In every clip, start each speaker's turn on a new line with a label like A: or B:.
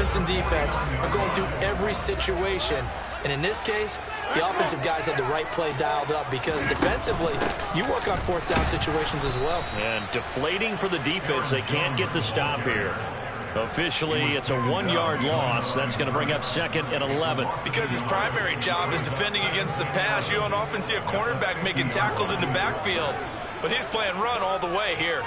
A: offense and defense are going through every situation. And in this case, the offensive guys had the right play dialed up because defensively, you work on fourth down situations as well.
B: And deflating for the defense. They can't get the stop here. Officially, it's a 1-yard loss. That's going to bring up 2nd and 11.
C: Because his primary job is defending against the pass, you don't often see a cornerback making tackles in the backfield. But he's playing run all the way here.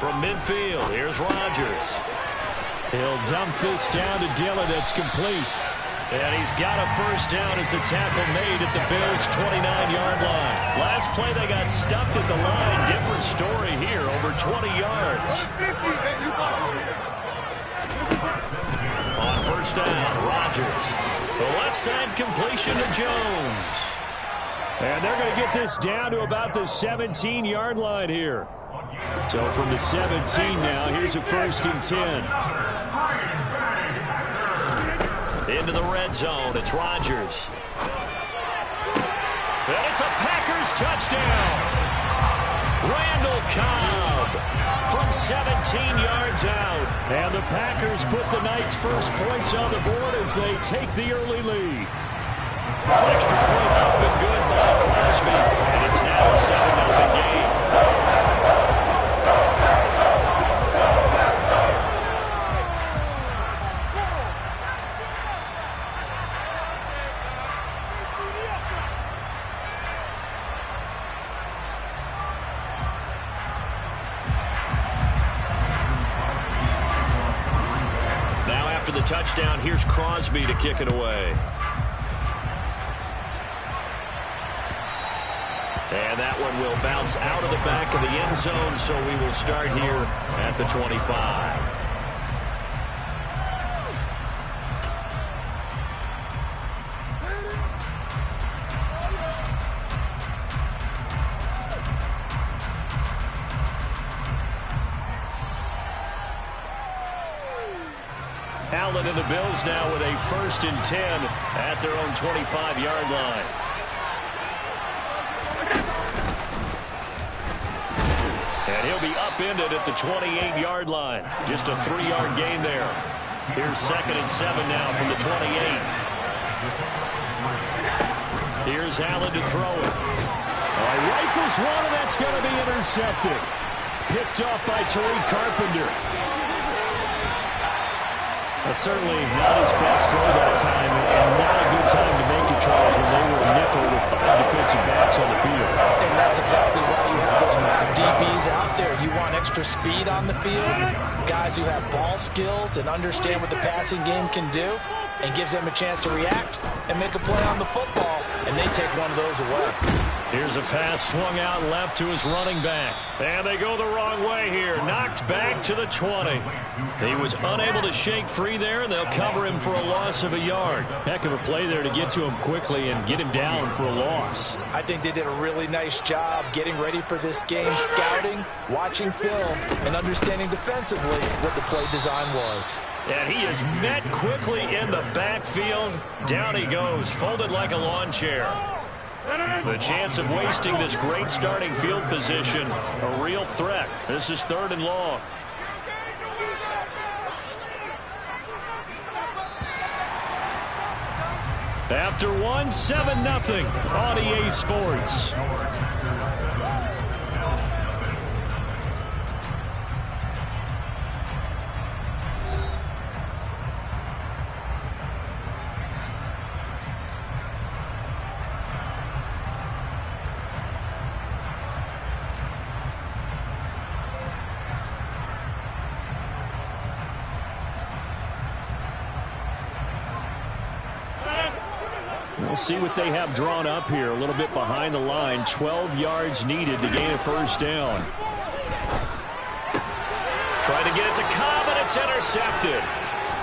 B: From midfield, here's Rodgers. He'll dump this down to Dillon. It's complete. And he's got a first down as the tackle made at the Bills' 29-yard line. Last play, they got stuffed at the line. Different story here, over 20 yards. On first down, Rodgers. The left side completion to Jones. And they're going to get this down to about the 17-yard line here. So from the 17 now, here's a 1st and 10. Into the red zone, it's Rodgers. And it's a Packers touchdown. Randall Cobb from 17 yards out. And the Packers put the Knights' first points on the board as they take the early lead. Extra point up and good by Crosby. And it's now a 7-0 game. After the touchdown, here's Crosby to kick it away. And that one will bounce out of the back of the end zone, so we will start here at the 25. Allen and the Bills now with a 1st and 10 at their own 25-yard line. And he'll be upended at the 28-yard line. Just a 3-yard gain there. Here's 2nd and 7 now from the 28. Here's Allen to throw it. Rifles one, and that's going to be intercepted. Picked off by Tariq Carpenter. Certainly not his best throw that time, and not a good time to make it, Charles, when they were a nickel with 5 defensive backs on the field.
A: And that's exactly why you have those 5 DBs out there. You want extra speed on the field, guys who have ball skills and understand what the passing game can do, and gives them a chance to react and make a play on the football, and they take one of those away.
B: Here's a pass swung out left to his running back. And they go the wrong way here. Knocked back to the 20. He was unable to shake free there, and they'll cover him for a loss of a yard.
D: Heck of a play there to get to him quickly and get him down for a loss.
A: I think they did a really nice job getting ready for this game, scouting, watching film, and understanding defensively what the play design was.
B: And he is met quickly in the backfield. Down he goes, folded like a lawn chair. The chance of wasting this great starting field position, a real threat. This is 3rd and long. After 1, 7-0 on EA Sports. We'll see what they have drawn up here. A little bit behind the line. 12 yards needed to gain a first down. Trying to get it to Cobb, and it's intercepted.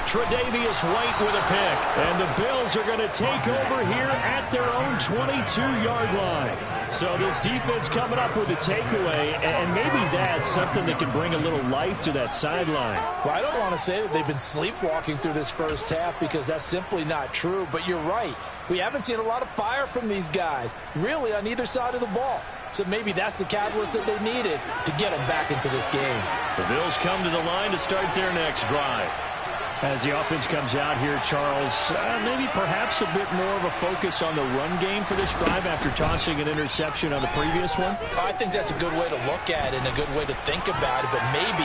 B: Tre'Davious White with a pick. And the Bills are going to take over here at their own 22-yard line. So this defense coming up with a takeaway, and maybe that's something that can bring a little life to that sideline.
A: Well, I don't want to say that they've been sleepwalking through this first half because that's simply not true, but you're right. We haven't seen a lot of fire from these guys, really, on either side of the ball. So maybe that's the catalyst that they needed to get them back into this game.
B: The Bills come to the line to start their next drive. As the offense comes out here, Charles, maybe perhaps a bit more of a focus on the run game for this drive after tossing an interception on the previous one?
A: I think that's a good way to look at it and a good way to think about it, but maybe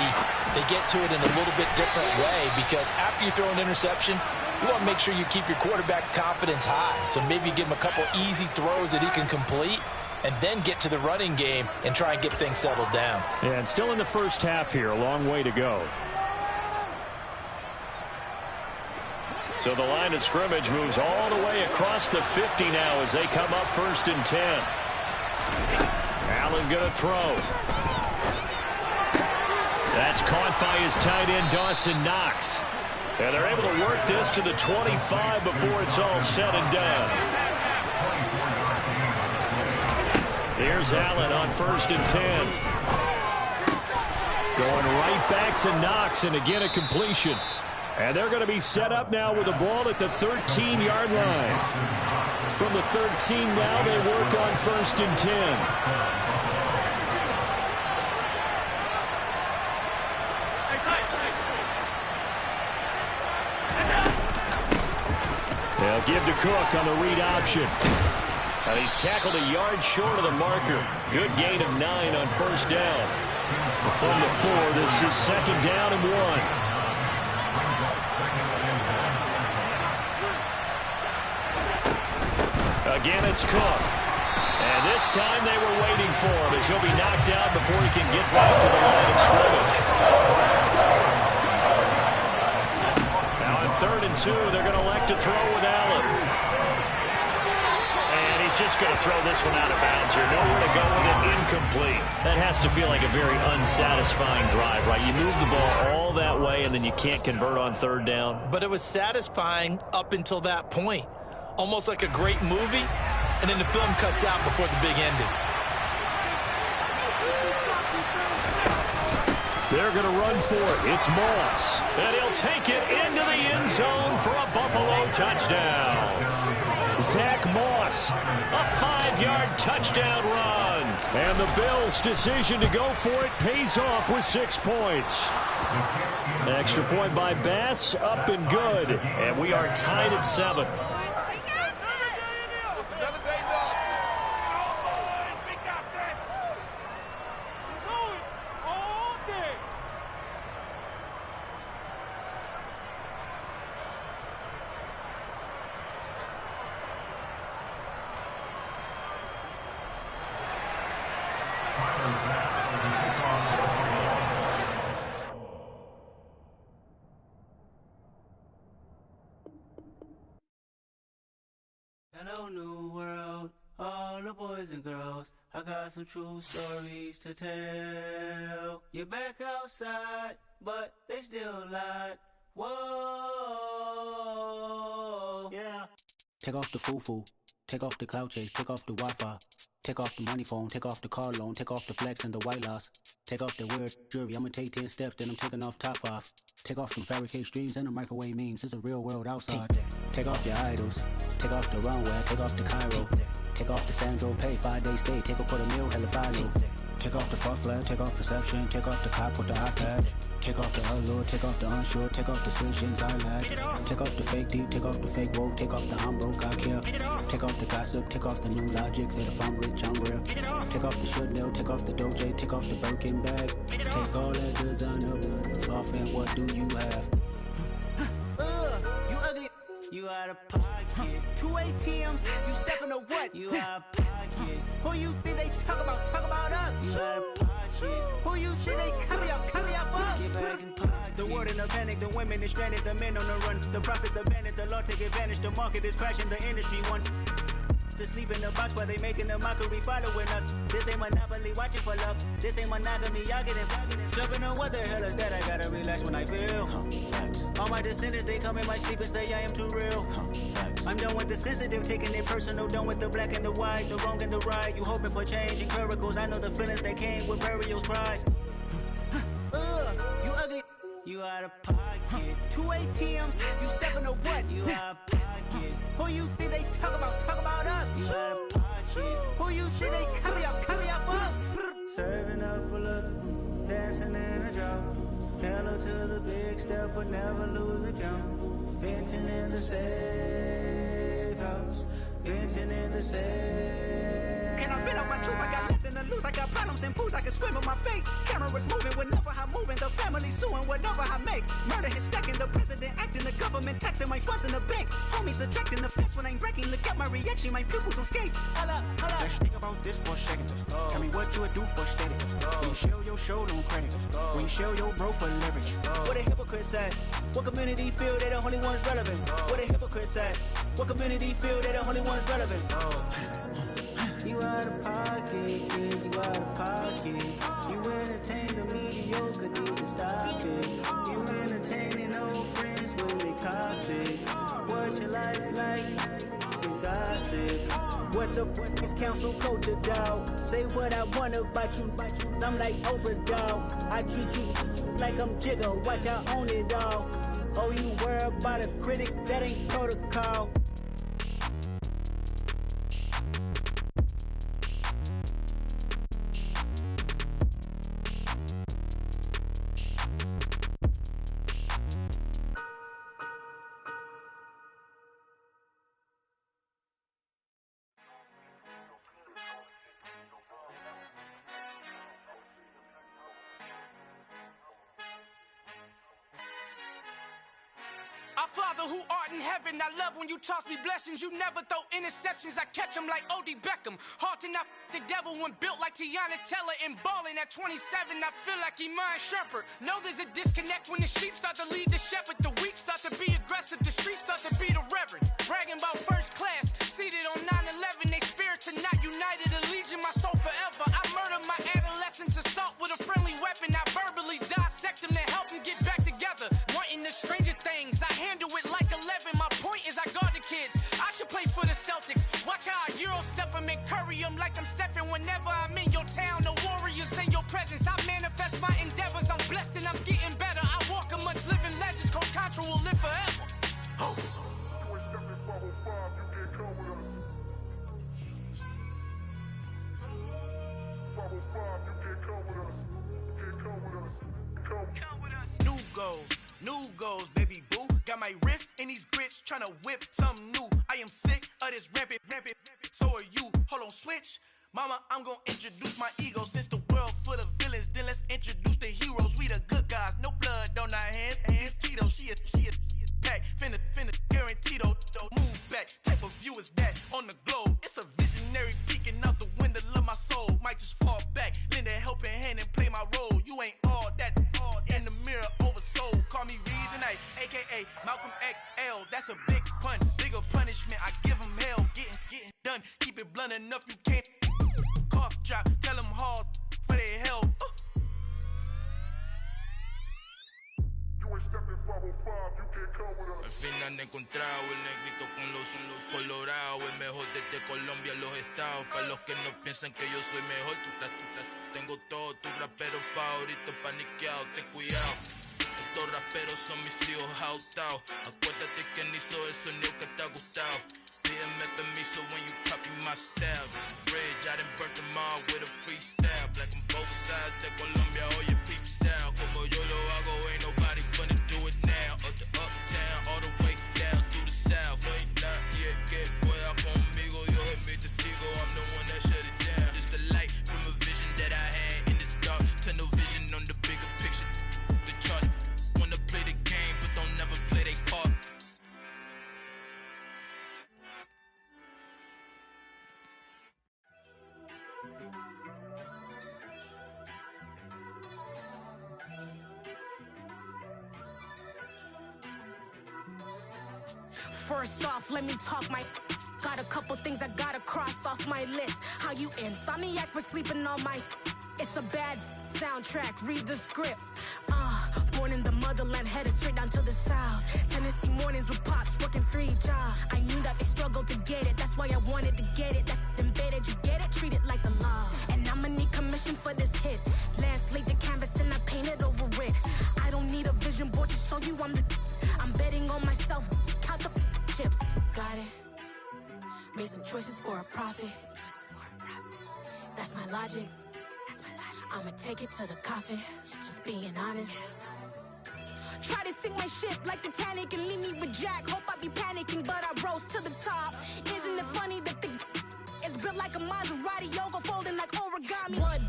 A: they get to it in a little bit different way, because after you throw an interception, you want to make sure you keep your quarterback's confidence high. So maybe give him a couple easy throws that he can complete, and then get to the running game and try and get things settled down.
B: Yeah, and still in the first half here, a long way to go. So the line of scrimmage moves all the way across the 50 now as they come up 1st and 10. Allen going to throw. That's caught by his tight end, Dawson Knox. And they're able to work this to the 25 before it's all said and done. Here's Allen on 1st and 10. Going right back to Knox, and again a completion. And they're going to be set up now with the ball at the 13-yard line. From the 13 now, they work on 1st and 10. They'll give to Cook on the read option. Now he's tackled a yard short of the marker. Good gain of 9 on 1st down. From the 4, this is 2nd down and 1. Again, it's Cook. And this time they were waiting for him as he'll be knocked out before he can get back to the line of scrimmage. Now on 3rd and 2, they're going to elect to throw with Allen. And he's just going to throw this one out of bounds here. Nowhere to go with it, incomplete. That has to feel like a very unsatisfying drive, right? You move the ball all that way and then you can't convert on 3rd down.
A: But it was satisfying up until that point. Almost like a great movie, and then the film cuts out before the big ending.
B: They're going to run for it. It's Moss. And he'll take it into the end zone for a Buffalo touchdown. Zach Moss, a 5-yard touchdown run. And the Bills' decision to go for it pays off with 6 points. Extra point by Bass, up and good. And we are tied at 7.
E: Hello, new world, all the boys and girls. I got some true stories to tell. You're back outside, but they still lied. Whoa, yeah. Take off the foo-foo, take off the cloud chase, take off the Wi-Fi. Take off the money phone, take off the car loan, take off the flex and the white loss. Take off the weird jewelry, I'ma take 10 steps, then I'm taking off top off. Take off some fabricated streams and the microwave memes, it's a real world outside. Take off your idols, take off the runway, take off the Cairo. Take off the Sandro Pay, 5-day stay, take a $250,000, hella follow. Take off the far flag, take off perception, take off the cop with the iPad. Take off the allure, take off the unsure, take off decisions I lack. Take off the fake deep, take off the fake woke, take off the I'm broke, I care. Take off the gossip, take off the new logic, that if I'm rich, I'm real. Take off the should know, take off the Doja, take off the Birkin bag. Take all that designer off and what do you have? You ugly. You out of pocket. 2 ATMs, you stepping to what? You out of pocket. Who you think they talk about? Talk about us. You out of pocket. Who you think they carry out for us? Get back in pocket. The world in a panic, the women is stranded, the men on the run. The profits abandoned, the law take advantage. The market is crashing, the industry wants to sleep in the box while they making a mockery following us. This ain't Monopoly, watching for love. This ain't monogamy, y'all getting jumping on what the hell is that? I gotta relax when I feel. All my descendants, they come in my sleep and say I am too real. I'm done with the sensitive, taking it personal. Done with the black and the white, the wrong and the right. You hoping for change and miracles. I know the feelings that came with burial cries. You ugly. You out of pocket. 2 ATMs, you stepping to what? You out of pocket. Who you think they talk about? Talk about us. You out of pocket. Who you think they carry out for us? Serving up a look, dancing in a drop. Hello to the big step, but never lose a count. Venting in the safe house. Venting in the safe. Can I vent out my truth? I got nothing to lose. I got problems and pools. I can swim with my fate. Cameras moving whenever I'm moving. The family suing whatever I make. Murder is stacking. The president acting. The government taxing my funds in the bank. Homies ejecting the fence when I'm breaking. Look at my reaction. My pupils on skates. Hold up. Let's think about this for a second. Tell me what you would do for steady. When you show your show, no credit. When you show your bro for leverage. What a hypocrite said. What community feel they the only ones relevant? What a hypocrite said. What community feel they the only ones relevant? You out of pocket, yeah, you out of pocket. You entertain the mediocre, need to stop it. You entertaining old friends when they toxic. What your life like? You gossip. What the fuck is council code to doubt? Say what I want about you. I'm like Oprah, dog. I treat you like I'm Jigga. Watch I own it all. Oh, you worry about a critic? That ain't protocol.
F: Our Father who art in heaven, I love when you toss me blessings. You never throw interceptions, I catch them like O.D. Beckham. Hard to knock the devil when built like Tiana Teller. And balling at 27, I feel like Iman Shumpert. Know there's a disconnect when the sheep start to lead the shepherd. The weak start to be aggressive, the streets start to be the reverend. Bragging about first class, seated on 9/11. They spirits are not united, a legion, my soul forever. I murdered my adolescence, assault with a friendly weapon. I verbally dissect them to help them get back together. Wanting the stranger things, I handle it like 11. My point is I guard the kids. I should play for the Celtics. Watch how I Euro step them and curry them like I'm Stephen. Whenever I'm in your town, the Warriors in your presence. I manifest my endeavors. I'm blessed and I'm getting better. I walk amongst living legends. Coach Contra will live forever. Oh. New goals, baby boo. Got my wrist in these grits, tryna whip something new. I am sick of this rampant. So are you. Hold on, switch. Mama, I'm gonna introduce my ego. Since the world full of villains, then let's introduce the heroes. We the good guys, no blood on our hands. It's Tito, she is pack. Finna, guaranteed, move back. Type of view is that on the globe? It's a visionary peeking out the window of my soul. Might just fall back, lend a helping hand and play my role. You ain't all that in the mirror oversold. Call me Reason A, aka Malcolm XL. That's a big pun, bigger punishment. I give him hell, getting done. Keep it blunt enough, you can't cough drop. Tell them hard for their health.
G: Al fin han encontrado el negrito con los colorados, el mejor desde Colombia, los estados. Para los que no piensan que yo soy mejor, tengo todos tus raperos favoritos paniqueados, ten cuidado. Estos raperos son mis hijos jautados. Acuérdate quién hizo el sonido que te ha gustado. Pídeme permiso when you copy my style. This bridge, I done burnt them all with a freestyle. Black on both sides de Colombia, oye peep style. Como yo lo hago, ain't nobody finna do it now. Up to uptown, all the way down through the south. No hay nadie que pueda conmigo, Dios es mi testigo. I'm the one that shut it down. Just the light from a vision that I had in the dark. Tunnel vision on the bigger picture. The charts wanna play the game, but don't never play their part.
H: First off, let me talk my... Got a couple things I gotta cross off my list. How you insomniac for sleeping on my... It's a bad soundtrack, read the script. Born in the motherland, headed straight down to the south. Tennessee mornings with pops, working 3 jobs. I knew that they struggled to get it, that's why I wanted to get it. That embedded, you get it, treat it like the law. And I'ma need commission for this hit. Lance laid the canvas and I painted over it. I don't need a vision show you I'm the. I'm betting on myself. Count the chips. Got it. Made some choices for a profit. That's my logic. I'ma take it to the coffin. Just being honest. Try to sink my ship like Titanic and leave me with Jack. Hope I be panicking, but I rose to the top. Isn't it funny that the is built like a Maserati, yoga folding like origami? What?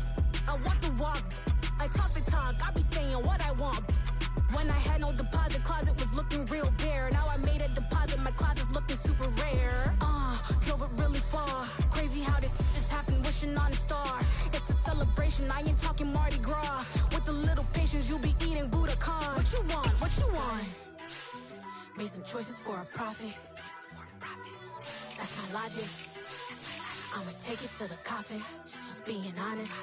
H: I walk the walk. I talk the talk. I be saying what I want. When I had no deposit, closet was looking real bare. Now I made a deposit, my closet's looking super rare. Drove it really far. Crazy how did this happen, wishing on a star. It's a celebration, I ain't talking Mardi Gras. With a little patience, you'll be eating Budokan. What you want? What you want? Made some choices for a profit. That's my logic. I'ma take it to the coffin. Just being honest.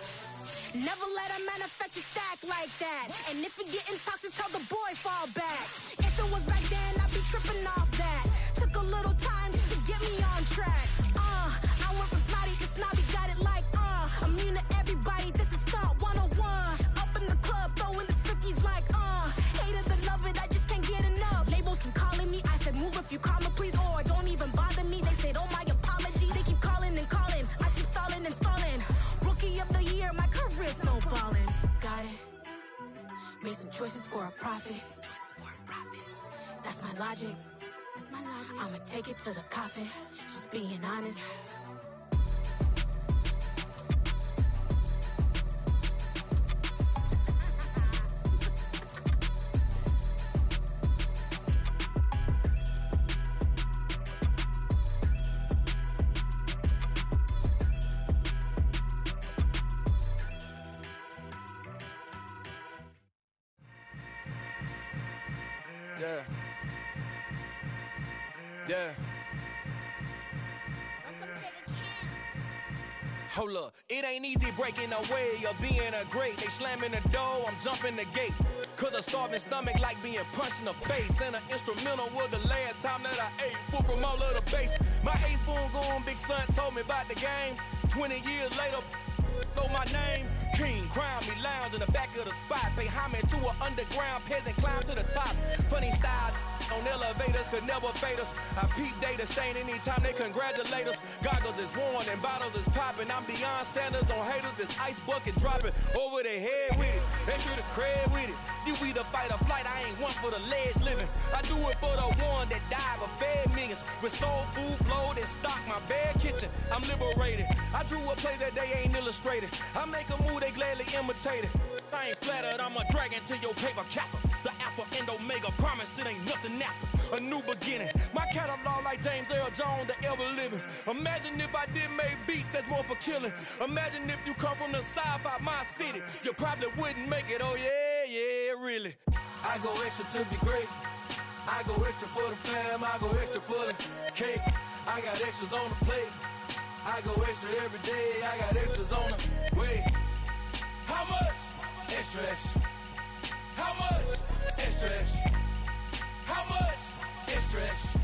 H: Never let a manufacture stack like that. And if it getting toxic, tell the boy fall back. If it was back then, I'd be tripping off that. Took a little time just to get me on track. I went from snotty to snobby, got it like, I'm immune to everybody, this is stunt 101. Up in the club, throwing the 50s like, hate it, I love it, I just can't get enough. Labels keep calling me, I said move if you call me, please, or don't even bother me. They said, oh my apology, they keep calling and calling. I keep stalling and stalling. Rookie of the year, my career's snowballing. Got it. Made some choices for a profit. That's my logic. I'ma take it to the coffin. Just being honest.
I: Yeah. Hold up, it ain't easy breaking away or being a great. They slamming the door, I'm jumping the gate. Cause a starving stomach like being punched in the face. And an instrumental was the last time that I ate food from all of the bass. My A-spoon goon, big son told me about the game. 20 years later, know my name. King, crown me, lounge in the back of the spot. Pay homage to an underground peasant, climb to the top. Funny style on elevators could never fade us. I peep data stain anytime they congratulate us. Goggles is worn and bottles is popping. I'm beyond Sanders on haters, this ice bucket dropping over their head with it. Extra the cred with it. You either fight or flight, I ain't one for the ledge living. I do it for the one that died but fed millions. With soul food flowed and stocked my bare kitchen. I'm liberated. I drew a play that they ain't illustrated. I make a move, they gladly imitate it. I ain't flattered, I'm a dragon to your paper castle. The Alpha and Omega, promise it ain't nothing after. A new beginning. My catalog like James Earl Jones, the ever living. Imagine if I did make beats that's more for killing. Imagine if you come from the south out my city. You probably wouldn't make it, oh yeah, really. I go extra to be great. I go extra for the fam, I go extra for the cake. I got extras on the plate. I go extra every day, I got extras on the way. How much? Extra, extra. How much? Extra, extra. How much? Extra, extra.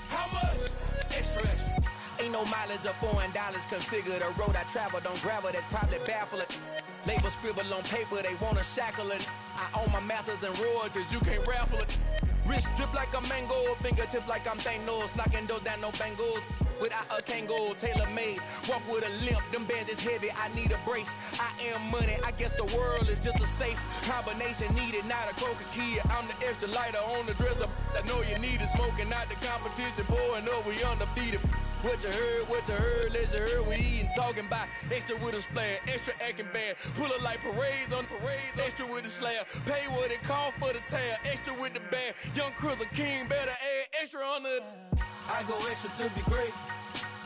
I: How much? Extra, extra. Ain't no mileage of $4 configure the road I travel. Don't gravel that probably baffle it. Label scribble on paper, they wanna shackle it. I own my masters and royalties, you can't raffle it. Wrist drip like a mango, fingertips like I'm Thanos. Knocking those down, no bangles. Without a Kango, tailor-made. Walk with a limp, them bands is heavy, I need a brace. I am money, I guess the world is just a safe combination needed, not a coca key. I'm the extra lighter on the dresser. I know you need it, smoking out the competition, pouring up, we undefeated. What you heard, let's you heard, we eating, talking about extra with a splash, extra acting bad, pull it like parades on parades, extra with the slab, pay what it cost for the tab, extra with the bag, young Chris a king, better add extra on the. I go extra to be great,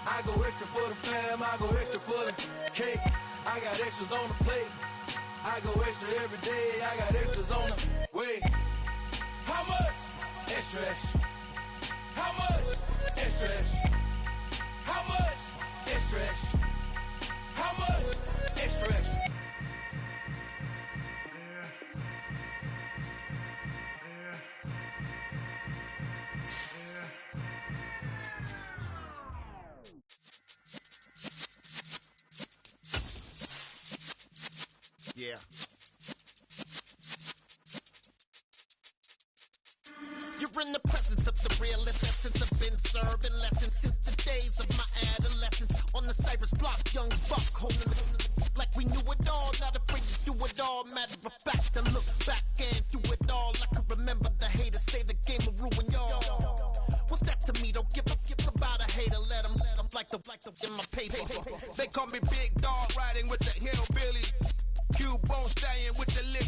I: I go extra for the fam, I go extra for the cake, I got extras on the plate, I go extra every day, I got extras on the way. How much? Extra, extra. How much? Extra, extra. How much? Extra, extra. How much? Extra, extra.
J: Yeah. You're in the presence of the realest essence. I've been serving lessons since the days of my adolescence. On the Cypress block, young buck holding it like we knew it all. Not afraid to do it all. Matter of fact, I look back and do it all. I can remember the haters say the game will ruin y'all. What's that to me? Don't give about a hater. Let them like the in my paper.
K: They call me Big Dog, riding with the hillbillies. Cubone staying with the lick.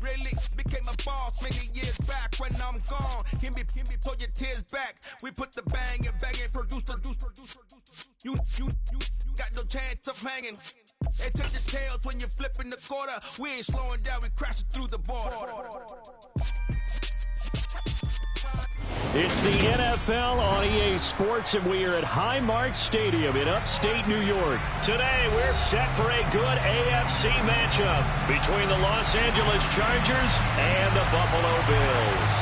K: Really became a boss many years back. When I'm gone, can be pull your tears back. We put the bang and produce. You got no chance of hanging. They took the tails when you're flipping the quarter. We ain't slowing down, we crashing through the border.
B: It's the NFL on EA Sports, and we are at Highmark Stadium in upstate New York. Today, we're set for a good AFC matchup between the Los Angeles Chargers and the Buffalo Bills.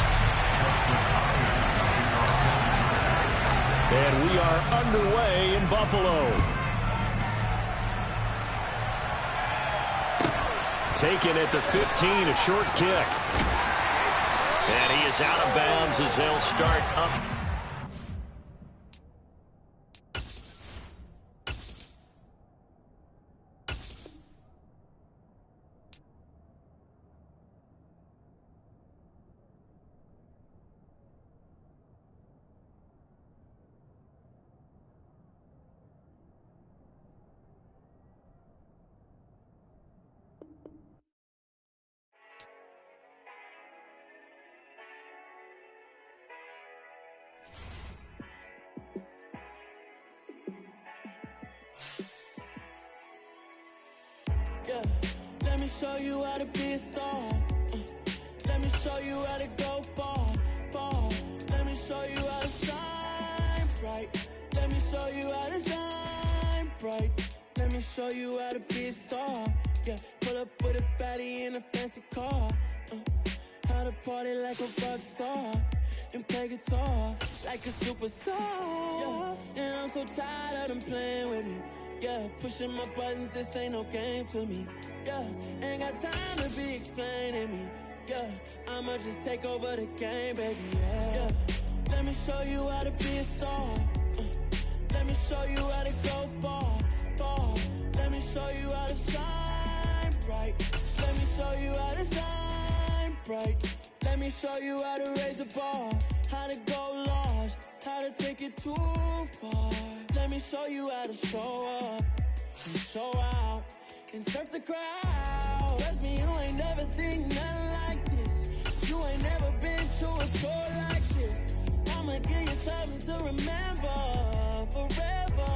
B: And we are underway in Buffalo. Taken at the 15, a short kick. And he is out of bounds as they'll start up.
L: Yeah, let me show you how to be a star. Let me show you how to go far, far. Let me show you how to shine bright. Let me show you how to shine bright. Let me show you how to be a star. Yeah, pull up with a baddie in a fancy car. How to party like a rock star and play guitar like a superstar. Yeah, and I'm so tired of them playing with me. Yeah, pushing my buttons, this ain't no game to me. Yeah, ain't got time to be explaining me. Yeah, I'ma just take over the game, baby. Yeah, let me show you how to be a star. Let me show you how to go far, far. Let me show you how to shine bright. Let me show you how to shine bright. Let me show you how to raise the bar, how to go large, how to take it too far. Let me show you how to show up and show out and surf the crowd. Trust me, you ain't never seen nothing like this. You ain't never been to a show like this. I'ma give you something to remember forever.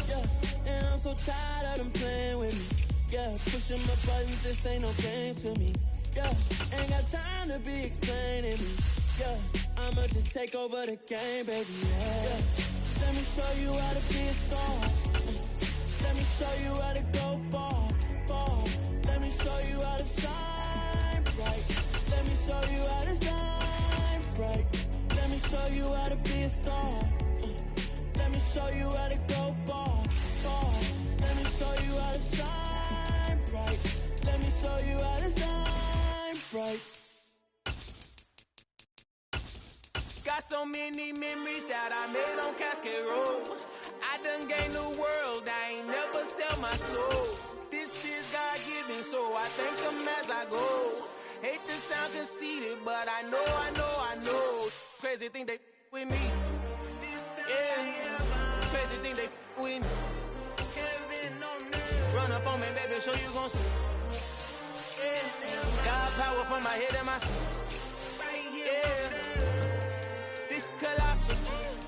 L: Yeah, and I'm so tired of them playing with me. Yeah, pushing my buttons, this ain't no game to me. Yeah, ain't got time to be explaining me. Yeah, I'ma just take over the game, baby. Yeah, let me show you how to be a star. Let me show you how to go far, far. Let me show you how to shine bright. Let me show you how to shine bright. Let me show you how to be a star. Let me show you how to go far, far. Let me show you how to shine bright. Let me show you how to shine bright.
F: Got so many memories that I made on Cascade Road. I done gained the world, I ain't never sell my soul. This is God-given, so I thank him as I go. Hate to sound conceited, but I know. Crazy thing they with me. Yeah, crazy thing they with me. Run up on me, baby, show you gon' see. Yeah, God power from my head and my feet. Yeah. Colossal.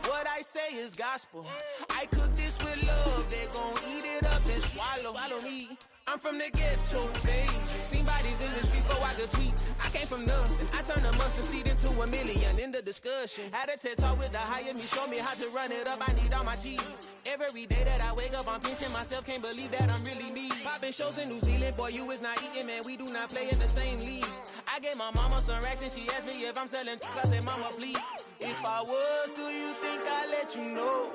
F: What I say is gospel. I cook this with love. They gon' eat it up and swallow me. I'm from the ghetto, baby. Seen bodies in the streets so I could tweet. I came from nothing. I turned a mustard seed into a million in the discussion. Had a TED talk with the higher me. Show me how to run it up. I need all my cheese. Every day that I wake up, I'm pinching myself. Can't believe that I'm really me. Popping shows in New Zealand. Boy, you is not eating, man. We do not play in the same league. I gave my mama some racks and she asked me if I'm selling. I said, mama, please. If I was, do you think I'd let you know?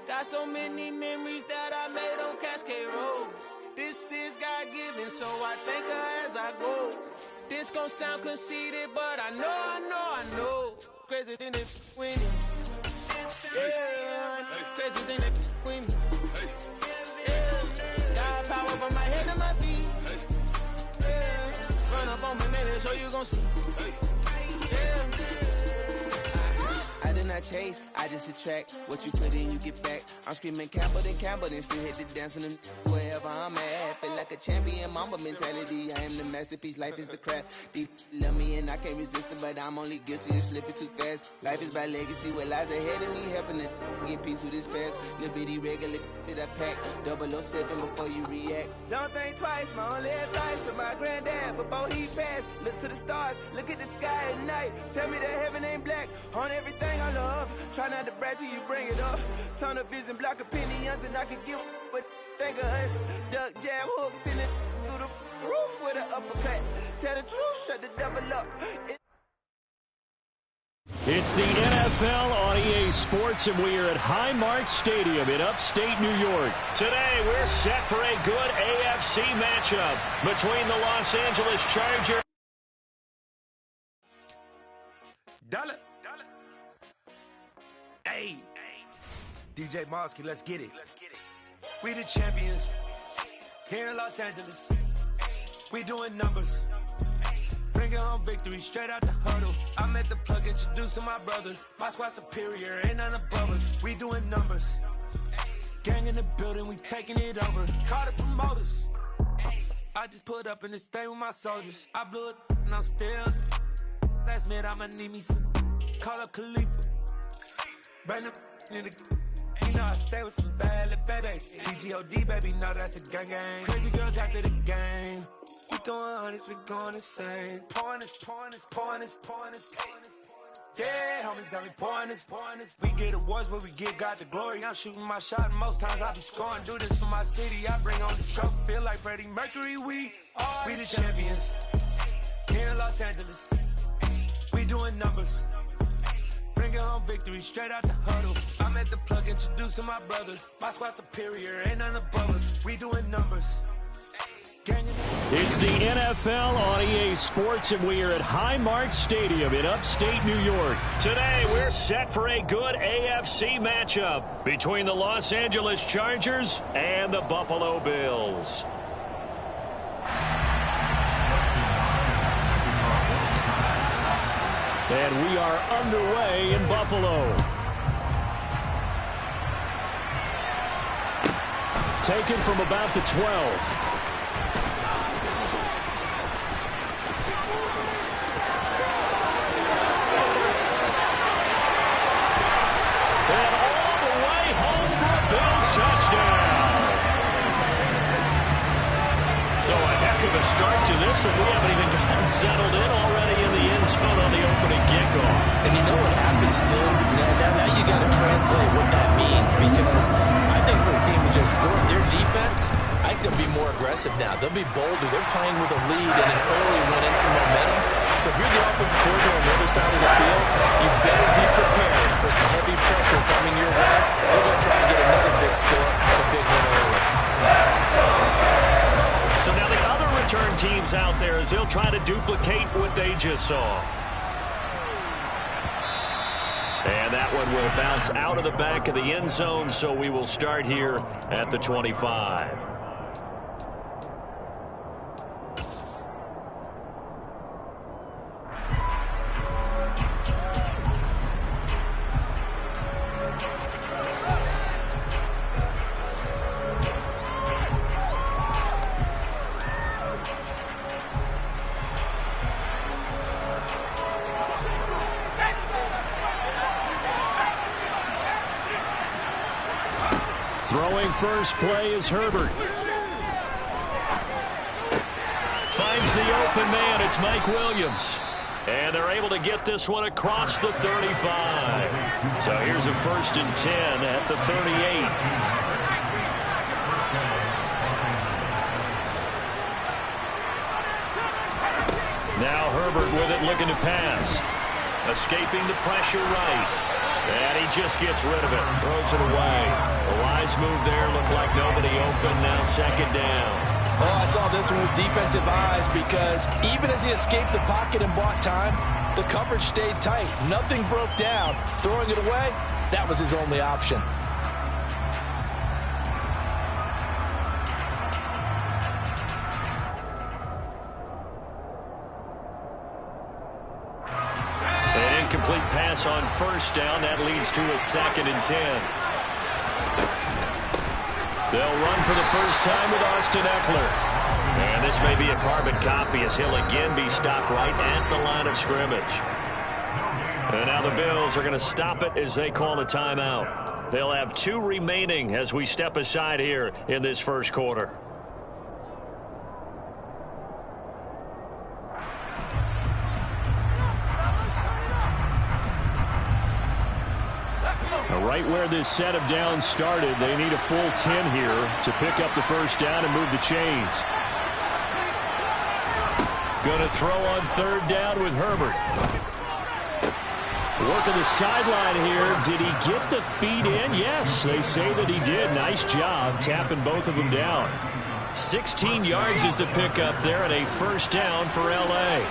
F: Got so many memories that I made on Cascade Road. This is God-given, so I thank her as I go.
L: This gon' sound conceited, but I know. Crazy than it winning. Yeah, crazy than it winning. Yeah, got power from my head to my feet. Yeah, run up on me, maybe so you gon' see. Yeah. I do not chase, I just attract. What you put in, you get back. I'm screaming Campbell, then still hit the dance and wherever I'm at. Feel like a champion, mamba mentality. I am the masterpiece, life is the craft. Deep love me and I can't resist it, but I'm only guilty of slipping too fast. Life is by legacy, what lies ahead of me, helping to get peace with this past. Little bitty regular that I pack. 007 before you react. Don't think twice, my only advice from my granddad before he passed. Look to the stars, look at the sky at night. Tell me that heaven ain't black on everything I love. Try not to brag till you bring it up. Tunnel vision, block opinions, and I can get what think of us. Duck, jab, hooks in it through the roof with an uppercut. Tell the truth, shut the devil up.
B: It's the NFL on EA Sports, and we are at Highmark Stadium in upstate New York. Today, we're set for a good AFC matchup between the Los Angeles Chargers.
M: Dollar. Hey, DJ Mosky, let's get it. We the champions here in Los Angeles. We doing numbers. Bringing home victory straight out the huddle. I'm at the plug, introduced to my brother. My squad superior, ain't none above us. We doing numbers. Gang in the building, we taking it over. Call the promoters. I just put up in this thing with my soldiers. I blew it and I'm still. Last minute, I'ma need me some. Call up Khalifa. Burn the in the. You know I stay with some bad little baby. TGOD, baby, no, that's a gang gang. Crazy girls after the game. We throwing hundreds, we going insane. Pouring this. Yeah, homies got me pouring this. We get awards, but we give God the glory. I'm shooting my shot, and most times I be scoring. Do this for my city, I bring on the trophy. Feel like Freddie Mercury, we the champions. Here in Los Angeles, we doing numbers. Bringing home victory straight out the huddle. I'm at the plug, introduced to my brother. My squad superior, ain't none above us. We doing numbers.
B: It's the NFL on EA Sports, and we are at Highmark Stadium in upstate New York. Today, we're set for a good AFC matchup between the Los Angeles Chargers and the Buffalo Bills. And we are underway in Buffalo. Taken from about the 12. A start to this, and we haven't even gotten settled in already in the end zone on the opening kickoff.
A: And you know what happens, too? Now you got to translate what that means, because I think for a team who just scored, their defense, I think they'll be more aggressive now. They'll be bolder. They're playing with a lead and an early one and some momentum. So if you're the offensive coordinator on the other side of the field, you better be prepared for some heavy pressure coming your way. They're going to try to get another big score and a big win early.
B: So now the other return teams out there as they'll try to duplicate what they just saw. And that one will bounce out of the back of the end zone, so we will start here at the 25. Throwing first play is Herbert. Finds the open man. It's Mike Williams. And they're able to get this one across the 35. So here's a 1st and 10 at the 38. Now Herbert with it, looking to pass. Escaping the pressure right. And he just gets rid of it. Throws it away. A wise move there. Looked like nobody open. Now 2nd down.
A: Oh, I saw this one with defensive eyes because even as he escaped the pocket and bought time, the coverage stayed tight. Nothing broke down. Throwing it away, that was his only option.
B: An incomplete pass on first down. That leads to a 2nd and 10. They'll run for the first time with Austin Eckler. And this may be a carbon copy as he'll again be stopped right at the line of scrimmage. And now the Bills are going to stop it as they call a timeout. They'll have 2 remaining as we step aside here in this first quarter.
D: Right where this set of downs started, they need a full 10 here to pick up the first down and move the chains.
B: Going to throw on 3rd down with Herbert.
D: Working the sideline here. Did he get the feet in? Yes, they say that he did. Nice job tapping both of them down.
B: 16 yards is the pickup there and a first down for L.A.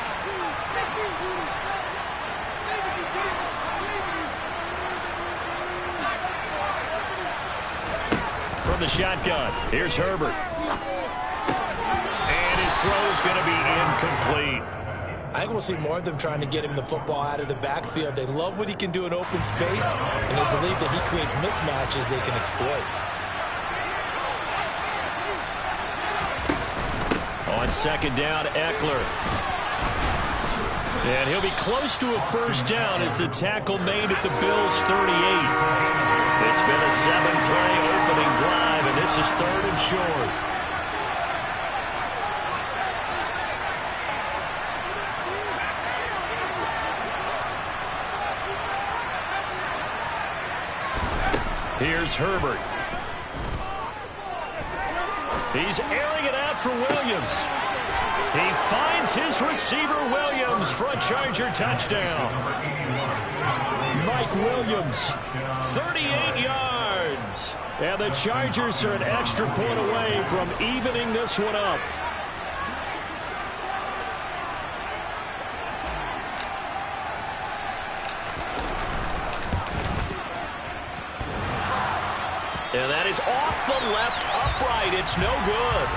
B: From the shotgun, here's Herbert. And his throw is going to be incomplete.
A: I think we'll see more of them trying to get him the football out of the backfield. They love what he can do in open space, and they believe that he creates mismatches they can exploit.
B: On 2nd down, Eckler. And he'll be close to a first down as the tackle made at the Bills' 38. It's been a 7-play opening drive, and this is 3rd and short. Here's Herbert. He's airing it out for Williams. He finds his receiver, Williams, for a Charger touchdown.
D: Mike Williams,
B: 38 yards.
D: And the Chargers are an extra point away from evening this one up.
B: And that is off the left upright. It's no good.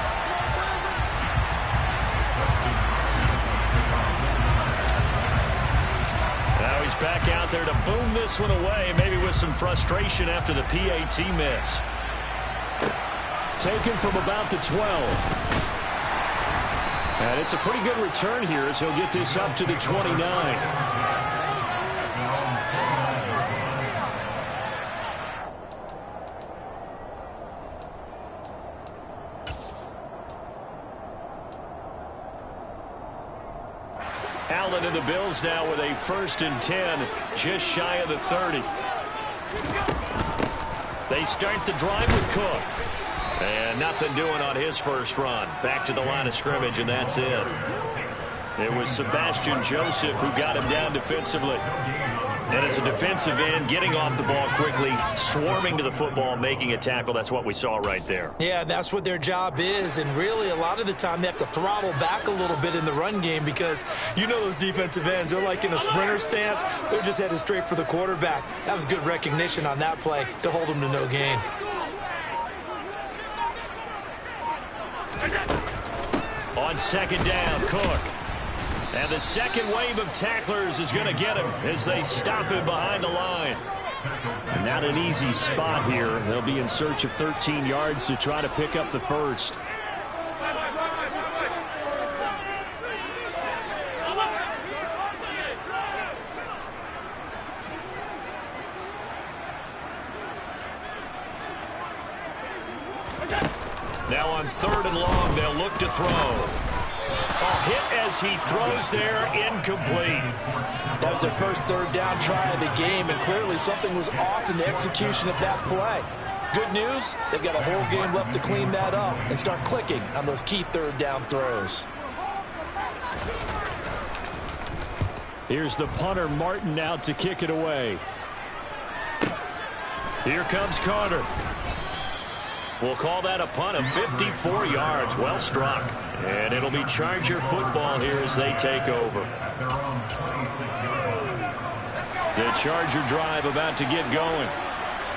B: Now he's back out there to boom this one away, maybe with some frustration after the PAT miss.
D: Taken from about the 12. And it's a pretty good return here as he'll get this up to the 29.
B: Allen and the Bills now with a 1st and 10, just shy of the 30. They start the drive with Cook. And nothing doing on his first run. Back to the line of scrimmage, and that's it. It was Sebastian Joseph who got him down defensively. And as a defensive end, getting off the ball quickly, swarming to the football, making a tackle. That's what we saw right there.
A: Yeah, that's what their job is. And really, a lot of the time, they have to throttle back a little bit in the run game because you know those defensive ends, they're like in a sprinter stance. They're just headed straight for the quarterback. That was good recognition on that play to hold them to no gain.
B: On 2nd down, Cook. And the second wave of tacklers is going to get him as they stop him behind the line.
D: Not an easy spot here. They'll be in search of 13 yards to try to pick up the first.
B: Now on 3rd and long, they'll look to throw. A hit as he throws there, incomplete.
A: That was their first 3rd down try of the game, and clearly something was off in the execution of that play. Good news, they've got a whole game left to clean that up and start clicking on those key 3rd down throws.
D: Here's the punter, Martin, out to kick it away.
B: Here comes Carter.
D: We'll call that a punt of 54 yards. Well struck. And it'll be Charger football here as they take over. The Charger drive about to get going.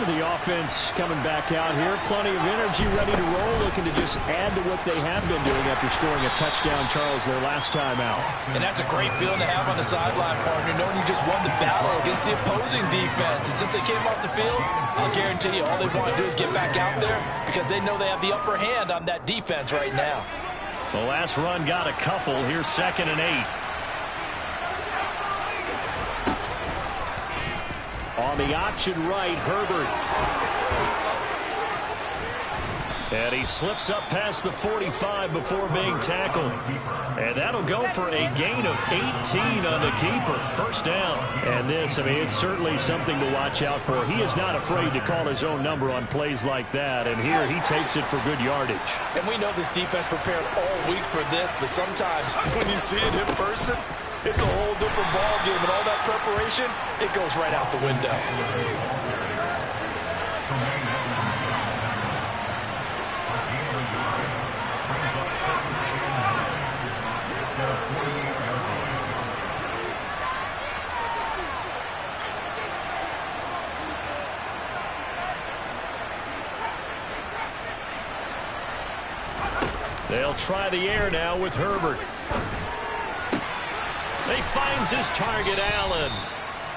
D: The offense coming back out here. Plenty of energy, ready to roll, looking to just add to what they have been doing after scoring a touchdown, Charles, their last time out.
A: And that's a great feeling to have on the sideline, partner, knowing you just won the battle against the opposing defense. And since they came off the field, I'll guarantee you all they want to do is get back out there because they know they have the upper hand on that defense right now.
D: The last run got a couple. Here's 2nd and 8. On the option right, Herbert. And he slips up past the 45 before being tackled. And that'll go for a gain of 18 on the keeper. First down. And this, I mean, it's certainly something to watch out for. He is not afraid to call his own number on plays like that. And here he takes it for good yardage.
A: And we know this defense prepared all week for this, but sometimes when you see it in person, it's a whole different ball game, and all that preparation, it goes right out the window.
D: They'll try the air now with Herbert. He finds his target, Allen.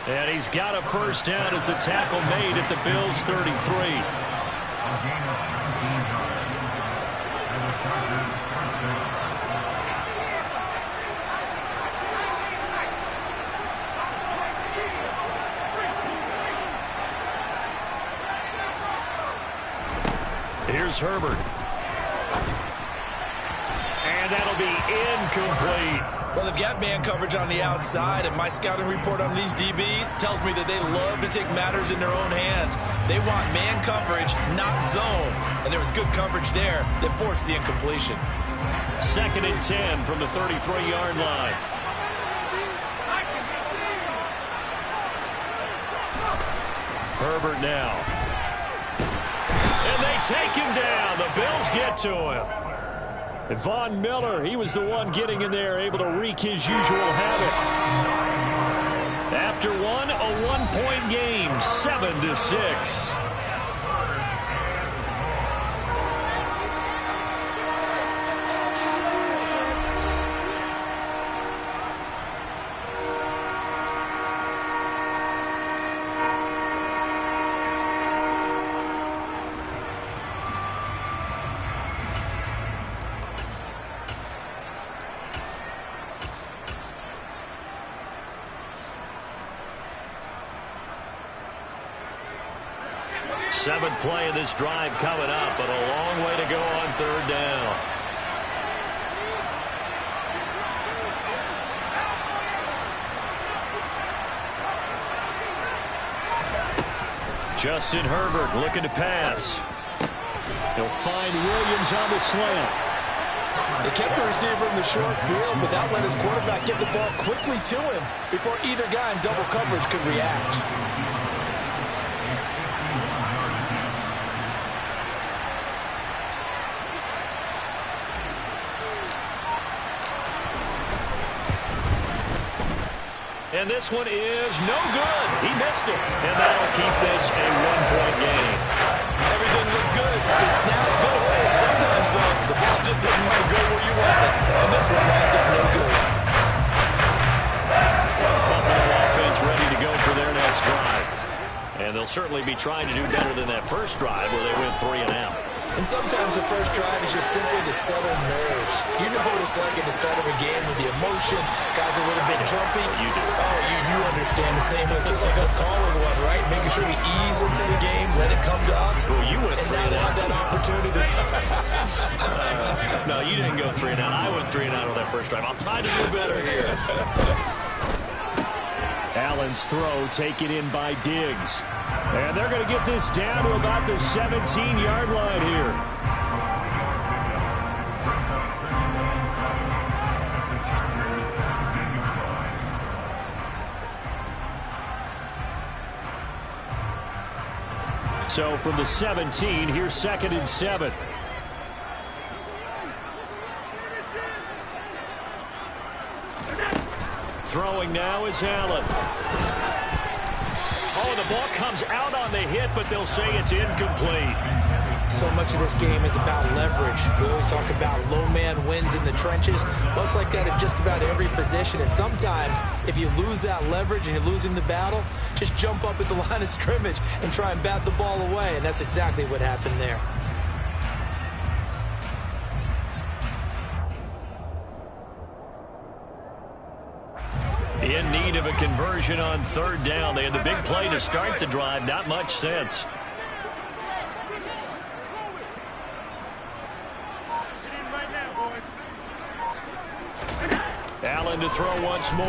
D: And he's got a first down as a tackle made at the Bills' 33. Here's Herbert. And that'll be incomplete.
C: Well, they've got man coverage on the outside, and my scouting report on these DBs tells me that they love to take matters in their own hands. They want man coverage, not zone. And there was good coverage there that forced the incompletion.
D: 2nd and 10 from the 33-yard line. Herbert now. And they take him down. The Bills get to him. Von Miller, he was the one getting in there, able to wreak his usual havoc. After one, a one-point game, 7-6. Seventh play of this drive coming up, but a long way to go on 3rd down. Justin Herbert looking to pass. He'll find Williams on the slant.
A: They kept the receiver in the short field, but that let his quarterback get the ball quickly to him before either guy in double coverage could react.
D: And this one is no good. He missed it. And that'll keep this a one-point game.
C: Everything looked good. Good snap, good hold. Sometimes, though, the ball just didn't want to go where you want it. And this one winds up no good.
D: Buffalo offense ready to go for their next drive. And they'll certainly be trying to do better than that first drive where they went 3 and out.
A: And sometimes the first drive is just simply to settle nerves. You know what it's like at the start of a game with the emotion. Guys are a little bit jumpy.
D: You do.
A: Oh, you understand the same way. Just like us calling one, right? Making sure we ease into the game, let it come to us.
D: Well, you went 3 and out.
A: Have that opportunity.
D: No, you didn't go 3 and out. I went 3 and out on that first drive. I'm trying to do better here. Allen's throw taken in by Diggs. And they're going to get this down to about the 17-yard line here. So from the 17, here's 2nd and 7. Throwing now is Allen. Oh, the ball comes out on the hit, but they'll say it's incomplete.
A: So much of this game is about leverage. We always talk about low man wins in the trenches. Well, it's like that in just about every position. And sometimes, if you lose that leverage and you're losing the battle, just jump up at the line of scrimmage and try and bat the ball away. And that's exactly what happened there.
D: In need of a conversion on 3rd down. They had the big play to start the drive. Not much sense. Allen to throw once more.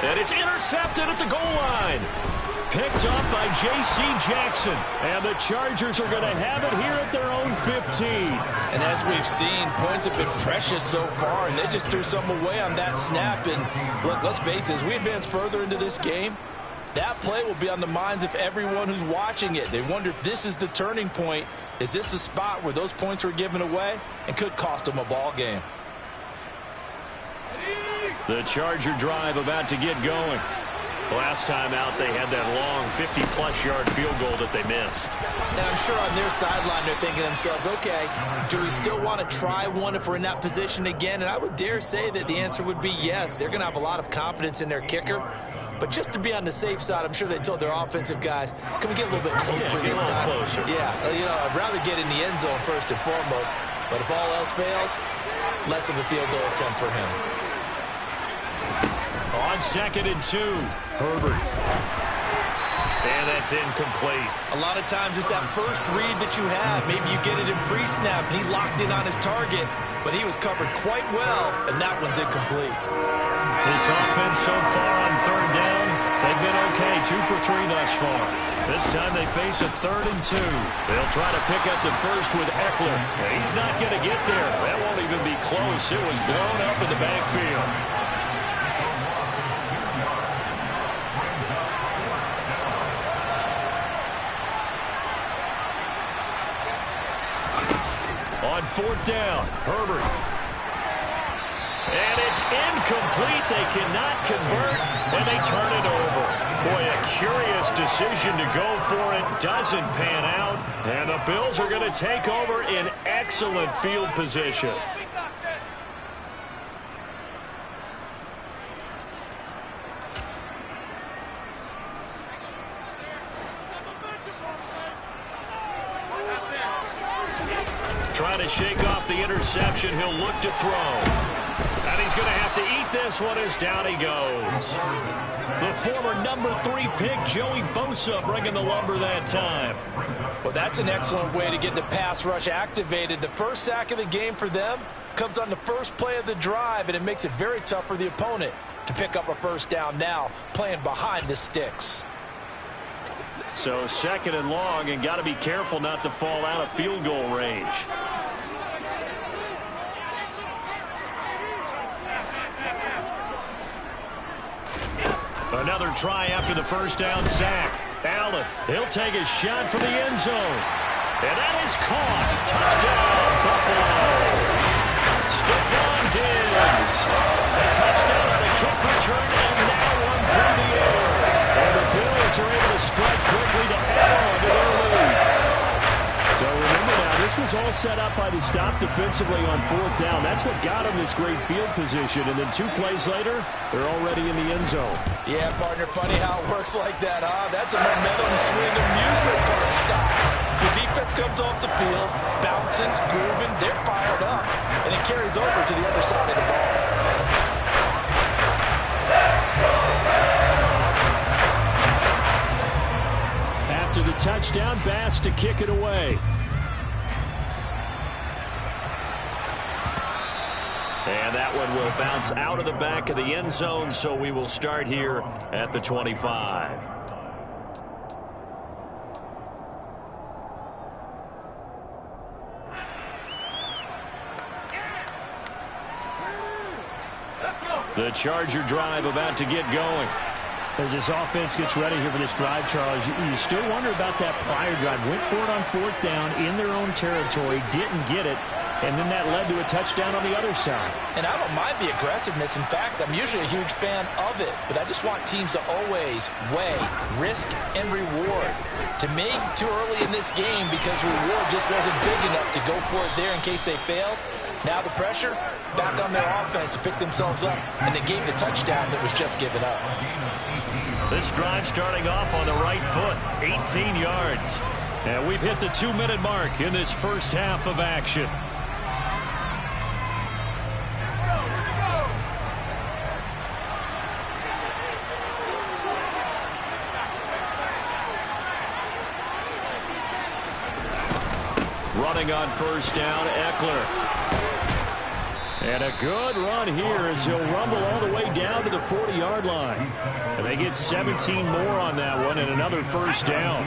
D: And it's intercepted at the goal line. Picked up by J.C. Jackson. And the Chargers are going to have it here at their own 15.
C: And as we've seen, points have been precious so far, and they just threw something away on that snap. And look, let's face it, as we advance further into this game, that play will be on the minds of everyone who's watching it. They wonder if this is the turning point. Is this the spot where those points were given away and could cost them a ball game?
D: The Charger drive about to get going. Last time out, they had that long 50-plus yard field goal that they missed.
A: And I'm sure on their sideline, they're thinking to themselves, okay, do we still want to try one if we're in that position again? And I would dare say that the answer would be yes. They're going to have a lot of confidence in their kicker. But just to be on the safe side, I'm sure they told their offensive guys, can we get a little bit closer this time?
D: Closer.
A: Yeah, you know, I'd rather get in the end zone first and foremost. But if all else fails, less of a field goal attempt for him.
D: On 2nd and 2, Herbert. And that's incomplete.
C: A lot of times it's that first read that you have. Maybe you get it in pre-snap, and he locked in on his target, but he was covered quite well, and that one's incomplete.
D: This offense so far on 3rd down, they've been okay, 2 for 3 thus far. This time they face a 3rd and 2. They'll try to pick up the first with Eckler. He's not going to get there. That won't even be close. It was blown up in the backfield. On 4th down, Herbert. And it's incomplete. They cannot convert, and they turn it over. Boy, a curious decision to go for it. Doesn't pan out, and the Bills are going to take over in excellent field position. Trying to shake off the interception. He'll look to throw. And he's going to have to eat this one as down he goes. The former number 3 pick, Joey Bosa, bringing the lumber that time.
A: Well, that's an excellent way to get the pass rush activated. The first sack of the game for them comes on the first play of the drive, and it makes it very tough for the opponent to pick up a first down now, playing behind the sticks.
D: So 2nd and long, and got to be careful not to fall out of field goal range. Another try after the first down sack. Allen, he'll take a shot for the end zone. And that is caught. Touchdown, Buffalo. Stephon Diggs. A touchdown on a kick return, and now one through the air. And the Bills are able to strike quickly to add on to their lead. So remember now, this was all set up by the stop defensively on 4th down. That's what got them this great field position. And then 2 plays later, they're already in the end zone.
A: Yeah, partner, funny how it works like that, huh? That's a momentum swing amusement park style. The defense comes off the field, bouncing, grooving, they're fired up, and it carries over to the other side of the ball.
D: After the touchdown, Bass to kick it away. And that one will bounce out of the back of the end zone, so we will start here at the 25. The Charger drive about to get going. As this offense gets ready here for this drive, Charles, you still wonder about that prior drive. Went for it on 4th down in their own territory, didn't get it, and then that led to a touchdown on the other side.
A: And I don't mind the aggressiveness. In fact, I'm usually a huge fan of it, but I just want teams to always weigh risk and reward. To me, too early in this game because reward just wasn't big enough to go for it there in case they failed. Now the pressure back on their offense to pick themselves up and negate the touchdown that was just given up.
D: This drive starting off on the right foot, 18 yards. And we've hit the 2-minute mark in this first half of action. Running on 1st down, Eckler. And a good run here as he'll rumble all the way down to the 40-yard line. And they get 17 more on that one and another 1st down.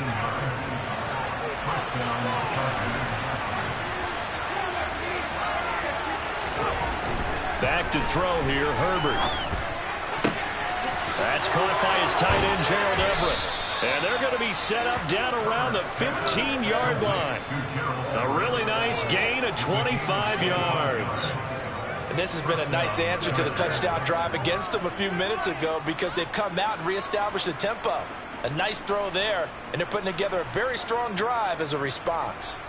D: Back to throw here, Herbert. That's caught by his tight end, Gerald Everett. And they're going to be set up down around the 15-yard line. A really nice gain of 25 yards.
A: And this has been a nice answer to the touchdown drive against them a few minutes ago because they've come out and reestablished the tempo. A nice throw there, and they're putting together a very strong drive as a response.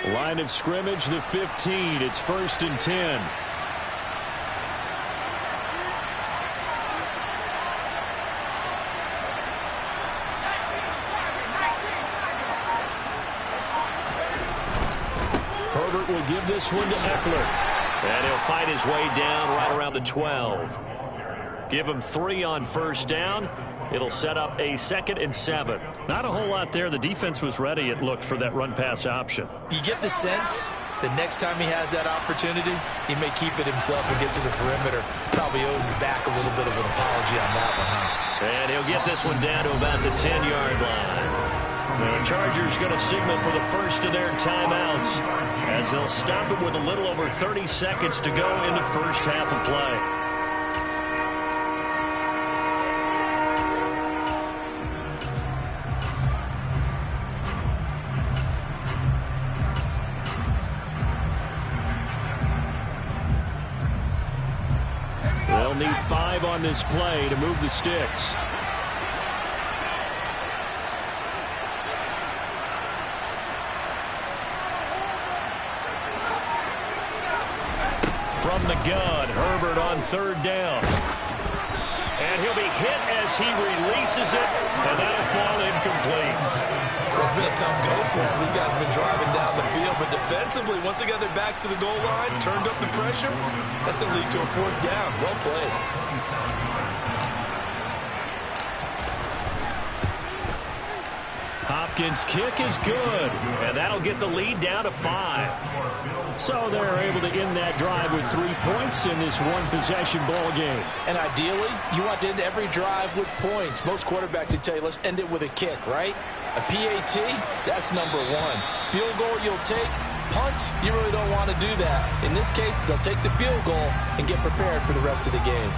D: Line of scrimmage, the 15. It's 1st and 10. Herbert will give this one to Eckler. And he'll fight his way down right around the 12. Give him 3 on 1st down. It'll set up a 2nd and 7. Not a whole lot there. The defense was ready, it looked, for that run-pass option.
C: You get the sense that next time he has that opportunity, he may keep it himself and get to the perimeter. Probably owes his back a little bit of an apology on that one, huh?
D: And he'll get this one down to about the 10-yard line. The Chargers going to signal for the first of their timeouts as they'll stop it with a little over 30 seconds to go in the first half of play. They'll need 5 on this play to move the sticks. From the gun, Herbert on 3rd down. And he'll be hit as he releases it, and that'll fall incomplete.
C: It's been a tough go for him. These guys have been driving down the field, but defensively, once they got their backs to the goal line, turned up the pressure, that's going to lead to a 4th down. Well played.
D: Hopkins' kick is good, and that'll get the lead down to 5. So they're able to end that drive with 3 points in this one-possession ball game.
A: And ideally, you want to end every drive with points. Most quarterbacks would tell you, let's end it with a kick, right? A PAT, that's number 1. Field goal you'll take. Punts, you really don't want to do that. In this case, they'll take the field goal and get prepared for the rest of the game.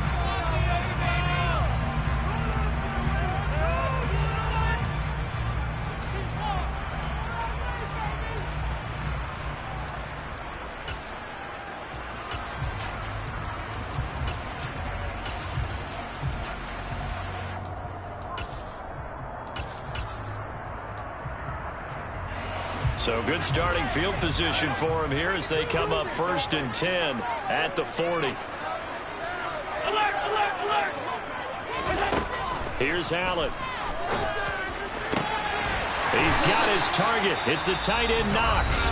D: So good starting field position for him here as they come up 1st and 10 at the 40. Here's Allen. He's got his target. It's the tight end Knox.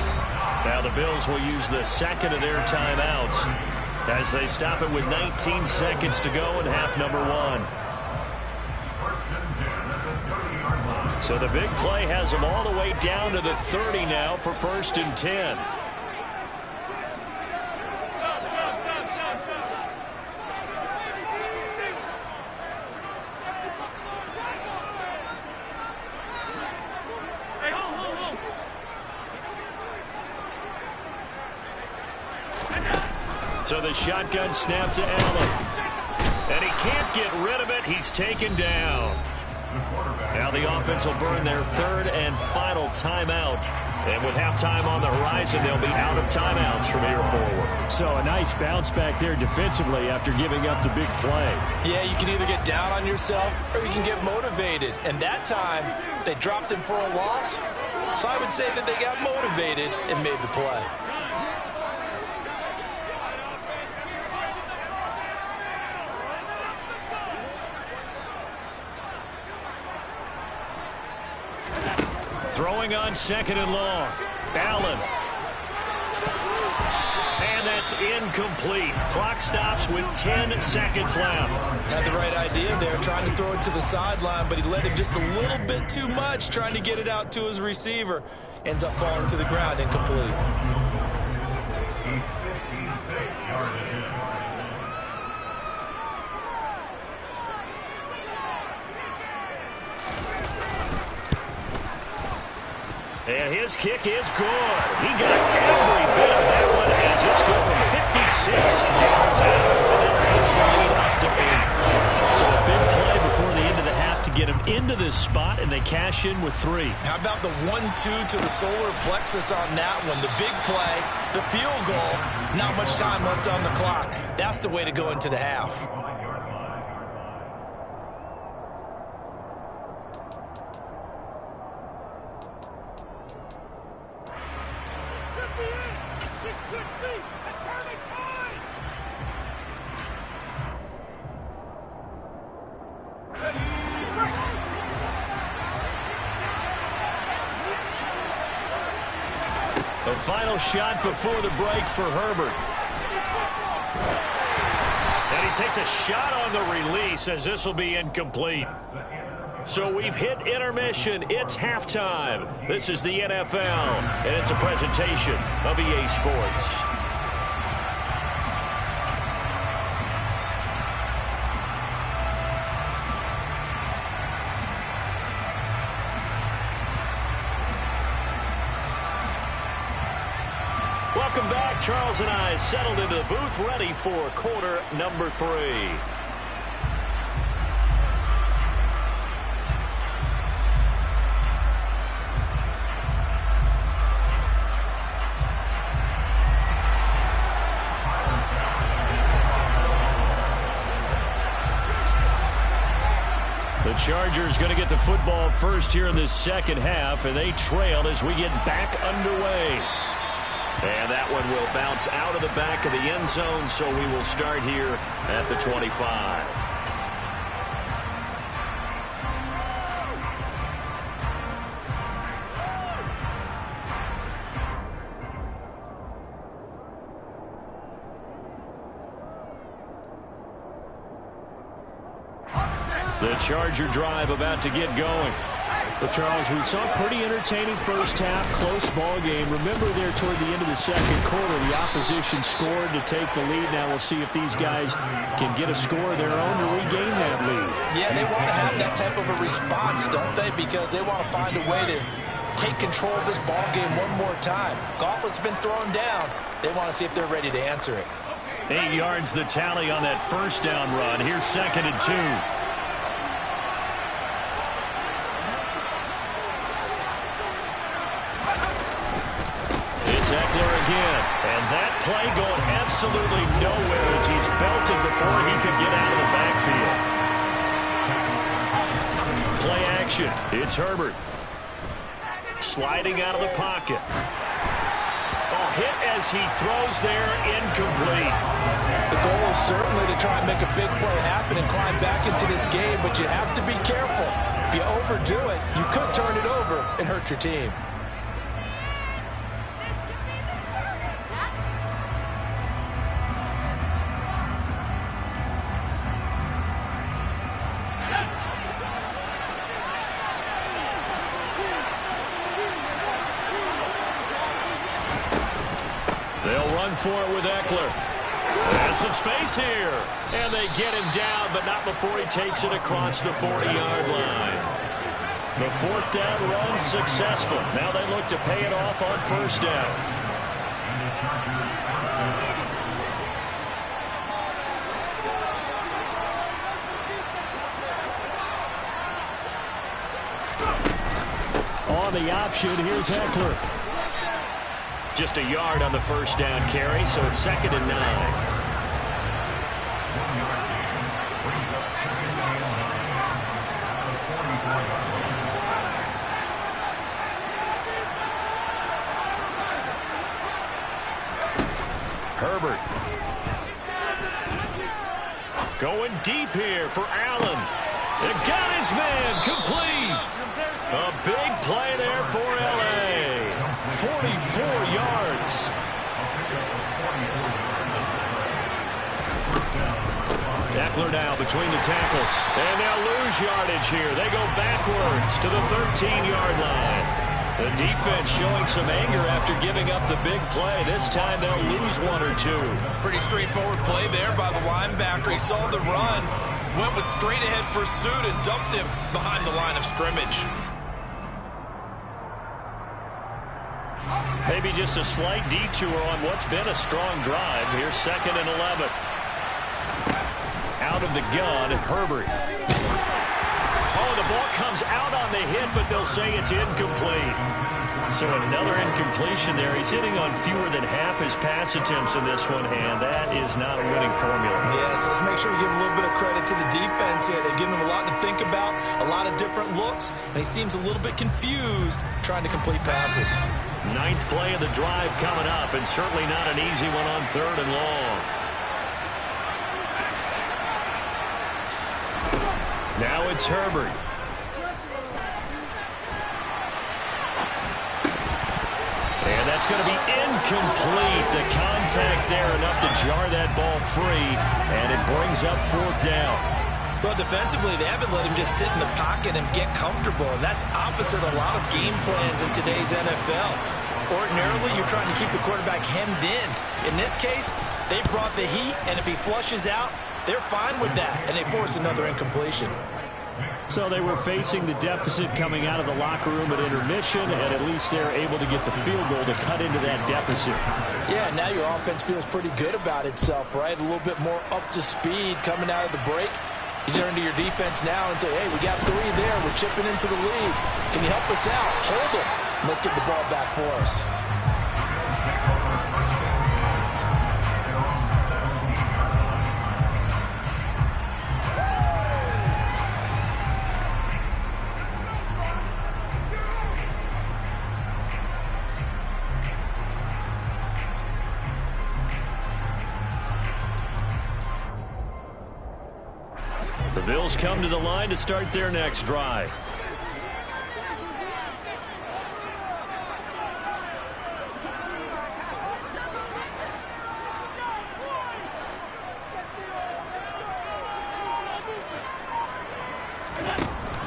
D: Now the Bills will use the 2nd of their timeouts as they stop it with 19 seconds to go in half number 1. So the big play has them all the way down to the 30 now for 1st and 10. So the shotgun snap to Allen. And he can't get rid of it. He's taken down. Now the offense will burn their third and final timeout. And with halftime on the horizon, they'll be out of timeouts from here forward.
B: So a nice bounce back there defensively after giving up the big play.
A: Yeah, you can either get down on yourself or you can get motivated. And that time, they dropped him for a loss. So I would say that they got motivated and made the play.
D: Throwing on second and long. Allen. And that's incomplete. Clock stops with 10 seconds left.
C: Had the right idea there, trying to throw it to the sideline, but he let him just a little bit too much, trying to get it out to his receiver. Ends up falling to the ground, incomplete.
D: And his kick is good. He got every bit of that one as it's good from 56 yards out. And they'll push the lead up to 8. So a big play before the end of the half to get him into this spot, and they cash in with 3.
C: How about the 1-2 to the solar plexus on that one? The big play, the field goal, not much time left on the clock. That's the way to go into the half.
D: The final shot before the break for Herbert. And he takes a shot on the release as this will be incomplete. So we've hit intermission. It's halftime. This is the NFL, and it's a presentation of EA Sports. Welcome back. Charles and I settled into the booth, ready for quarter number 3. The Chargers going to get the football first here in this second half, and they trail as we get back underway. And that one will bounce out of the back of the end zone, so we will start here at the 25. The Charger drive about to get going.
B: But, Charles, we saw a pretty entertaining first half, close ball game. Remember there toward the end of the second quarter, the opposition scored to take the lead. Now we'll see if these guys can get a score of their own to regain that lead.
A: Yeah, they want to have that type of a response, don't they? Because they want to find a way to take control of this ball game one more time. Gauntlet's been thrown down. They want to see if they're ready to answer it.
D: 8 yards the tally on that first down run. Here's 2nd and 2. Eckler again, and that play going absolutely nowhere as he's belted before he could get out of the backfield. Play action. It's Herbert. Sliding out of the pocket. Oh, hit as he throws there, incomplete.
A: The goal is certainly to try and make a big play happen and climb back into this game, but you have to be careful. If you overdo it, you could turn it over and hurt your team.
D: They'll run for it with Eckler. And some space here. And they get him down, but not before he takes it across the 40-yard line. The 4th down run successful. Now they look to pay it off on 1st down. on the option. Here's Eckler. Just a yard on the first down carry, so it's 2nd and 9. Herbert. Going deep here for Allen. It got his man complete. A big play there for L.A. 44 yards. Eckler now between the tackles. And they'll lose yardage here. They go backwards to the 13-yard line. The defense showing some anger after giving up the big play. This time they'll lose 1 or 2.
C: Pretty straightforward play there by the linebacker. He saw the run, went with straight-ahead pursuit, and dumped him behind the line of scrimmage.
D: Maybe just a slight detour on what's been a strong drive. Here's 2nd and 11. Out of the gun, Herbert. Oh, the ball comes out on the hit, but they'll say it's incomplete. So another incompletion there. He's hitting on fewer than half his pass attempts in this one, and that is not a winning formula.
C: Yeah, so let's make sure we give a little bit of credit to the defense here. They've given him a lot to think about, a lot of different looks, and he seems a little bit confused trying to complete passes.
D: 9th play of the drive coming up, and certainly not an easy one on 3rd and long. Now it's Herbert. And that's going to be incomplete. The contact there enough to jar that ball free, and it brings up 4th down.
C: Well, defensively, they haven't let him just sit in the pocket and get comfortable, and that's opposite a lot of game plans in today's NFL. Ordinarily, you're trying to keep the quarterback hemmed in. In this case, they brought the heat, and if he flushes out, they're fine with that, and they force another incompletion.
D: So they were facing the deficit coming out of the locker room at intermission, and at least they're able to get the field goal to cut into that deficit.
A: Yeah, now your offense feels pretty good about itself, right? A little bit more up to speed coming out of the break. You turn to your defense now and say, hey, we got 3 there. We're chipping into the lead. Can you help us out? Hold them. Let's get the ball back for us.
D: The Bills come to the line to start their next drive.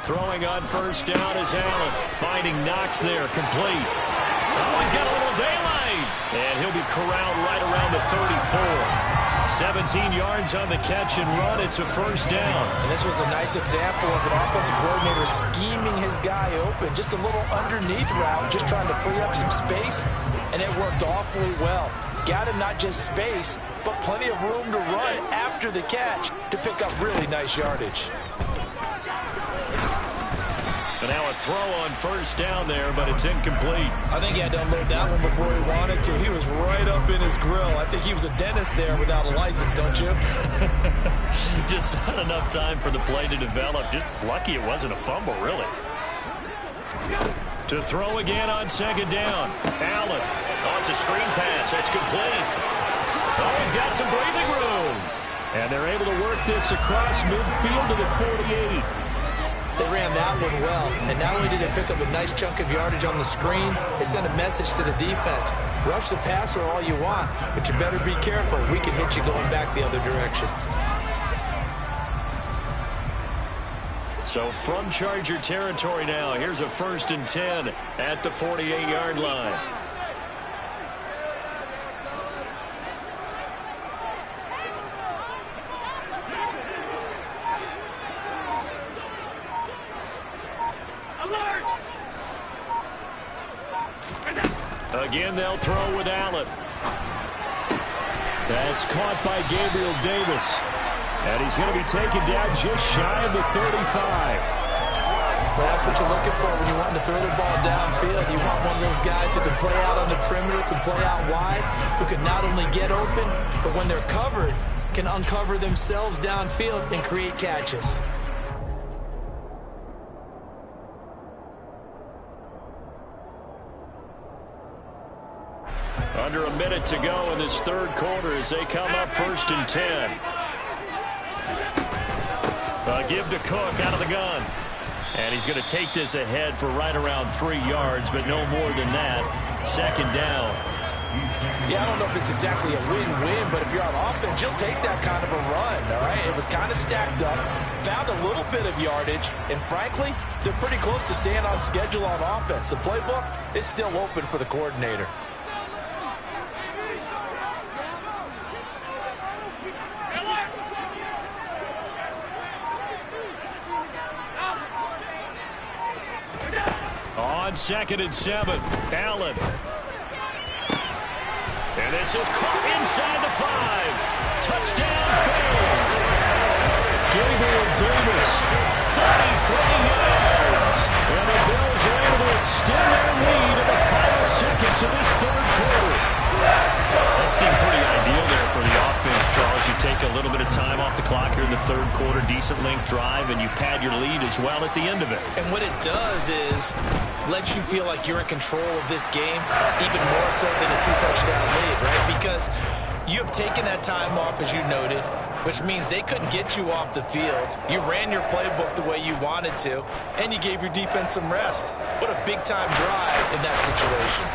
D: Throwing on 1st down is Allen. Finding Knox there, complete. Oh, he's got a little daylight. And he'll be corralled right around the 34. 17 yards on the catch and run. It's a 1st down.
A: And this was a nice example of an offensive coordinator scheming his guy open. Just a little underneath route, just trying to free up some space, and it worked awfully well. Got him not just space, but plenty of room to run after the catch to pick up really nice yardage.
D: And now a throw on 1st down there, but it's incomplete.
C: I think he had to unload that one before he wanted to. He was right up in his grill. I think he was a dentist there without a license, don't you?
D: Just not enough time for the play to develop. Just lucky it wasn't a fumble, really. To throw again on 2nd down. Allen. Oh, it's a screen pass. That's complete. Oh, he's got some breathing room. And they're able to work this across midfield to the 48.
A: They ran that one well, and not only did they pick up a nice chunk of yardage on the screen, they sent a message to the defense. Rush the passer all you want, but you better be careful. We can hit you going back the other direction.
D: So from Charger territory now, here's a 1st and 10 at the 48-yard line. Again, they'll throw with Allen. That's caught by Gabriel Davis. And he's going to be taken down just shy of the 35.
A: Well, that's what you're looking for when you want to throw the ball downfield. You want one of those guys who can play out on the perimeter, can play out wide, who can not only get open, but when they're covered, can uncover themselves downfield and create catches.
D: Under a minute to go in this third quarter as they come up 1st and 10. Give to Cook out of the gun. And he's going to take this ahead for right around 3 yards, but no more than that. 2nd down.
A: Yeah, I don't know if it's exactly a win-win, but if you're on offense, you'll take that kind of a run, all right? It was kind of stacked up, found a little bit of yardage, and frankly, they're pretty close to staying on schedule on offense. The playbook is still open for the coordinator.
D: On 2nd and 7, Allen. And this is caught inside the 5. Touchdown, Bills. Gabriel Davis, 33 yards. And the Bills are able to extend their lead in the final seconds of this third quarter. That seemed pretty ideal there for the offense, Charles. You take a little bit of time off the clock here in the third quarter, decent length drive, and you pad your lead as well at the end of it.
A: And what it does is let you feel like you're in control of this game, even more so than a 2-touchdown lead, right? Because you have taken that time off, as you noted, which means they couldn't get you off the field. You ran your playbook the way you wanted to, and you gave your defense some rest. What a big-time drive in that situation.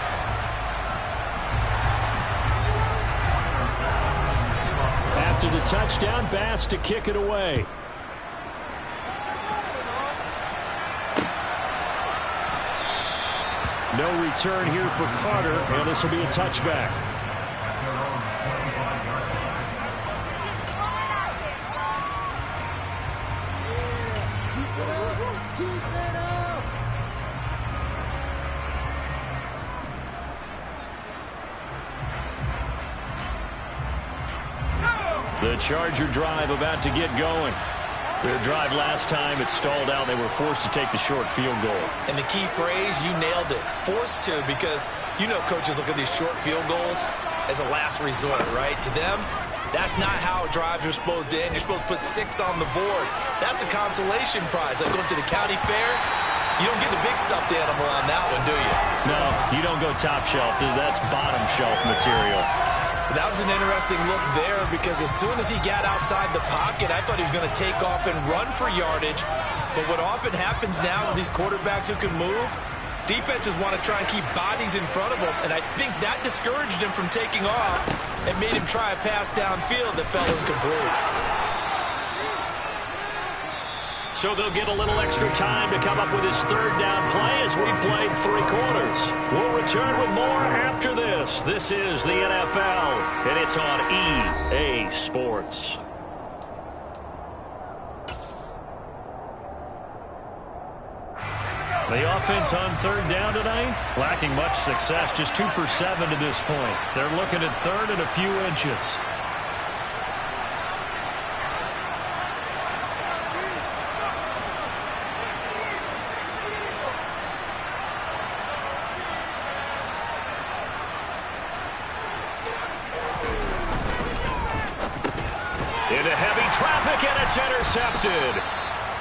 D: After the touchdown, Bass to kick it away. No return here for Carter, and this will be a touchback. The Charger drive about to get going. Their drive last time, it stalled out. They were forced to take the short field goal.
A: And the key phrase, you nailed it. Forced to, because you know coaches look at these short field goals as a last resort, right? To them, that's not how drives are supposed to end. You're supposed to put 6 on the board. That's a consolation prize. Like going to the county fair, you don't get the big stuffed animal on that one, do you?
D: No, you don't go top shelf. That's bottom shelf material.
A: That was an interesting look there because as soon as he got outside the pocket, I thought he was going to take off and run for yardage. But what often happens now with these quarterbacks who can move, defenses want to try and keep bodies in front of them. And I think that discouraged him from taking off and made him try a pass downfield that fell incomplete.
D: So they'll get a little extra time to come up with his third down play as we played 3 quarters. We'll return with more after this. This is the NFL, and it's on EA Sports. The offense on third down tonight, lacking much success, just 2 for 7 to this point. They're looking at third and a few inches. Into heavy traffic, and it's intercepted.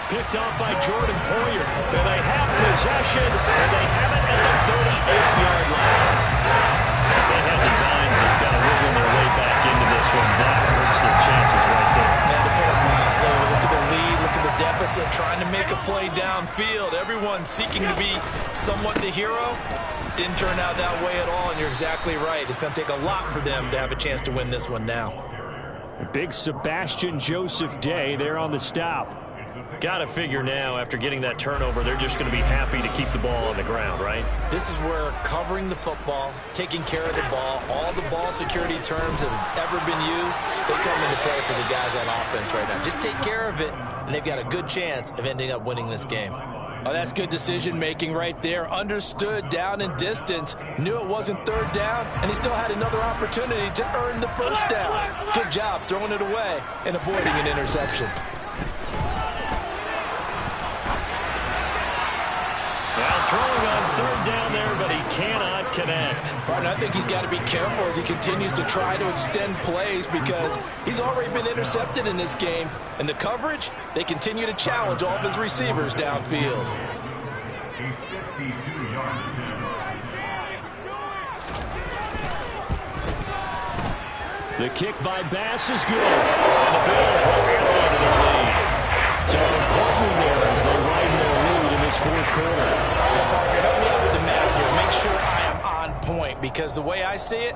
D: Picked off by Jordan Poyer. And they have possession, and they have it at the 38-yard line. If they had designs of kind of wiggling their way back into this one, that hurts their chances right there.
A: Man, to put a mild play, look at the lead, look at the deficit, trying to make a play downfield. Everyone seeking to be somewhat the hero. Didn't turn out that way at all, and you're exactly right. It's going to take a lot for them to have a chance to win this one now.
D: Big Sebastian Joseph Day there on the stop. Got to figure now, after getting that turnover, they're just going to be happy to keep the ball on the ground, right?
A: This is where covering the football, taking care of the ball, all the ball security terms that have ever been used, they come into play for the guys on offense right now. Just take care of it, and they've got a good chance of ending up winning this game. Oh, that's good decision-making right there. Understood down and distance. Knew it wasn't third down, and he still had another opportunity to earn the first down. Good job throwing it away and avoiding an interception.
D: throwing on third down there, but he cannot connect.
A: Martin, I think he's got to be careful as he continues to try to extend plays because he's already been intercepted in this game. And the coverage, they continue to challenge all of his receivers downfield.
D: The kick by Bass is good. And the Bills right on to their lead. So important there as they ride their lead in this fourth quarter.
A: Parker, help me out with the math here. Make sure I am on point because the way I see it,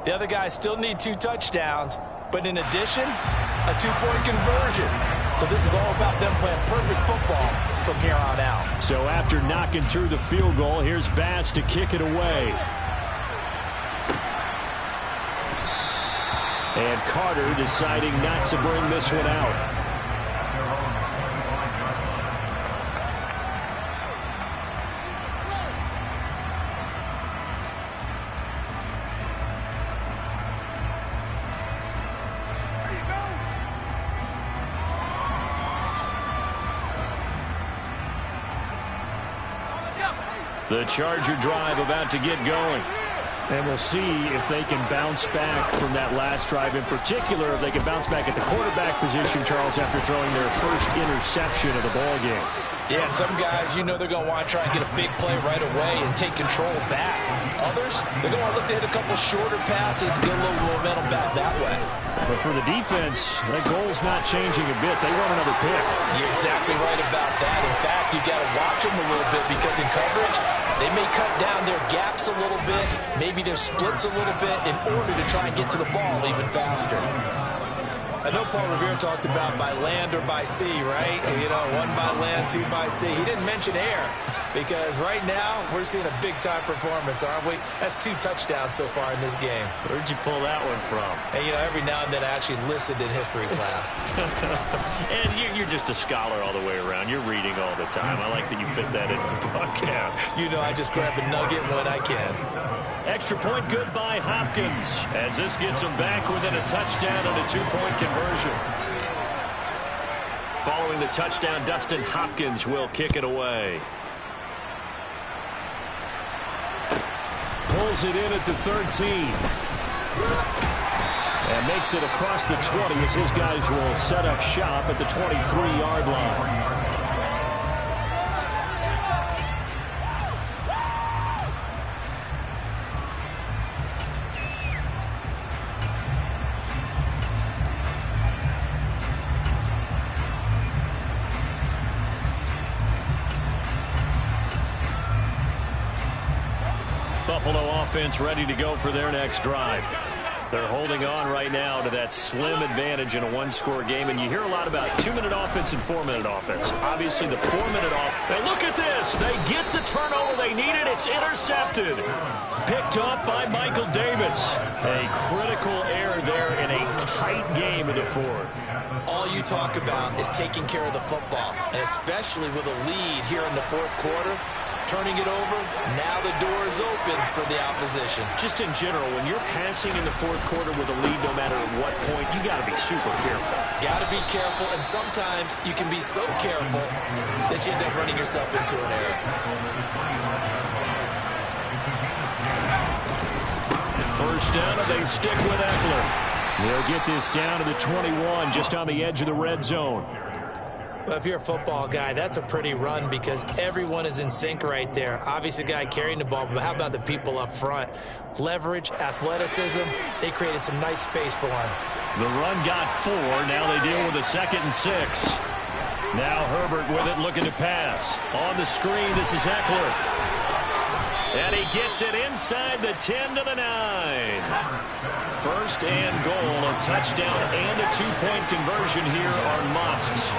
A: the other guys still need 2 touchdowns, but in addition, a 2-point conversion. So this is all about them playing perfect football from here on out.
D: So after knocking through the field goal, here's Bass to kick it away. And Carter deciding not to bring this one out. The Charger drive about to get going. And we'll see if they can bounce back from that last drive. In particular, if they can bounce back at the quarterback position, Charles, after throwing their first interception of the ballgame.
A: Yeah, and some guys, you know they're going to want to try and get a big play right away and take control back. Others, they're going to look to hit a couple shorter passes and get a little momentum back that way.
D: But for the defense, that goal's not changing a bit. They want another pick.
A: You're exactly right about that. In fact, you've got to watch them a little bit because in coverage, they may cut down their gaps a little bit, maybe their splits a little bit in order to try and get to the ball even faster.
C: I know Paul Revere talked about by land or by sea, right? You know, 1 by land, 2 by sea. He didn't mention air because right now we're seeing a big-time performance, aren't we? That's 2 touchdowns so far in this game.
D: Where'd you pull that one from?
C: And, you know, every now and then I actually listened in history class.
D: And you're just a scholar all the way around. You're reading all the time. I like that you fit that in the broadcast.
C: You know, I just grab a nugget when I can.
D: Extra point good by Hopkins as this gets them back within a touchdown and a 2-point conversion. Following the touchdown, Dustin Hopkins will kick it away. Pulls it in at the 13. And makes it across the 20 as his guys will set up shop at the 23-yard line. Buffalo offense ready to go for their next drive. They're holding on right now to that slim advantage in a 1-score game, and you hear a lot about 2-minute offense and 4-minute offense. Obviously, the 4-minute offense. And look at this. They get the turnover they needed. It's intercepted. Picked off by Michael Davis. A critical error there in a tight game in the 4th.
C: All you talk about is taking care of the football, and especially with a lead here in the 4th quarter. Turning it over, now the door is open for the opposition.
D: Just in general, when you're passing in the 4th quarter with a lead, no matter at what point, you got to be super careful.
C: Got to be careful, and sometimes you can be so careful that you end up running yourself into an error.
D: First down, and they stick with Eckler. They'll get this down to the 21, just on the edge of the red zone.
C: Well, if you're a football guy, that's a pretty run because everyone is in sync right there. Obviously, the guy carrying the ball, but how about the people up front? Leverage, athleticism, they created some nice space for him.
D: The run got 4. Now they deal with a 2nd and 6. Now Herbert with it, looking to pass. On the screen, this is Eckler. And he gets it inside the 10 to the 9. First and goal, a touchdown and a 2-point conversion here are musts.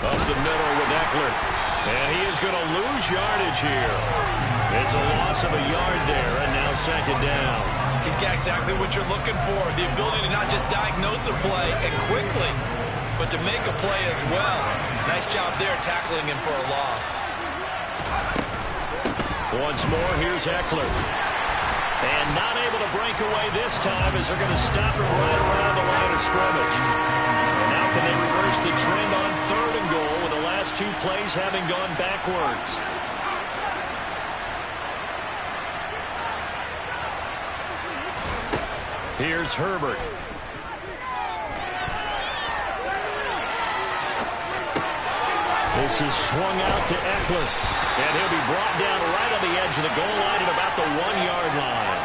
D: Up the middle with Eckler. And he is going to lose yardage here. It's a loss of a yard there, and now 2nd down.
C: He's got exactly what you're looking for, the ability to not just diagnose a play and quickly, but to make a play as well. Nice job there tackling him for a loss.
D: Once more, here's Eckler. And not able to break away this time as they're going to stop him right around the line of scrimmage. And now can they reverse the trend on 3rd and goal with the last 2 plays having gone backwards? Here's Herbert. This is swung out to Eckler. And he'll be brought down right on the edge of the goal line at about the 1-yard line.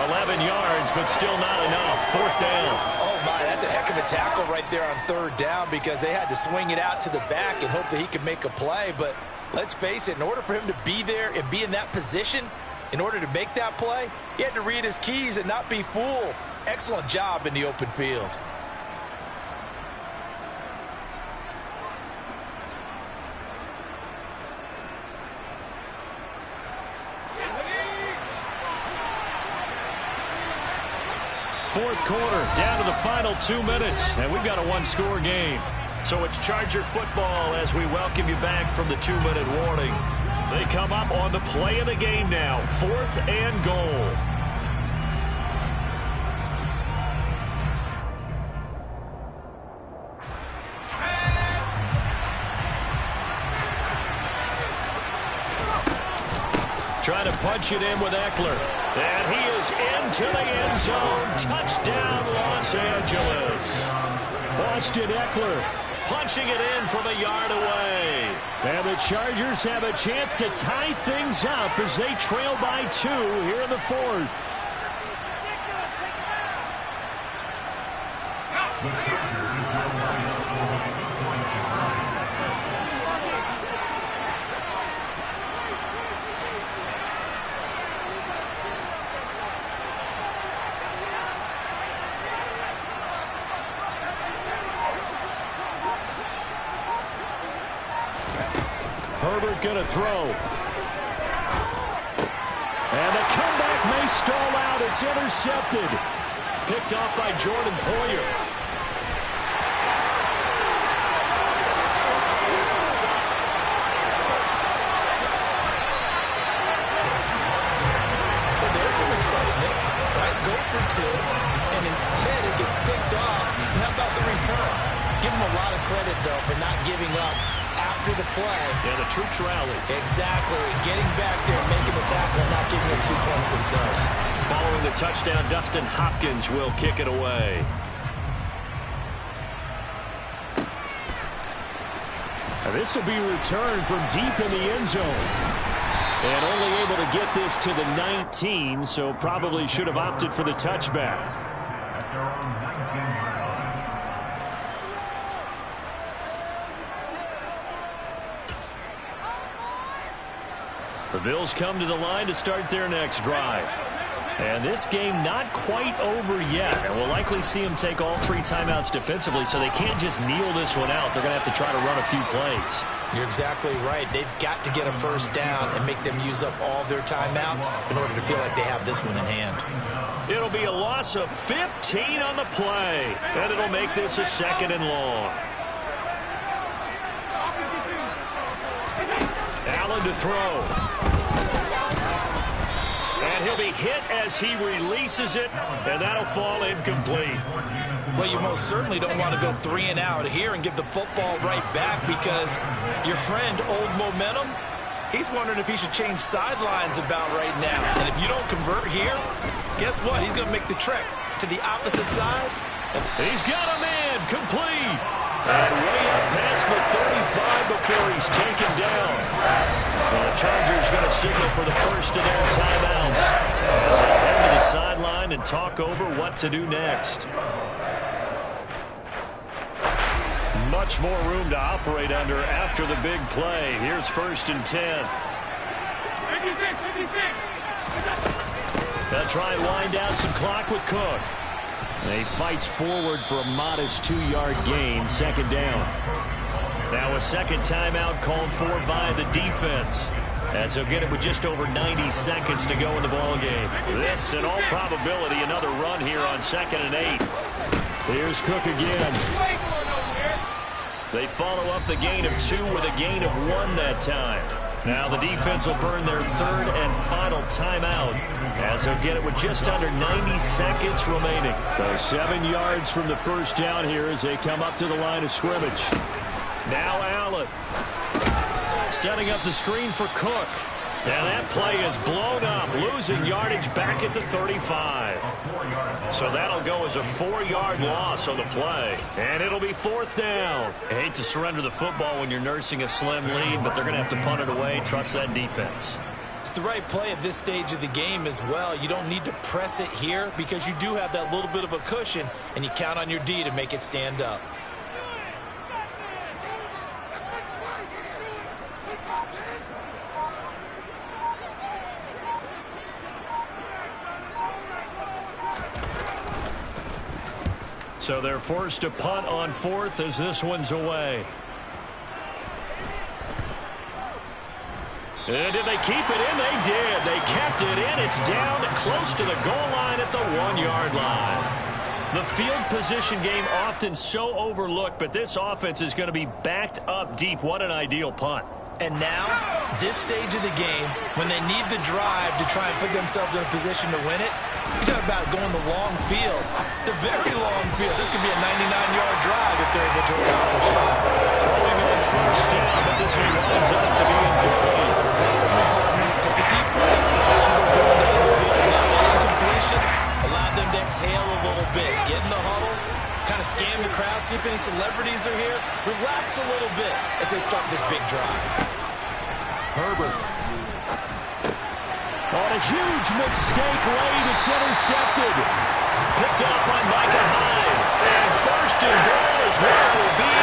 D: 11 yards, but still not enough. 4th down.
A: Oh, my, that's a heck of a tackle right there on 3rd down because they had to swing it out to the back and hope that he could make a play. But let's face it, in order for him to be there and be in that position, in order to make that play, he had to read his keys and not be fooled. Excellent job in the open field.
D: Fourth quarter, down to the final 2 minutes, and we've got a 1-score game. So it's Charger football as we welcome you back from the 2-minute warning. They come up on the play of the game now, 4th and goal. Trying to punch it in with Eckler. And he is into the end zone. Touchdown, Los Angeles. Austin Eckler punching it in from a yard away. And the Chargers have a chance to tie things up as they trail by 2 here in the 4th. Herbert going to throw. And the comeback may stall out. It's intercepted. Picked off by Jordan Poyer.
A: Well, there's some excitement, right? Go for 2, and instead it gets picked off. And how about the return? Give him a lot of credit, though, for not giving up after the play.
D: Yeah, the troops rally.
A: Exactly. Getting back there, making the tackle, and not giving up 2 points themselves.
D: Following the touchdown, Dustin Hopkins will kick it away. Now this will be returned from deep in the end zone. And only able to get this to the 19, so probably should have opted for the touchback. The Bills come to the line to start their next drive. And this game not quite over yet. And we'll likely see them take all 3 timeouts defensively, so they can't just kneel this one out. They're going to have to try to run a few plays.
A: You're exactly right. They've got to get a first down and make them use up all their timeouts in order to feel like they have this one in hand.
D: It'll be a loss of 15 on the play. And it'll make this a 2nd and long. Allen to throw. And he'll be hit as he releases it, and that'll fall incomplete.
A: Well, you most certainly don't want to go 3 and out here and give the football right back because your friend, Old Momentum, he's wondering if he should change sidelines about right now. And if you don't convert here, guess what? He's going to make the trek to the opposite side.
D: He's got him in, complete. And way up past the 35 before he's taken down. And the Chargers going to signal for the first of their timeouts as they head to the sideline and talk over what to do next. Much more room to operate under after the big play. Here's 1st and 10. They'll try and wind down some clock with Cook. He fights forward for a modest 2-yard gain, 2nd down. Now a 2nd timeout called for by the defense, as they'll get it with just over 90 seconds to go in the ballgame. This, in all probability, another run here on 2nd and 8. Here's Cook again. They follow up the gain of 2 with a gain of 1 that time. Now the defense will burn their third and final timeout as they'll get it with just under 90 seconds remaining.
B: So 7 yards from the first down here as they come up to the line of scrimmage.
D: Now Allen setting up the screen for Cook. And that play is blown up, losing yardage back at the 35. So that'll go as a 4-yard loss on the play. And it'll be 4th down. I hate to surrender the football when you're nursing a slim lead, but they're going to have to punt it away. Trust that defense.
C: It's the right play at this stage of the game as well. You don't need to press it here because you do have that little bit of a cushion, and you count on your D to make it stand up.
D: So they're forced to punt on 4th as this one's away. And did they keep it in? They did. They kept it in. It's down close to the goal line at the 1-yard line. The field position game often so overlooked, but this offense is going to be backed up deep. What an ideal punt.
C: And now, this stage of the game, when they need the drive to try and put themselves in a position to win it, you talk about going the long field, the very long field. This could be a 99-yard drive if they're able to accomplish it.
D: Throwing on first down, but this one winds up to be incomplete.
C: Took a deep breath. That's what they're doing down the field. Not an incompletion. Allowed them to exhale a little bit. Get in the huddle. Kind of scan the crowd, see if any celebrities are here. Relax a little bit as they start this big drive.
B: Herbert. On a huge mistake late, it's intercepted.
D: Picked up by Micah Hyde. And first and goal is where it will be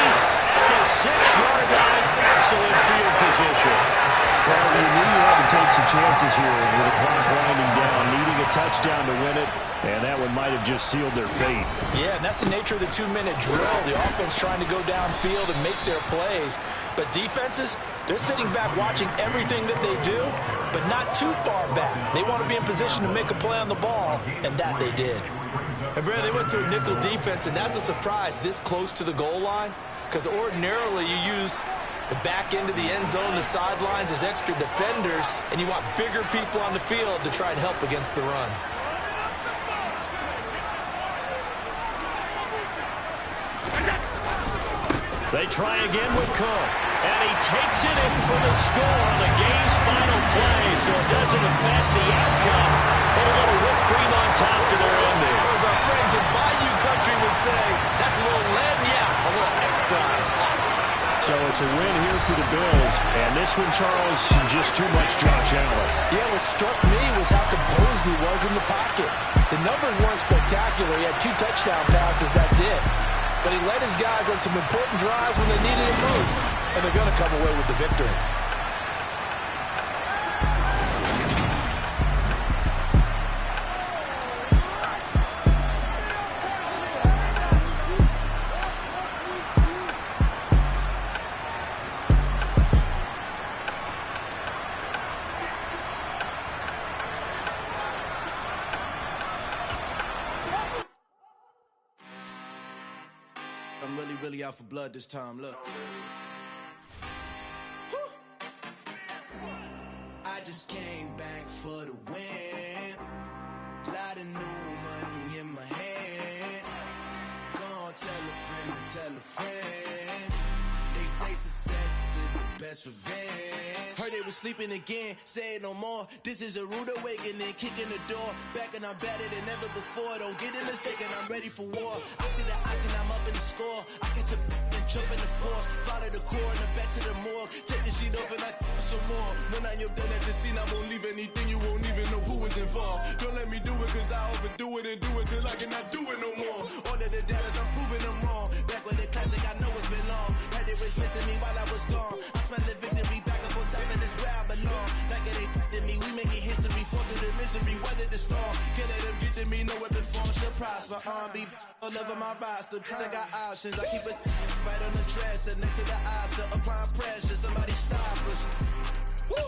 D: at the 6-yard line. Excellent field position.
B: Well, you knew you had to take some chances here with the clock winding down, needing a touchdown to win it, and that one might have just sealed their fate.
C: Yeah, and that's the nature of the 2-minute drill. The offense trying to go downfield and make their plays. But defenses, they're sitting back watching everything that they do, but not too far back. They want to be in position to make a play on the ball, and that they did. And, Brad, they went to a nickel defense, and that's a surprise this close to the goal line, because ordinarily you use the back end of the end zone, the sidelines as extra defenders, and you want bigger people on the field to try and help against the run.
D: They try again with Cook, and he takes it in for the score on the game's final play, so it doesn't affect the outcome, but a little whipped cream on top to their ending.
C: As our friends in Bayou Country would say, that's a little lagniappe, a little extra on top.
B: So it's a win here for the Bills, and this one, Charles, just too much Josh Allen.
A: Yeah, what struck me was how composed he was in the pocket. The numbers weren't spectacular. He had 2 touchdown passes, that's it. But he led his guys on some important drives when they needed it most, and they're going to come away with the victory.
N: I'm really out for blood this time, look. I just came back for the win. Lot of new money in my hand. Gonna tell a friend to tell a friend. They say success is the best revenge. Heard they was sleeping again, say it no more. This is a rude awakening, kicking the door. Back and I'm better than ever before. Don't get it mistaken, I'm ready for war. I see the ice and I'm up in the score. I catch a and jump in the course. Follow the core and then back to the morgue. Take the sheet off and I some more. When I am done at the scene, I won't leave anything. You won't even know who is involved. Don't let me do it cause I overdo it and do it till I cannot do it no more. All of the doubters, I'm proving them wrong. Back with the classic, I know it's been long. Heard it was missing me while I was gone. I smell the victory back up on top and it's where I belong. Like it ain't to me, we making history. Fall through the misery, weather the storm. Can't let them get to me, no weapon form should prosper. R&B all over my roster. I got options, I keep it right on the dresser. Next to the Oscar, applying pressure. Somebody stop us. Woo!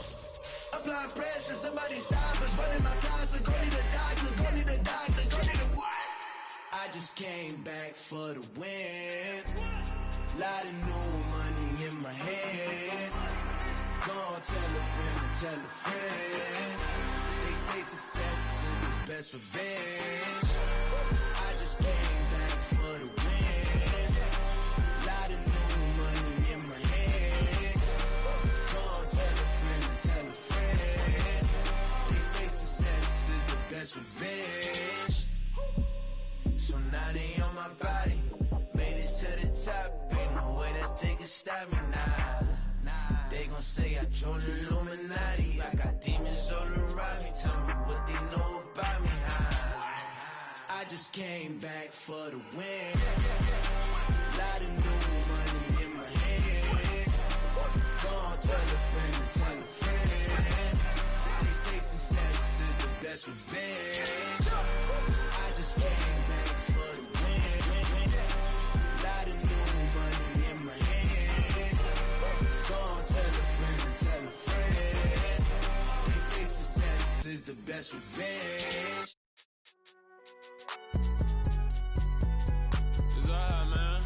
N: Applying pressure, somebody stop us. Running my closet, go need a doctor, go need a doctor, go need a what? I just came back for the win. Lot of new money in my hand. Go on, tell a friend and tell a friend. They say success is the best revenge. I just came back for the win. Lot of new money in my hand. Go on, tell a friend and tell a friend. They say success is the best revenge. So now they on my body. Made it to the top. Ain't no way that they can stop me now. They gon' say I joined the Illuminati. I got demons all around me. Tell me what they know about me, huh? I just came back for the win. Lot of new money in my hand. Go on, tell a friend and tell a friend. They say success is the best revenge. I just came back for the win. Lot of new money in my hand. Go on, tell a friend and tell a friend. They say success is the best revenge.
F: It's alright, man.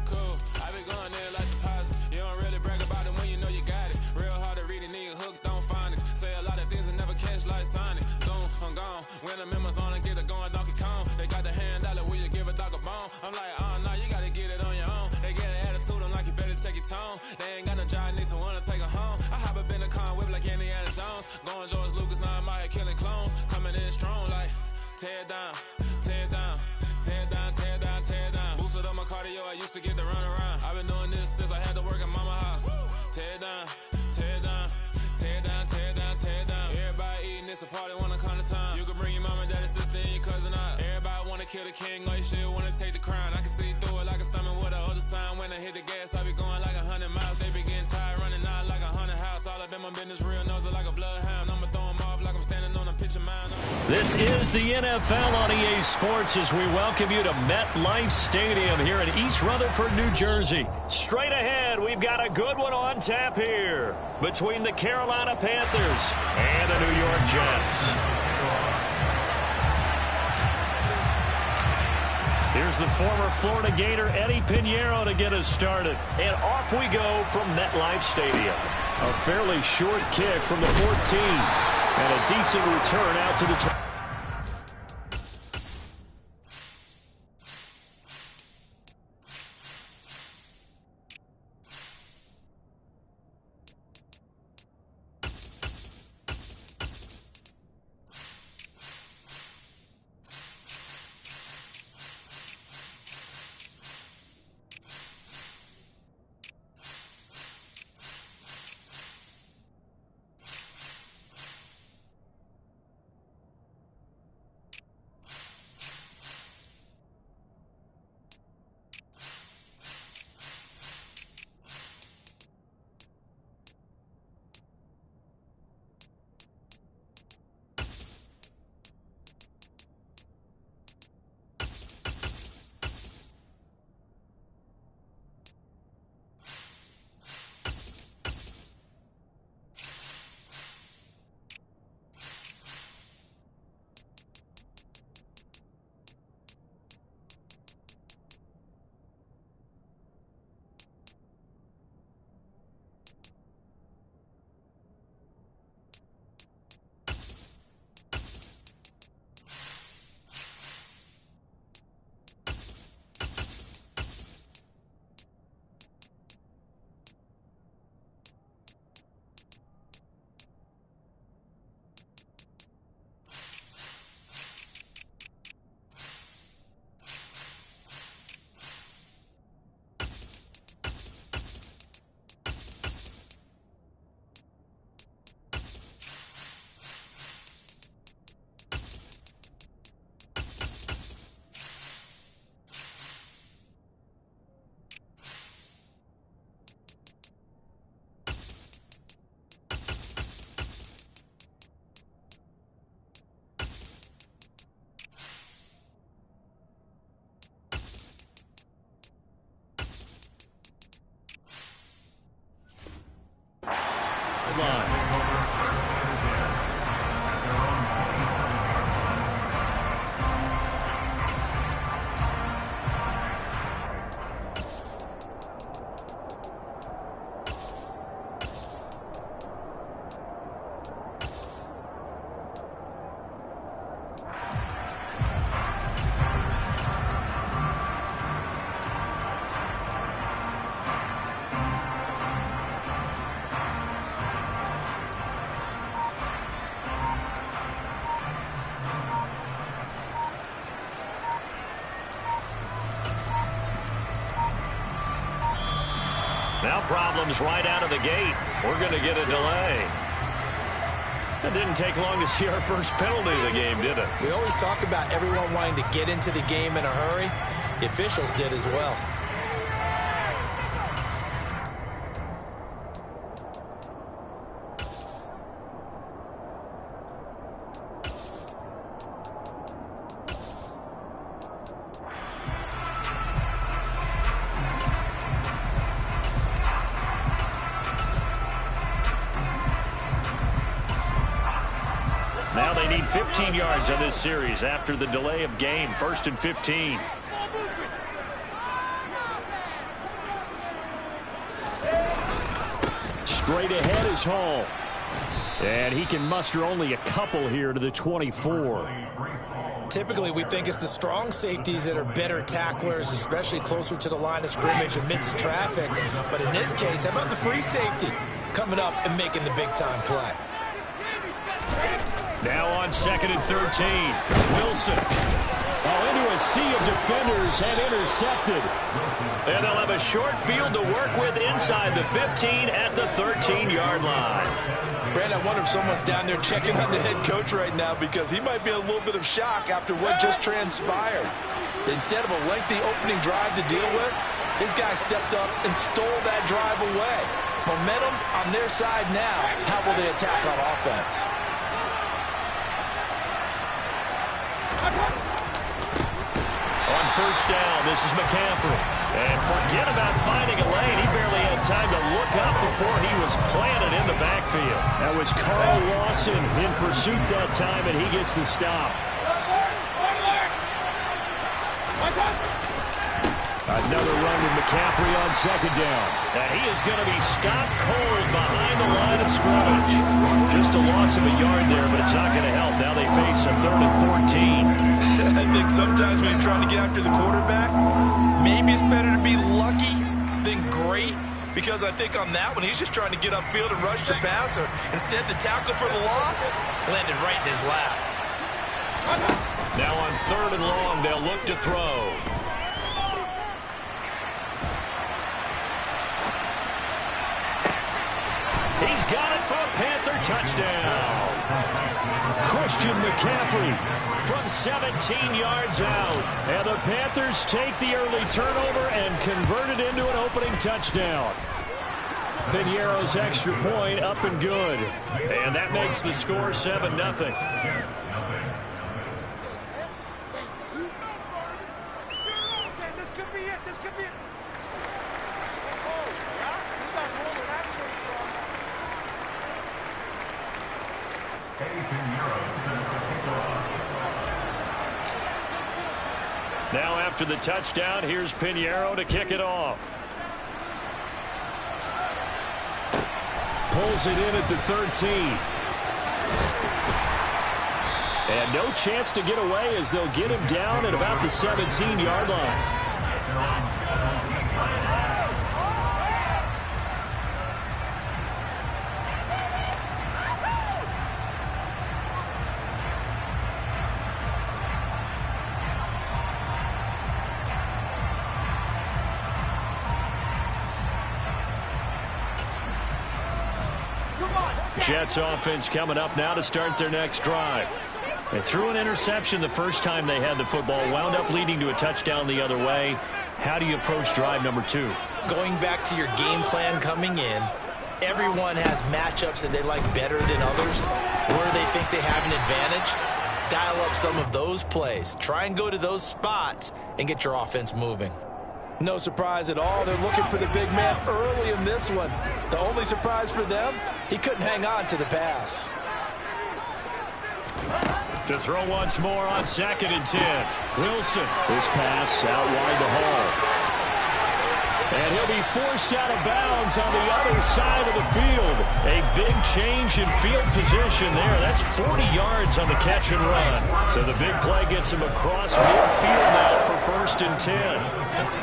F: Cool. I been going there like deposit. You don't really brag about it when you know you got it. Real hard to read a nigga hooked, don't find it. Say a lot of things and never catch like Sonic. Soon I'm gone. When the members on and get it going Donkey Kong. They got the hand dollar, will you give a dog a bone? I'm like, nah, you gotta get it on your own. They get an attitude, I'm like, you better check your tone. They ain't got no job, need someone to take her home. I hop up in the car, whip like Indiana Jones. Going George Lucas, now I'm out here killing clones. Coming in strong like, tear down, tear down, tear down, tear down, tear down. Boosted up my cardio, I used to get to run around. I've been doing this since I had to work at mama house. Tear down, tear down, tear down, tear down, tear down. Everybody eating, it's a party, wanna come to time. You can bring your mama, daddy, sister, and your cousin out. Everybody wanna kill the king, like shit, wanna take the crown. I can see through it like a stomach with a other sign. When I hit the gas, I be going like 100 miles. They be getting tired, running out like 100 house. All up in my business, real nose like a bloodhound. I'ma throw them off like I'm standing on a pitcher mound.
D: This is the NFL on EA Sports as we welcome you to MetLife Stadium here in East Rutherford, New Jersey. Straight ahead, we've got a good one on tap here between the Carolina Panthers and the New York Jets. Here's the former Florida Gator Eddie Pinheiro to get us started. And off we go from MetLife Stadium. A fairly short kick from the 14. And a decent return out to the 20. Now problems right out of the gate. We're going to get a delay. It didn't take long to see our first penalty of the game, did it?
A: We always talk about everyone wanting to get into the game in a hurry. The officials did as well.
D: Now they need 15 yards on this series after the delay of game. 1st and 15. Straight ahead is Hall. And he can muster only a couple here to the 24.
A: Typically, we think it's the strong safeties that are better tacklers, especially closer to the line of scrimmage amidst traffic. But in this case, how about the free safety coming up and making the big-time play?
D: Now on 2nd and 13. Wilson.
B: Into a sea of defenders and intercepted.
D: And they'll have a short field to work with inside the 15 at the 13-yard line.
C: Brandon, I wonder if someone's down there checking on the head coach right now, because he might be in a little bit of shock after what just transpired. Instead of a lengthy opening drive to deal with, his guy stepped up and stole that drive away. Momentum on their side now. How will they attack on offense?
D: On 1st down, this is McCaffrey. And forget about finding a lane. He barely had time to look up before he was planted in the backfield.
B: That was Carl Lawson in pursuit that time, and he gets the stop. Another run with McCaffrey on 2nd down.
D: And he is going to be stopped cold behind the line of scrimmage. Just a loss of a yard there, but it's not going to help. Now they face a 3rd and 14.
C: I think sometimes when you're trying to get after the quarterback, maybe it's better to be lucky than great, because I think on that one, he's just trying to get upfield and rush the passer. Instead, the tackle for the loss landed right in his lap.
D: Now on 3rd and long, they'll look to throw. He's got it for a Panther touchdown.
B: Christian McCaffrey
D: from 17 yards out.
B: And the Panthers take the early turnover and convert it into an opening touchdown. Piñeiro's extra point up and good.
D: And that makes the score 7-0.
K: This could be it. This could be it.
D: Now after the touchdown, here's Piñeiro to kick it off.
B: Pulls it in at the 13. And no chance to get away as they'll get him down at about the 17-yard line.
D: Jets offense coming up now to start their next drive. They threw an interception the first time they had the football, wound up leading to a touchdown the other way. How do you approach drive number 2?
A: Going back to your game plan coming in, everyone has matchups that they like better than others. Where they think they have an advantage, dial up some of those plays. Try and go to those spots and get your offense moving.
C: No surprise at all. They're looking for the big man early in this one. The only surprise for them, he couldn't hang on to the pass.
D: To throw once more on 2nd and 10. Wilson.
B: This pass out wide to Hall. And he'll be forced out of bounds on the other side of the field.
D: A big change in field position there. That's 40 yards on the catch and run. So the big play gets him across midfield now for 1st and 10.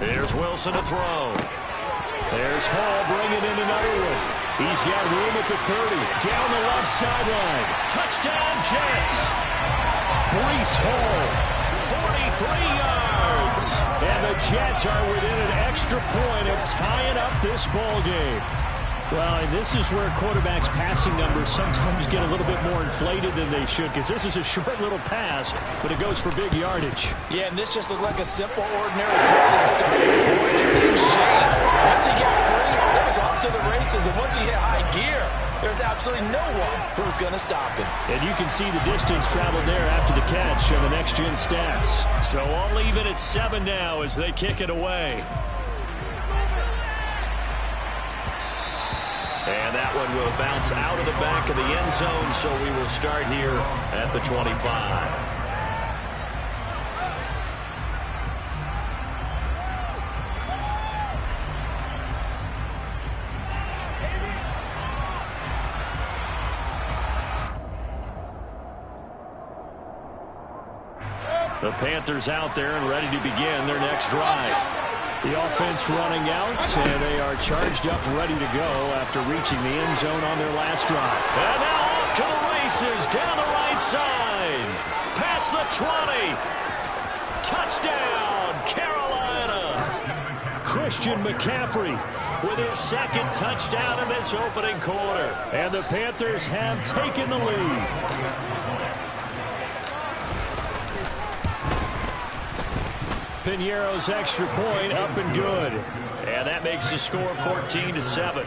D: Here's Wilson to throw.
B: There's Hall bringing in another one. He's got room at the 30. Down the left sideline.
D: Touchdown, Jets.
B: Breece Hall, 43 yards. And the Jets are within an extra point of tying up this ball game.
D: Well, and this is where quarterbacks' passing numbers sometimes get a little bit more inflated than they should, because this is a short little pass, but it goes for big yardage.
A: Yeah, and this just looked like a simple, ordinary play to start. Boy, did things change. Once he got free, it was off to the races, and once he hit high gear, there's absolutely no one who's going to stop him.
D: And you can see the distance traveled there after the catch on the next-gen stats.
B: So I'll leave it at 7 now as they kick it away. And that one will bounce out of the back of the end zone, so we will start here at the 25. The Panthers out there and ready to begin their next drive. The offense running out, and they are charged up ready to go after reaching the end zone on their last drive. And now off to the races down the right side. Past the 20. Touchdown, Carolina. Christian McCaffrey with his second touchdown in this opening quarter. And the Panthers have taken the lead. Piñeiro's extra point up and good. And that makes the score 14-7.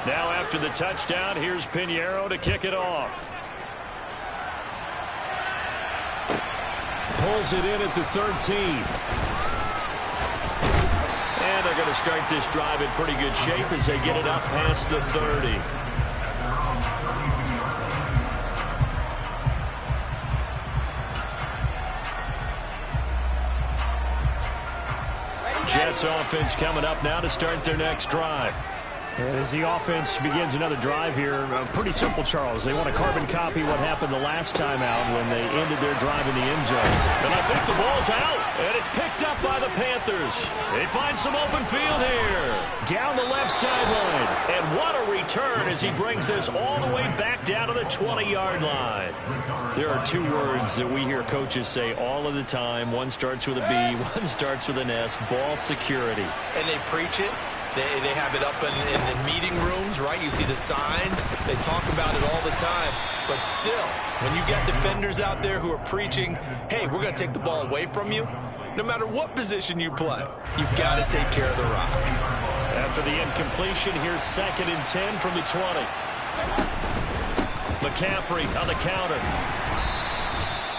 B: Now after the touchdown, here's Piñeiro to kick it off. Pulls it in at the 13. And they're going to start this drive in pretty good shape as they get it up past the 30. Jets offense coming up now to start their next drive.
D: And as the offense begins another drive here, pretty simple, Charles. They want to carbon copy what happened the last time out when they ended their drive in the end zone.
B: And I think the ball's out, and it's picked up by the Panthers. They find some open field here. Down the left sideline. And what a return as he brings this all the way back down to the 20-yard line.
D: There are two words that we hear coaches say all of the time. One starts with a B, one starts with an S, ball security.
C: And they preach it. They have it up in meeting rooms, right? You see the signs. They talk about it all the time. But still, when you got defenders out there who are preaching, hey, we're going to take the ball away from you, no matter what position you play, you've got to take care of the rock.
B: After the incompletion, here's 2nd and 10 from the 20. McCaffrey on the counter.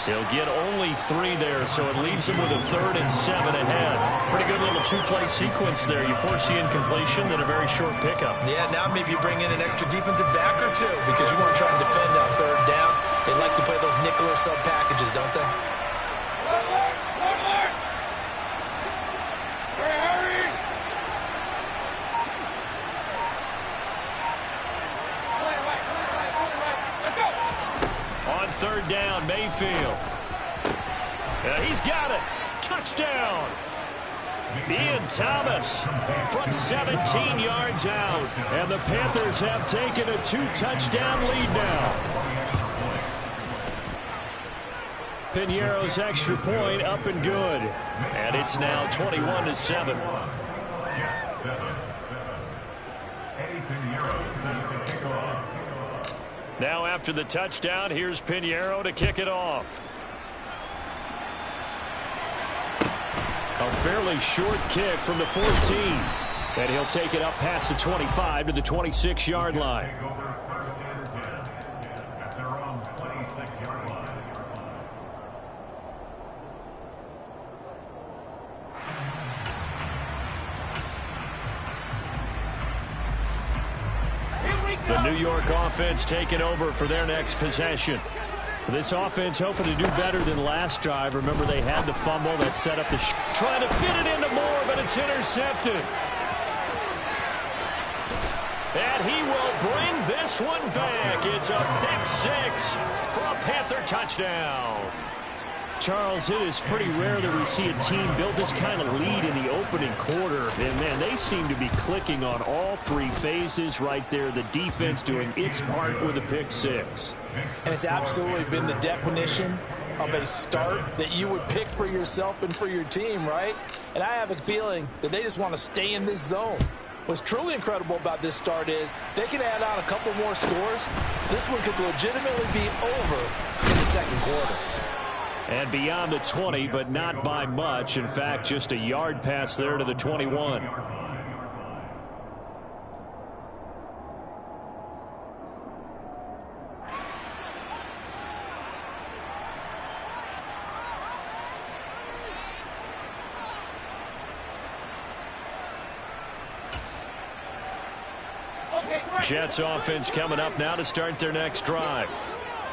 B: He'll get only 3 there, so it leaves him with a 3rd and 7 ahead. Pretty good little 2-play sequence there. You force the incompletion, then a very short pickup.
C: Yeah, now maybe you bring in an extra defensive back or two because you want to try and defend on 3rd down. They like to play those nickel or sub packages, don't they?
B: On 3rd down, Mayfield. He's got it. Touchdown. Ian Thomas from 17 yards out. And the Panthers have taken a 2-touchdown lead now. Piñeiro's extra point up and good. And it's now 21-7. Now after the touchdown, here's Piñeiro to kick it off. A fairly short kick from the 14. And he'll take it up past the 25 to the 26-yard line. The New York offense taking over for their next possession. This offense hoping to do better than last drive. Remember, they had the fumble that set up the trying to fit it into Moore, but it's intercepted. And he will bring this one back. It's a pick 6 for a Panther touchdown.
D: Charles, it is pretty rare that we see a team build this kind of lead in the opening quarter. And, man, they seem to be clicking on all three phases right there. The defense doing its part with a pick six.
A: And it's absolutely been the definition of a start that you would pick for yourself and for your team, right? And I have a feeling that they just want to stay in this zone. What's truly incredible about this start is they can add on a couple more scores. This one could legitimately be over in the second quarter.
D: And beyond the 20, but not by much. In fact, just a yard pass there to the 21. Jets offense coming up now to start their next drive.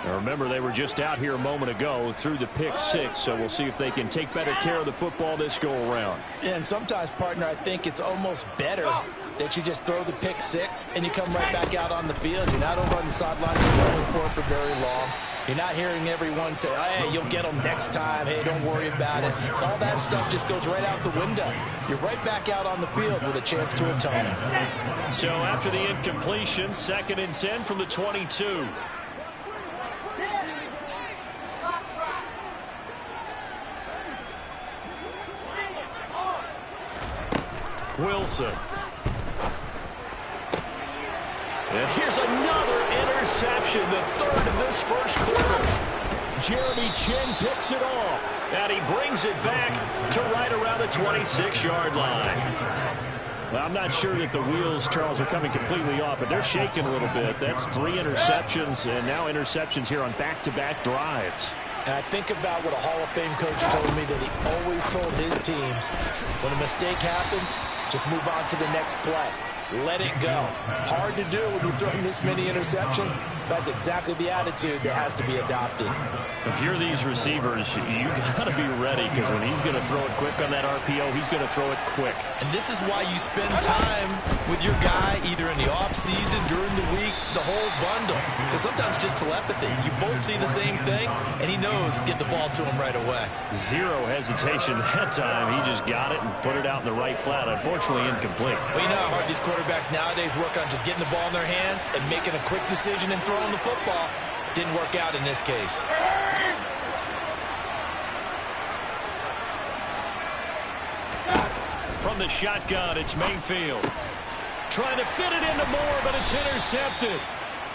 D: Now remember, they were just out here a moment ago through the pick six, so we'll see if they can take better care of the football this go around.
A: Yeah, and sometimes, partner, I think it's almost better that you just throw the pick six and you come right back out on the field. You're not over on the sidelines rolling for it for very long. You're not hearing everyone say, oh, hey, you'll get them next time. Hey, don't worry about it. All that stuff just goes right out the window. You're right back out on the field with a chance to atone.
D: So after the incompletion, 2nd and 10 from the 22. Wilson. And here's another interception, the third of this first quarter. Jeremy Chinn picks it off, and he brings it back to right around the 26-yard line. Well, I'm not sure that the wheels, Charles, are coming completely off, but they're shaking a little bit. That's 3 interceptions, and now interceptions here on back-to-back drives.
A: And I think about what a Hall of Fame coach told me that he always told his teams, when a mistake happens, just move on to the next play. Let it go. Hard to do when you're throwing this many interceptions. That's exactly the attitude that has to be adopted.
D: If you're these receivers, you got to be ready, because when he's going to throw it quick on that RPO, he's going to throw it quick.
C: And this is why you spend time with your guy either in the offseason, during the week, the whole bundle. Because sometimes just telepathy. You both see the same thing, and he knows get the ball to him right away.
D: Zero hesitation that time. He just got it and put it out in the right flat. Unfortunately, incomplete.
C: Well, you know how hard these quarterbacks nowadays work on just getting the ball in their hands and making a quick decision and throwing the football. Didn't work out in this case.
D: From the shotgun, it's Mayfield. Trying to fit it into Moore, but it's intercepted.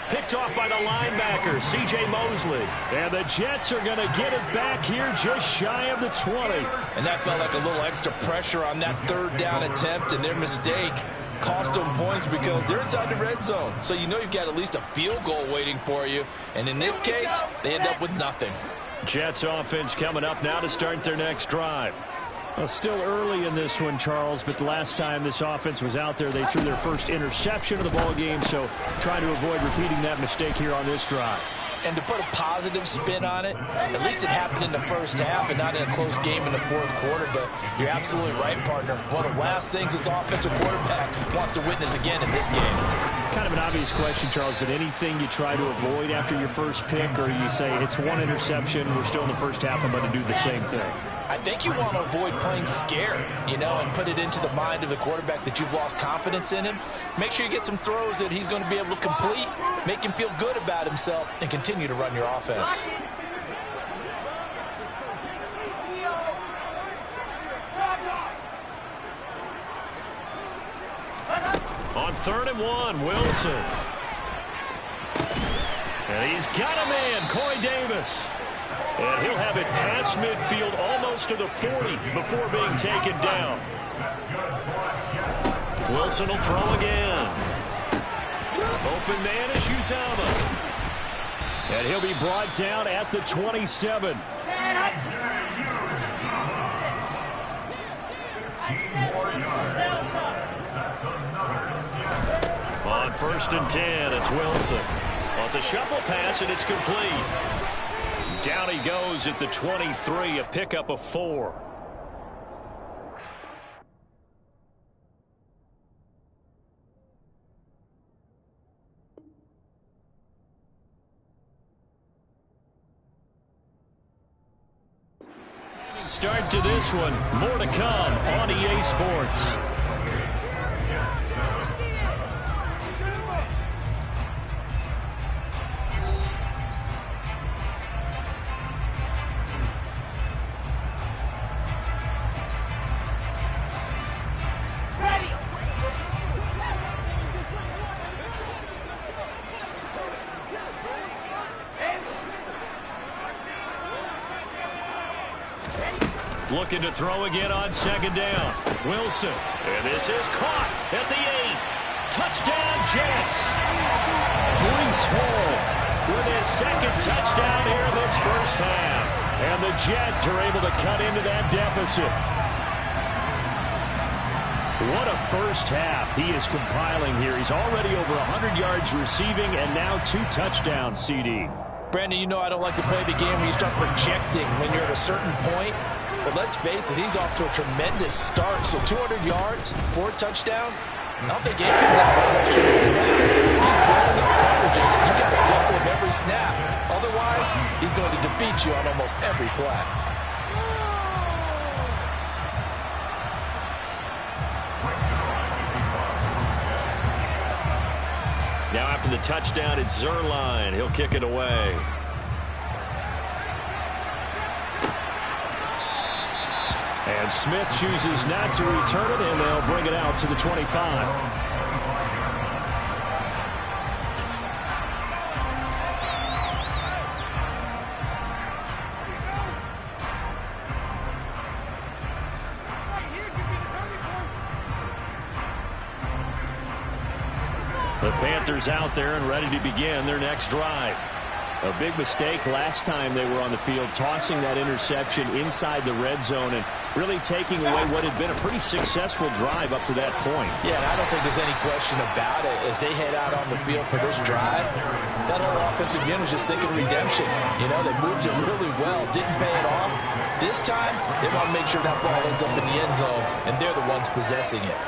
D: Picked off by the linebacker, C.J. Mosley. And the Jets are going to get it back here just shy of the 20.
A: And that felt like a little extra pressure on that third down attempt, and their mistake cost them points because they're inside the red zone. So you know you've got at least a field goal waiting for you. And in this case, they end up with nothing.
D: Jets offense coming up now to start their next drive. Well, still early in this one, Charles, but the last time this offense was out there, they threw their first interception of the ball game, so trying to avoid repeating that mistake here on this drive.
A: And to put a positive spin on it, at least it happened in the first half and not in a close game in the fourth quarter. But you're absolutely right, partner. One of the last things this offensive quarterback wants to witness again in this game.
D: Kind of an obvious question, Charles, but anything you try to avoid after your first pick, or you say it's one interception, we're still in the first half, I'm going to do the same thing?
A: I think you want to avoid playing scared, you know, and put it into the mind of the quarterback that you've lost confidence in him. Make sure you get some throws that he's going to be able to complete, make him feel good about himself, and continue to run your offense.
D: On 3rd and 1, Wilson. And he's got a man, Corey Davis. And he'll have it past midfield almost to the 40 before being taken down. Wilson will throw again. Open man is Uzomah. And he'll be brought down at the 27. On 1st and 10, it's Wilson. Well, it's a shuffle pass, and it's complete. Down he goes at the 23, a pickup of 4. Great start to this one. More to come on EA Sports. Looking to throw again on second down. Wilson. And this is caught at the 8. Touchdown, Jets. Breece Hall with his second touchdown here this first half. And the Jets are able to cut into that deficit. What a first half he is compiling here. He's already over 100 yards receiving and now 2 touchdowns, CD.
A: Brandon, you know I don't like to play the game where you start projecting when you're at a certain point. But let's face it, he's off to a tremendous start. So 200 yards, 4 touchdowns. I don't think anything's out of the question right now. He's blowing up coverages. You got to double him every snap. Otherwise, he's going to defeat you on almost every play.
D: Now after the touchdown, it's Zuerlein. He'll kick it away. And Smith chooses not to return it, and they'll bring it out to the 25. The Panthers out there and ready to begin their next drive. A big mistake last time they were on the field, tossing that interception inside the red zone and really taking away what had been a pretty successful drive up to that point.
A: Yeah, and I don't think there's any question about it. As they head out on the field for this drive, that whole offensive unit is just thinking redemption. You know, they moved it really well, didn't pay it off. This time, they want to make sure that ball ends up in the end zone, and they're the ones possessing it.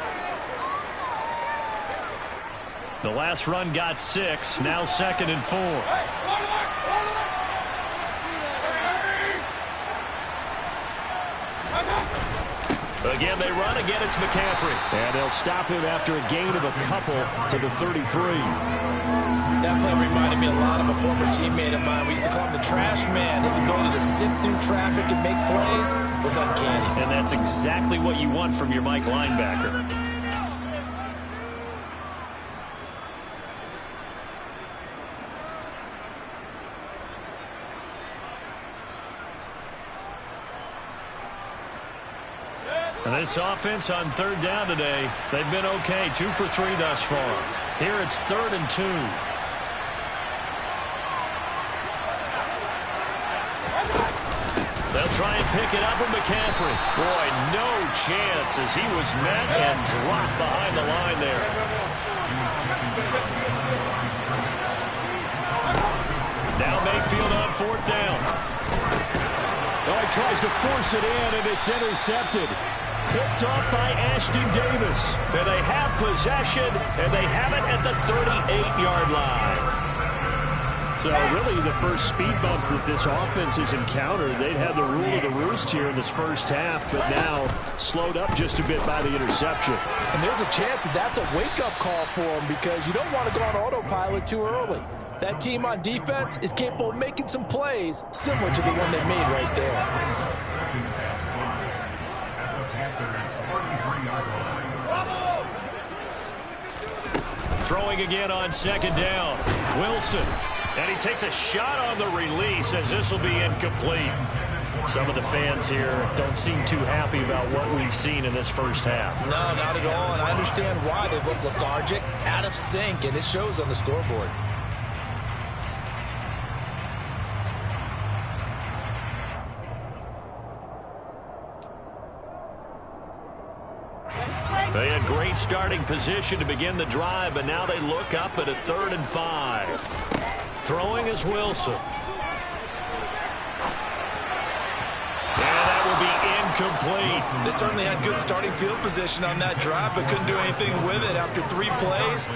D: The last run got 6, now 2nd and 4. Again, they run. Again, it's McCaffrey. And they'll stop him after a gain of a couple to the 33.
A: That play reminded me a lot of a former teammate of mine. We used to call him the trash man. His ability to sift through traffic and make plays was uncanny.
D: And that's exactly what you want from your Mike linebacker. And this offense on 3rd down today, they've been okay. 2 for 3 thus far. Here it's 3rd and 2. They'll try and pick it up with McCaffrey. Boy, no chance as he was met and dropped behind the line there. Now Mayfield on 4th down. Oh, he tries to force it in, and it's intercepted. Picked off by Ashton Davis. And they have possession, and they have it at the 38-yard line. So really the first speed bump that this offense has encountered. They'd had the rule of the roost here in this first half, but now slowed up just a bit by the interception.
A: And there's a chance that that's a wake-up call for them because you don't want to go on autopilot too early. That team on defense is capable of making some plays similar to the one they made right there.
D: Throwing again on 2nd down. Wilson. And he takes a shot on the release as this will be incomplete. Some of the fans here don't seem too happy about what we've seen in this first half.
A: No, not at all. And I understand why. They look lethargic, out of sync, and it shows on the scoreboard.
D: They had great starting position to begin the drive, but now they look up at a 3rd and 5. Throwing is Wilson. And that will be incomplete.
C: They certainly had good starting field position on that drive, but couldn't do anything with it after 3 plays.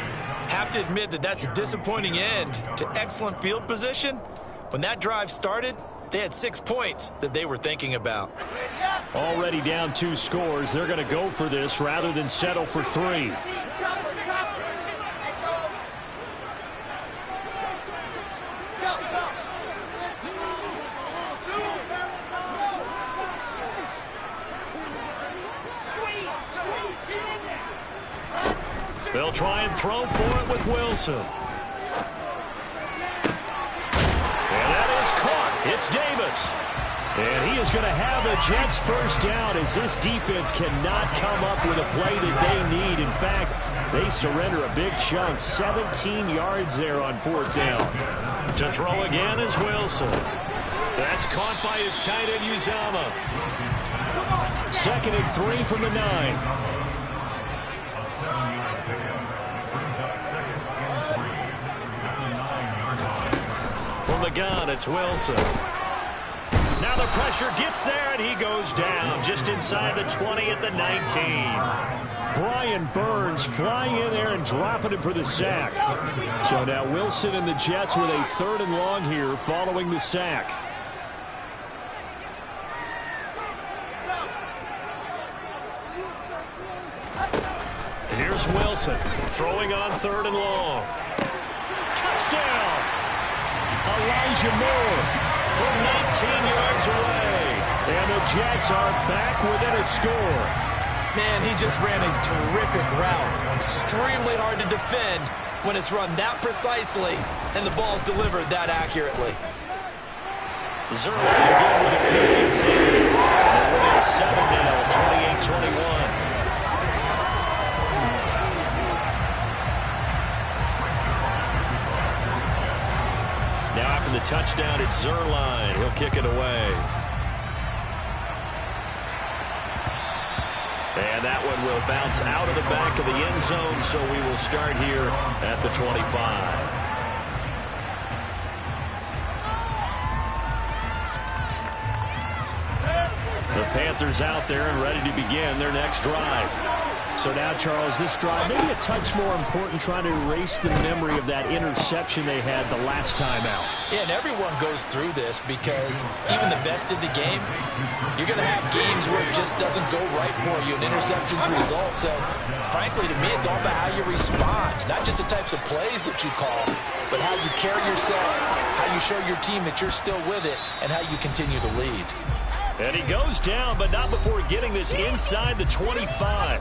C: Have to admit that that's a disappointing end to excellent field position. When that drive started, They had 6 points that they were thinking about.
D: Already down 2 scores. They're going to go for this rather than settle for 3. They'll try and throw for it with Wilson. And that is caught. It's Davis. And he is going to have the Jets first down as this defense cannot come up with a play that they need. In fact, they surrender a big chunk. 17 yards there on 4th down. To throw again is Wilson. That's caught by his tight end, Uzomah. 2nd and 3 from the 9. From the gun, it's Wilson. Now the pressure gets there, and he goes down just inside the 20 at the 19. Brian Burns flying in there and dropping him for the sack. So now Wilson and the Jets with a 3rd and long here following the sack. Here's Wilson throwing on 3rd and long. Touchdown! Elijah Moore from 19 yards away. And the Jets are back within a score.
C: Man, he just ran a terrific route. Extremely hard to defend when it's run that precisely and the ball's delivered that accurately.
D: Zerline good with a PAT. They're within 7 now, 28-21. Now after the touchdown, it's Zerline. He'll kick it away. And that one will bounce out of the back of the end zone, so we will start here at the 25. The Panthers out there and ready to begin their next drive. So now, Charles, this drive maybe a touch more important, trying to erase the memory of that interception they had the last time out.
A: Yeah, and everyone goes through this because even the best in the game, you're going to have games where it just doesn't go right for you, and interceptions result. So, frankly, to me, it's all about how you respond, not just the types of plays that you call, but how you carry yourself, how you show your team that you're still with it, and how you continue to lead.
D: And he goes down, but not before getting this inside the 25.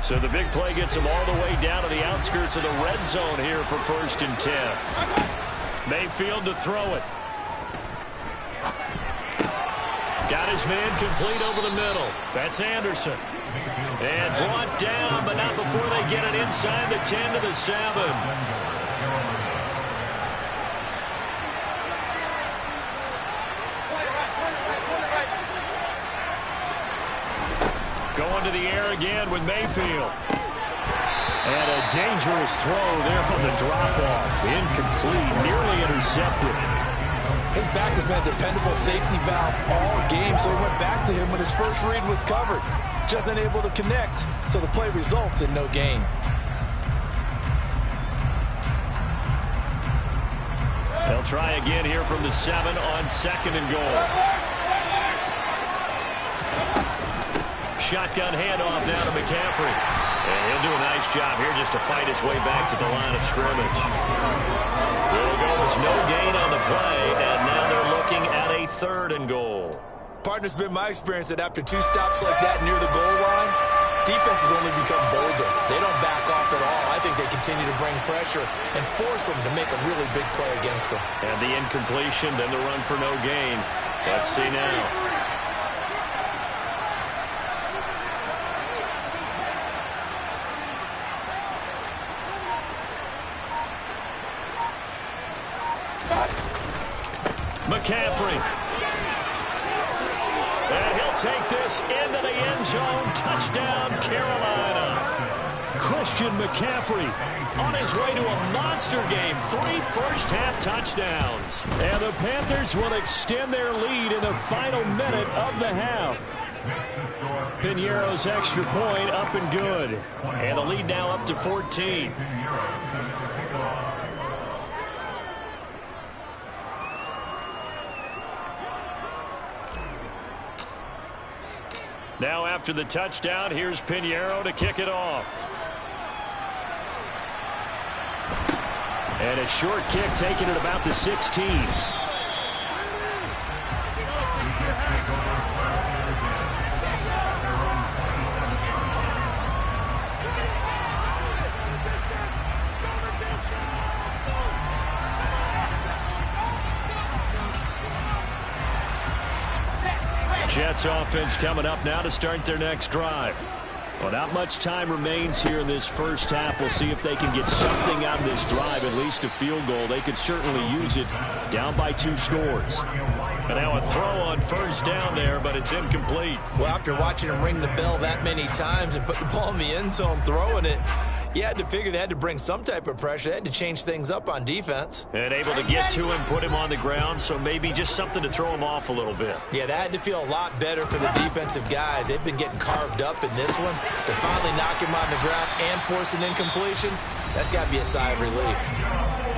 D: So the big play gets him all the way down to the outskirts of the red zone here for 1st and 10. Mayfield to throw it. Got his man complete over the middle. That's Anderson. And brought down, but not before they get it inside the 10 to the 7. Going to the air again with Mayfield. And a dangerous throw there on the drop-off. Incomplete, nearly intercepted.
A: His back has been a dependable safety valve all game, so he went back to him when his first read was covered. Just unable to connect, so the play results in no gain.
D: They'll try again here from the 7 on 2nd and goal. Shotgun handoff down to McCaffrey. And he'll do a nice job here just to fight his way back to the line of scrimmage. Will go with no gain on the play, and now they're looking at a 3rd and goal.
C: Partner, it's been my experience that after 2 stops like that near the goal line, defenses only become bolder. They don't back off at all. I think they continue to bring pressure and force them to make a really big play against them.
D: And the incompletion, then the run for no gain. Let's see now. McCaffrey. And he'll take this into the end zone. Touchdown, Carolina. Christian McCaffrey on his way to a monster game. 3 first-half touchdowns. And the Panthers will extend their lead in the final minute of the half. Piñeiro's extra point up and good. And the lead now up to 14. Now after the touchdown, here's Piñeiro to kick it off. And a short kick taken at about the 16. Jets offense coming up now to start their next drive. Well, not much time remains here in this first half. We'll see if they can get something out of this drive, at least a field goal. They could certainly use it down by 2 scores. And now a throw on first down there, but it's incomplete.
C: Well, after watching him ring the bell that many times and put the ball in the end zone throwing it, you had to figure they had to bring some type of pressure. They had to change things up on defense.
D: And able to get to him, put him on the ground, so maybe just something to throw him off a little bit.
C: Yeah, that had to feel a lot better for the defensive guys. They've been getting carved up in this one. To finally knock him on the ground and force an incompletion, that's got to be a sigh of relief.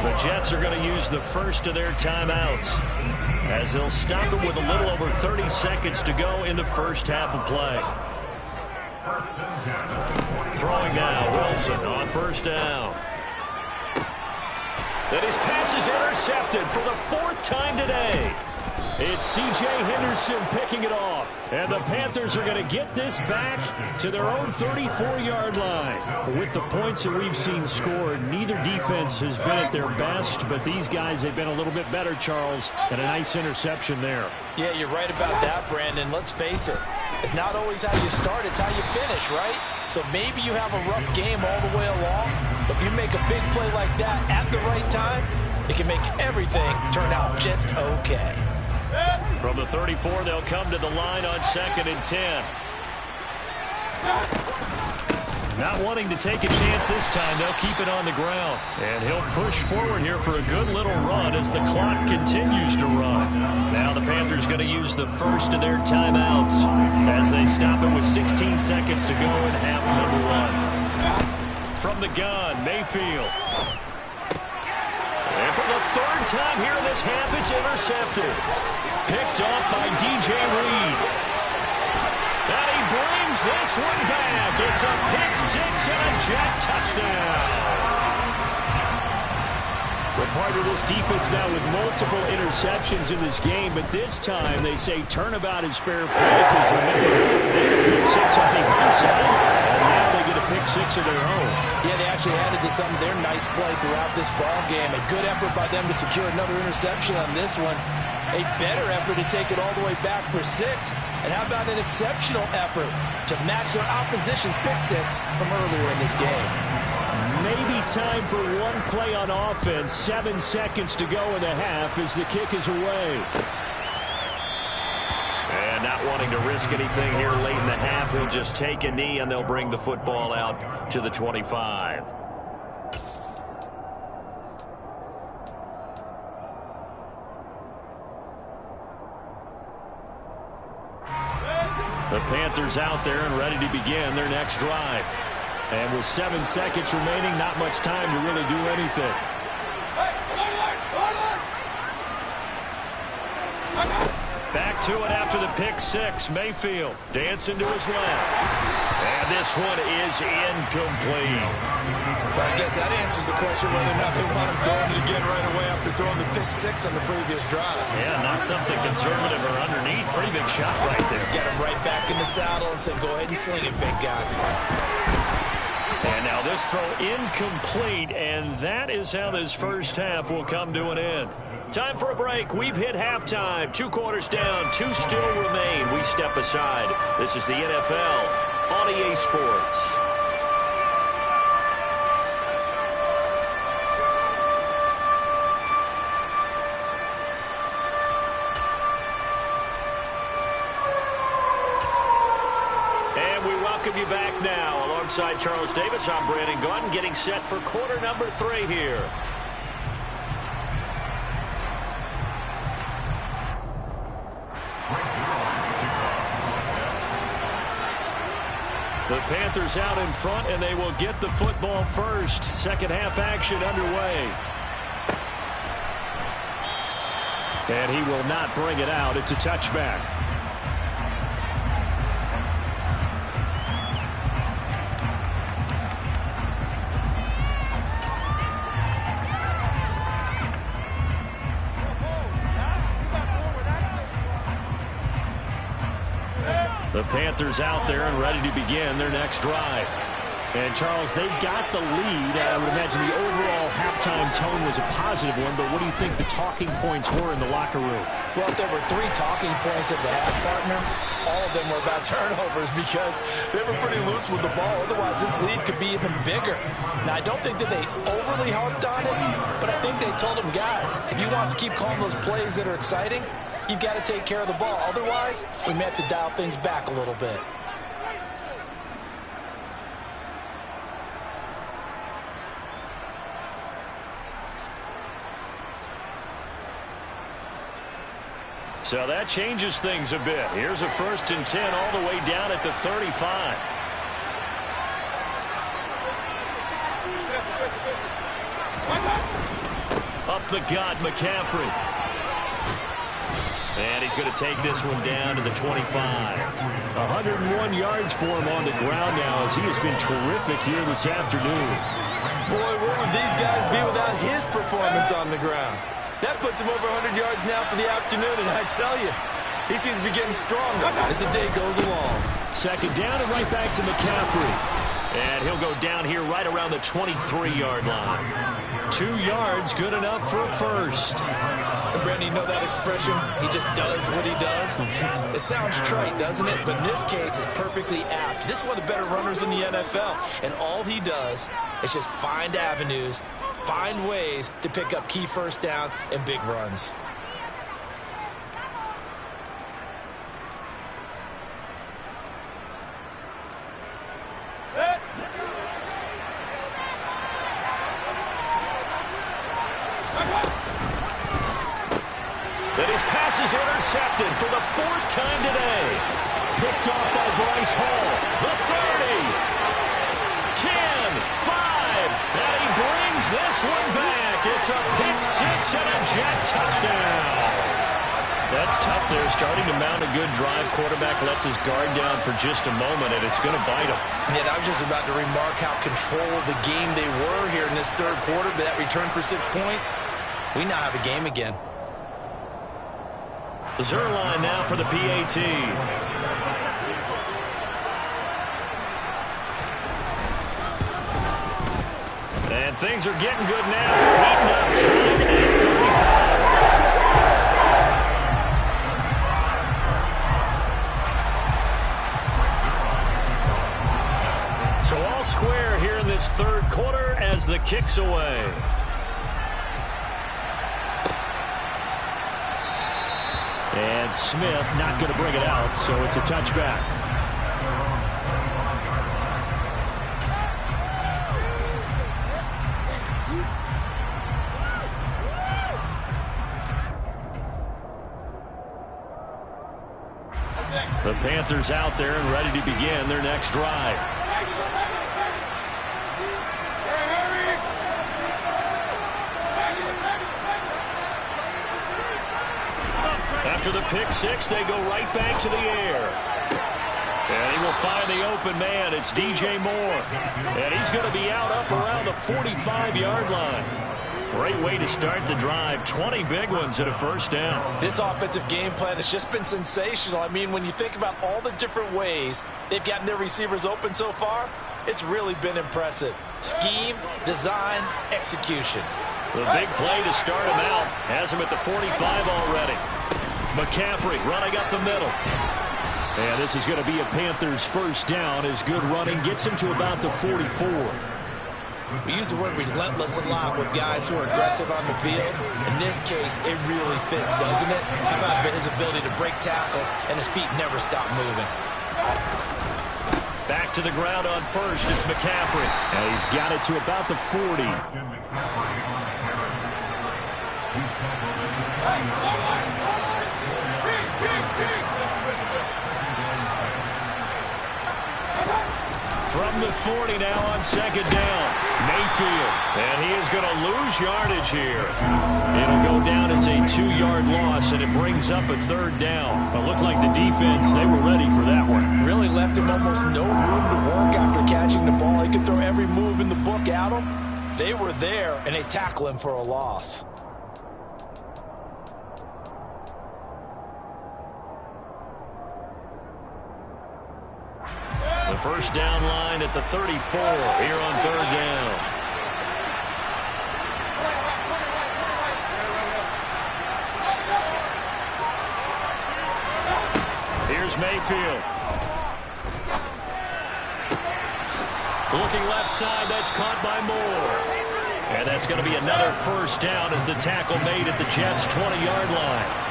D: The Jets are going to use the first of their timeouts as they'll stop him with a little over 30 seconds to go in the first half of play. Throwing now, Wilson on first down. Then his pass is intercepted for the 4th time today. It's C.J. Henderson picking it off. And the Panthers are going to get this back to their own 34-yard line. With the points that we've seen scored, neither defense has been at their best, but these guys, they've been a little bit better, Charles, and a nice interception there.
A: Yeah, you're right about that, Brandon. Let's face it. It's not always how you start, it's how you finish, right? So maybe you have a rough game all the way along, but if you make a big play like that at the right time, it can make everything turn out just okay.
D: From the 34, they'll come to the line on 2nd and 10. Not wanting to take a chance this time, they'll keep it on the ground. And he'll push forward here for a good little run as the clock continues to run. Now the Panthers going to use the first of their timeouts as they stop it with 16 seconds to go in half number 1. From the gun, Mayfield. And for the 3rd time here in this half, it's intercepted. Picked off by DJ Reed. And he brings this one back. It's a pick 6 and a Jet touchdown. We're part of this defense now with multiple interceptions in this game, but this time they say turnabout is fair play because remember, they had a pick 6 on the outside, and now they get a pick 6 of their own.
A: Yeah, they actually added to some of their nice play throughout this ball game. A good effort by them to secure another interception on this one. A better effort to take it all the way back for 6. And how about an exceptional effort to match their opposition's pick 6 from earlier in this game?
D: Maybe time for one play on offense. 7 seconds to go in the half as the kick is away. And not wanting to risk anything here late in the half, he'll just take a knee and they'll bring the football out to the 25. The Panthers out there and ready to begin their next drive. And with 7 seconds remaining, not much time to really do anything. Back to it after the pick 6. Mayfield dancing to his left. And this one is incomplete.
C: Well, I guess that answers the question whether or not they want him throwing it again right away after throwing the pick 6 on the previous drive.
D: Yeah, not something conservative or underneath. Pretty big shot right there.
C: Get him right back in the saddle and said, go ahead and sling it, big guy.
D: And now this throw incomplete, and that is how this first half will come to an end. Time for a break. We've hit halftime. 2 quarters down, 2 still remain. We step aside. This is the NFL on EA Sports. And we welcome you back now. Alongside Charles Davis, I'm Brandon Gaudin, getting set for quarter number 3 here. The Panthers out in front, and they will get the football first. Second half action underway. And he will not bring it out. It's a touchback. The Panthers out there and ready to begin their next drive. And, Charles, they got the lead. I would imagine the overall halftime tone was a positive one, but what do you think the talking points were in the locker room?
A: Well, if there were 3 talking points at the half, partner, all of them were about turnovers because they were pretty loose with the ball. Otherwise, this lead could be even bigger. Now, I don't think that they overly harped on it, but I think they told them, guys, if you want us to keep calling those plays that are exciting, you've got to take care of the ball. Otherwise, we may have to dial things back a little bit.
D: So that changes things a bit. Here's a 1st and 10 all the way down at the 35. Up the gut, McCaffrey. And he's going to take this one down to the 25. 101 yards for him on the ground now as he has been terrific here this afternoon.
C: Boy, where would these guys be without his performance on the ground? That puts him over 100 yards now for the afternoon, and I tell you, he seems to be getting stronger as the day goes along.
D: Second down and right back to McCaffrey. And he'll go down here right around the 23-yard line. 2 yards, good enough for a first.
C: And Brandon, you know that expression? He just does what he does. It sounds trite, doesn't it? But in this case, it's perfectly apt. This is one of the better runners in the NFL. And all he does is just find avenues, find ways to pick up key first downs and big runs.
D: That his pass is intercepted for the 4th time today. Picked off by Bryce Hall. The 30. 10, 5. And he brings this one back. It's a pick 6 and a jet touchdown. That's tough there. Starting to mount a good drive. Quarterback lets his guard down for just a moment, and it's going to bite him.
C: Yeah, I was just about to remark how controlled the game they were here in this 3rd quarter. But that return for 6 points, we now have a game again.
D: Zuerlein now for the PAT. And things are getting good now. Beating up time at 35. So all square here in this 3rd quarter as the kick's away. And Smith not going to bring it out, so it's a touchback. The Panthers out there and ready to begin their next drive. After the pick 6, they go right back to the air. And he will find the open man. It's DJ Moore. And he's going to be out up around the 45-yard line. Great way to start the drive. 20 big ones at a 1st down.
A: This offensive game plan has just been sensational. I mean, when you think about all the different ways they've gotten their receivers open so far, it's really been impressive. Scheme, design, execution.
D: The big play to start him out. Has him at the 45 already. McCaffrey running up the middle. And this is going to be a Panthers 1st down as good running gets him to about the 44.
C: We use the word relentless a lot with guys who are aggressive on the field. In this case, it really fits, doesn't it? How about his ability to break tackles and his feet never stop moving?
D: Back to the ground on 1st. It's McCaffrey. And he's got it to about the 40. from the 40 now on second down. Mayfield, and he is going to lose yardage here. It'll go down as a 2-yard loss, and it brings up a third down. It looked like the defense, they were ready for that one.
A: Really left him almost no room to work after catching the ball. He could throw every move in the book at him. They were there, and they tackle him for a loss.
D: The first down line at the 34 here on third down. Here's Mayfield. Looking left side, that's caught by Moore. And that's going to be another first down as the tackle made at the Jets' 20-yard line.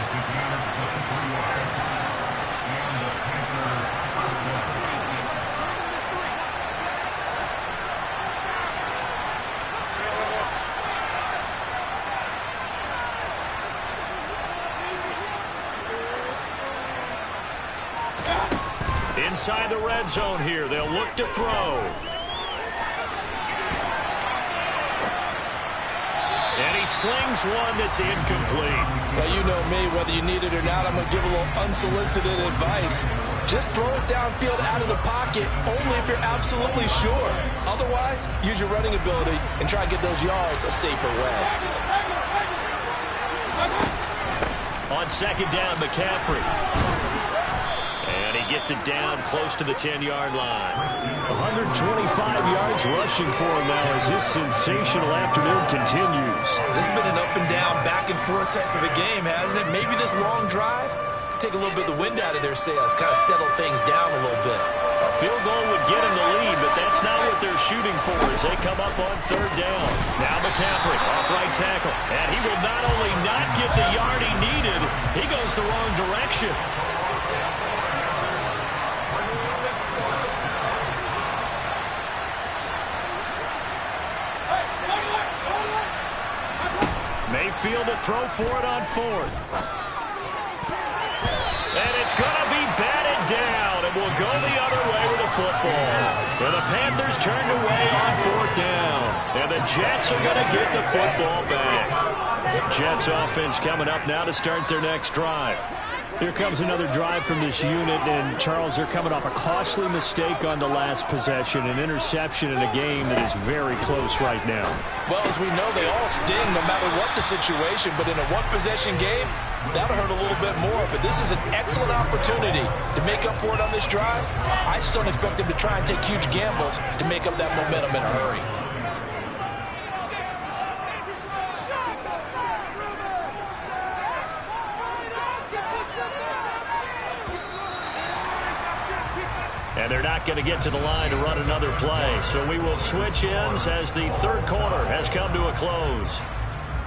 D: Inside the red zone here, they'll look to throw. And he slings one that's incomplete.
A: Well, you know me, whether you need it or not, I'm going to give a little unsolicited advice. Just throw it downfield out of the pocket, only if you're absolutely sure. Otherwise, use your running ability and try to get those yards a safer way.
D: On second down, McCaffrey. And he gets it down close to the 10-yard line. 125 yards rushing for him now as this sensational afternoon continues.
C: This has been an up and down, back and forth type of a game, hasn't it? Maybe this long drive take a little bit of the wind out of their sails, kind of settle things down a little bit.
D: A field goal would get him the lead, but that's not what they're shooting for as they come up on third down. Now McCaffrey off right tackle, and he will not only not get the yard he needed, he goes the wrong direction. Mayfield to throw for it on fourth. And it's going to be batted down, and will go the other way with the football. And the Panthers turned away on fourth down. And the Jets are going to get the football back. Jets offense coming up now to start their next drive. Here comes another drive from this unit, and Charles, they're coming off a costly mistake on the last possession, an interception in a game that is very close right now.
A: Well, as we know, they all sting no matter what the situation, but in a one-possession game, that'll hurt a little bit more. But this is an excellent opportunity to make up for it on this drive. I just don't expect them to try and take huge gambles to make up that momentum in a hurry.
D: And they're not going to get to the line to run another play. So we will switch ends as the third quarter has come to a close.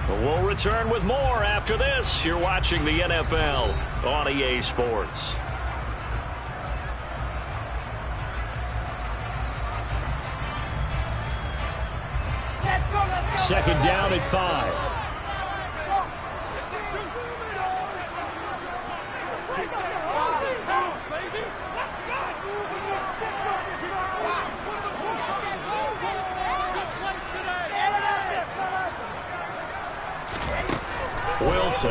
D: But we'll return with more after this. You're watching the NFL on EA Sports. Second down at 5. Wilson.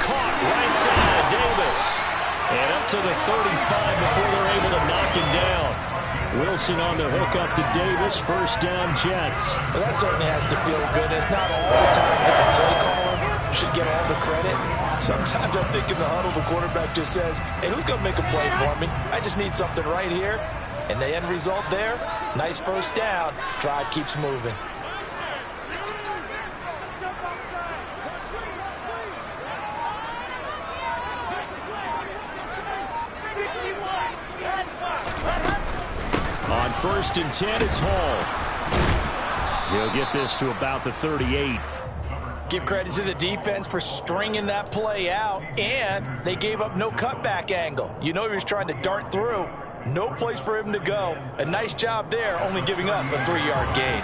D: Caught right side, Davis. And up to the 35 before they're able to knock him down. Wilson on the hook up to Davis. First down, Jets.
A: Well, that certainly has to feel good. It's not all the time that the play caller should get all the credit. Sometimes I think in the huddle, the quarterback just says, hey, who's going to make a play for me? I just need something right here. And the end result there, nice first down. Drive keeps moving.
D: On first and 10, it's Hall. He'll get this to about the 38.
A: Give credit to the defense for stringing that play out, and they gave up no cutback angle. You know he was trying to dart through. No place for him to go. A nice job there, only giving up a 3-yard gain.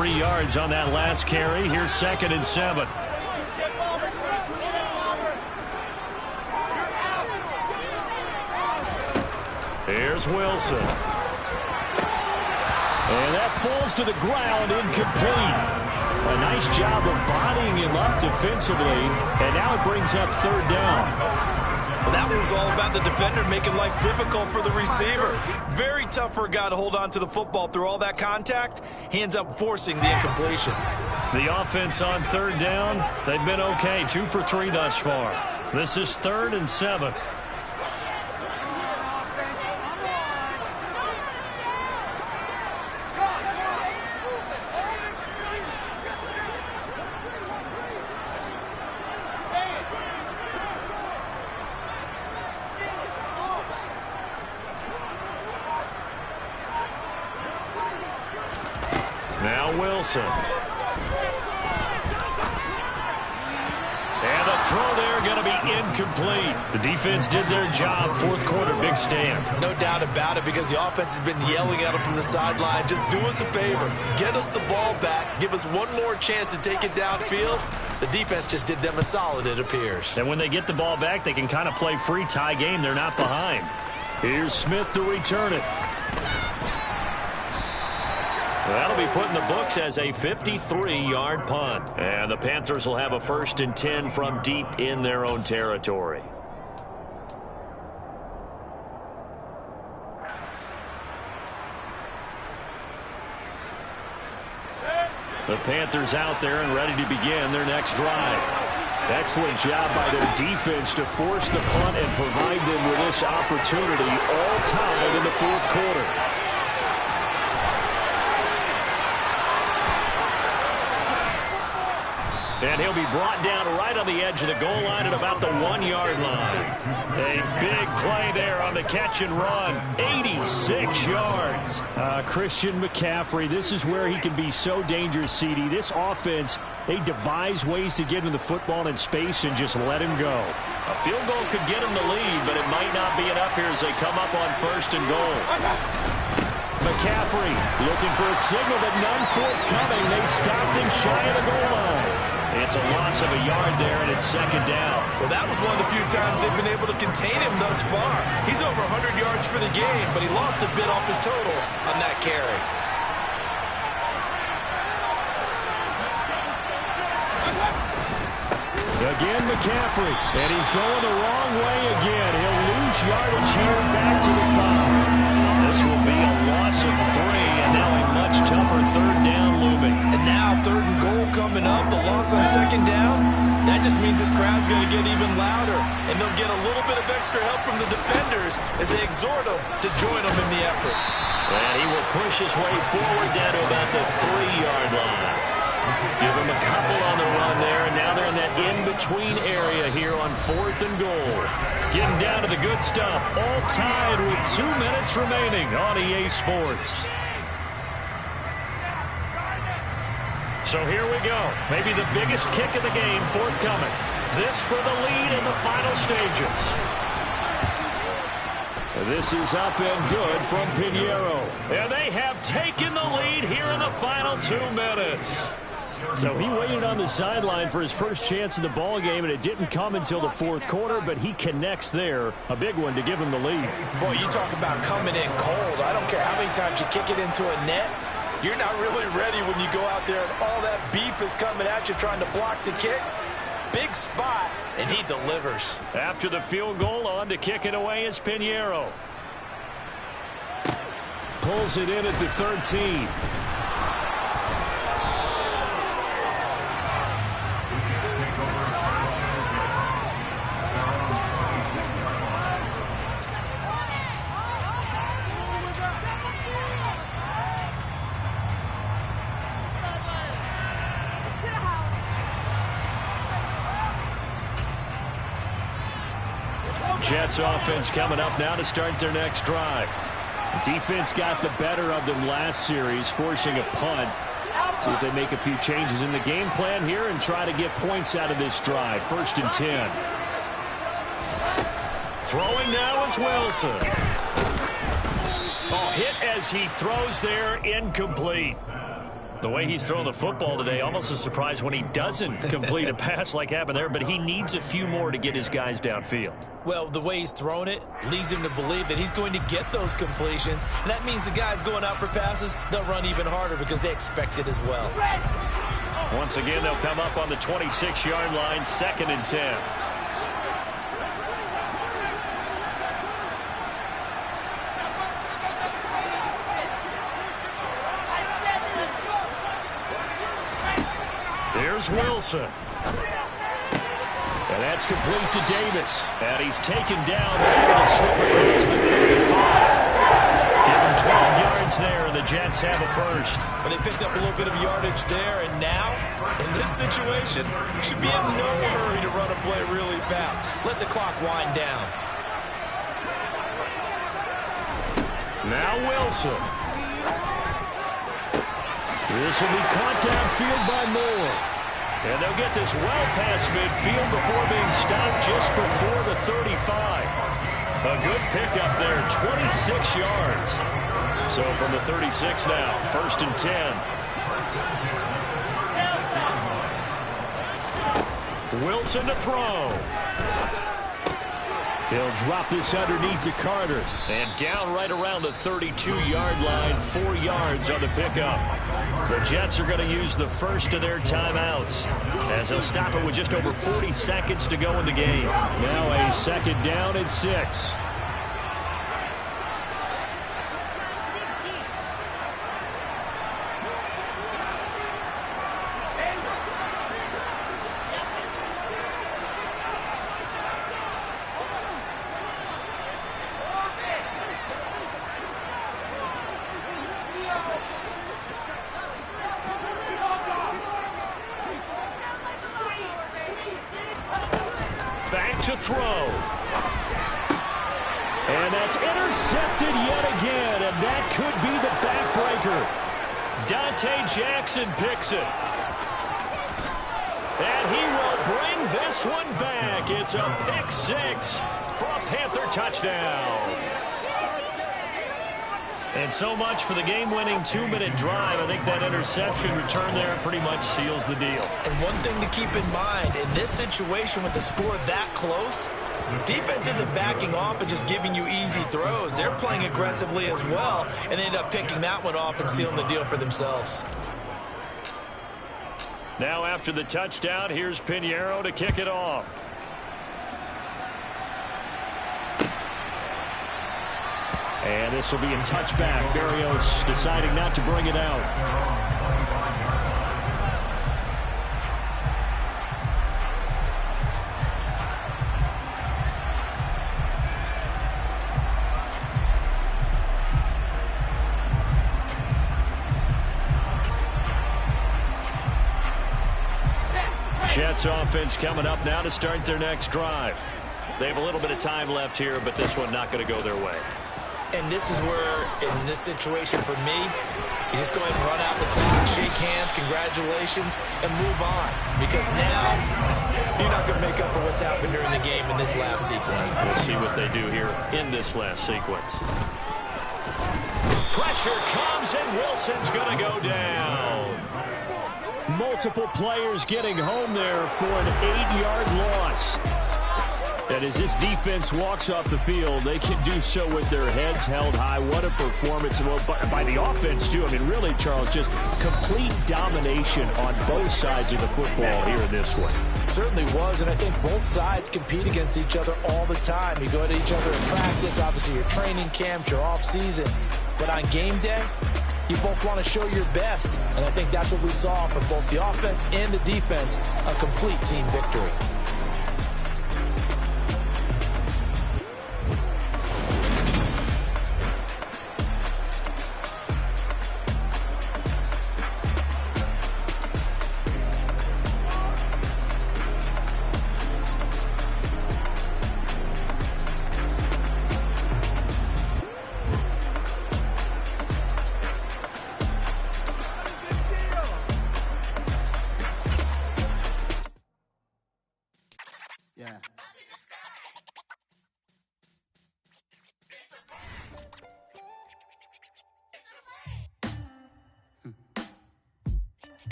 D: 3 yards on that last carry. Here's 2nd and 7. Here's Wilson. And that falls to the ground, incomplete. A nice job of bodying him up defensively, and now it brings up 3rd down.
C: Well, that was all about the defender making life difficult for the receiver. Very tough for a guy to hold on to the football through all that contact. He ends up forcing the incompletion.
D: The offense on 3rd down, they've been okay, 2 for 3 thus far. This is 3rd and 7. Now Wilson. And the throw there going to be incomplete. The defense did their job. 4th quarter, big stand.
C: No doubt about it, because the offense has been yelling at him from the sideline. Just do us a favor. Get us the ball back. Give us one more chance to take it downfield. The defense just did them a solid, it appears.
D: And when they get the ball back, they can kind of play free tie game. They're not behind. Here's Smith to return it. That'll be put in the books as a 53-yard punt. And the Panthers will have a 1st and 10 from deep in their own territory. The Panthers out there and ready to begin their next drive. Excellent job by their defense to force the punt and provide them with this opportunity, all tied in the 4th quarter. And he'll be brought down right on the edge of the goal line at about the 1-yard line. A big play there on the catch and run. 86 yards. Christian McCaffrey, this is where he can be so dangerous, CD. This offense, they devise ways to get him the football in space and just let him go. A field goal could get him the lead, but it might not be enough here as they come up on 1st and goal. McCaffrey looking for a signal, but none forthcoming. They stopped him shy of the goal line. It's a loss of a yard there, and it's 2nd down.
C: Well, that was one of the few times they've been able to contain him thus far. He's over 100 yards for the game, but he lost a bit off his total on that carry.
D: Again, McCaffrey, and he's going the wrong way again. He'll lose yardage here back to the 5. This will be a loss of 3, and now a much tougher 3rd down looming.
C: And now 3rd and goal coming up, the loss on 2nd down. That just means this crowd's going to get even louder, and they'll get a little bit of extra help from the defenders as they exhort them to join them in the effort.
D: And he will push his way forward down to about the 3-yard line. Give him a couple on the run there, and now they're in that in-between area here on 4th and goal. Getting down to the good stuff, all tied with 2 minutes remaining on EA Sports. So here we go. Maybe the biggest kick of the game forthcoming. This for the lead in the final stages. This is up and good from Pinheiro. And they have taken the lead here in the final 2 minutes. So he waited on the sideline for his first chance in the ball game, and it didn't come until the 4th quarter, but he connects there. A big one to give him the lead.
C: Boy, you talk about coming in cold. I don't care how many times you kick it into a net. You're not really ready when you go out there and all that beef is coming at you trying to block the kick. Big spot, and he delivers.
D: After the field goal, on to kick it away is Pinheiro. Pulls it in at the 13. Jets offense coming up now to start their next drive. Defense got the better of them last series, forcing a punt. See if they make a few changes in the game plan here and try to get points out of this drive. 1st and 10. Throwing now is Wilson. Oh, hit as he throws there, incomplete. The way he's throwing the football today, almost a surprise when he doesn't complete a pass like happened there, but he needs a few more to get his guys downfield.
C: Well, the way he's thrown it leads him to believe that he's going to get those completions, and that means the guys going out for passes, they'll run even harder because they expect it as well.
D: Once again, they'll come up on the 26-yard line, 2nd and 10. Here's Wilson. And that's complete to Davis. And he's taken down with a slip across the 35. Give him 12 yards there, and the Jets have a first.
C: But they picked up a little bit of yardage there, and now, in this situation, should be in no hurry to run a play really fast. Let the clock wind down.
D: Now Wilson. This will be caught downfield by Moore. And they'll get this well past midfield before being stopped just before the 35. A good pickup there, 26 yards. So from the 36 now, 1st and 10. Wilson to throw. He'll drop this underneath to Carter. And down right around the 32-yard line, 4 yards on the pickup. The Jets are going to use the first of their timeouts as they'll stop it with just over 40 seconds to go in the game. Now a 2nd down and 6. To throw. And that's intercepted yet again, and that could be the backbreaker. Dante Jackson picks it. And he will bring this one back. It's a pick 6 for a Panther touchdown. And so much for the game-winning 2-minute drive. I think that interception return there pretty much seals the deal.
C: And one thing to keep in mind, in this situation with the score that close, defense isn't backing off and just giving you easy throws. They're playing aggressively as well, and they end up picking that one off and sealing the deal for themselves.
D: Now after the touchdown, here's Pinheiro to kick it off. And this will be a touchback. Berrios deciding not to bring it out. Jets offense coming up now to start their next drive. They have a little bit of time left here, but this one not going to go their way.
C: And this is where, in this situation for me, you just go ahead and run out the clock, shake hands, congratulations, and move on. Because now, you're not going to make up for what's happened during the game in this last sequence.
D: We'll see what they do here in this last sequence. Pressure comes, and Wilson's going to go down. Multiple players getting home there for an 8-yard loss. And as this defense walks off the field, they can do so with their heads held high. What a performance by the offense, too. I mean, really, Charles, just complete domination on both sides of the football here in this one.
A: Certainly was, and I think both sides compete against each other all the time. You go to each other in practice, obviously your training camps, your off-season. But on game day, you both want to show your best. And I think that's what we saw from both the offense and the defense, a complete team victory.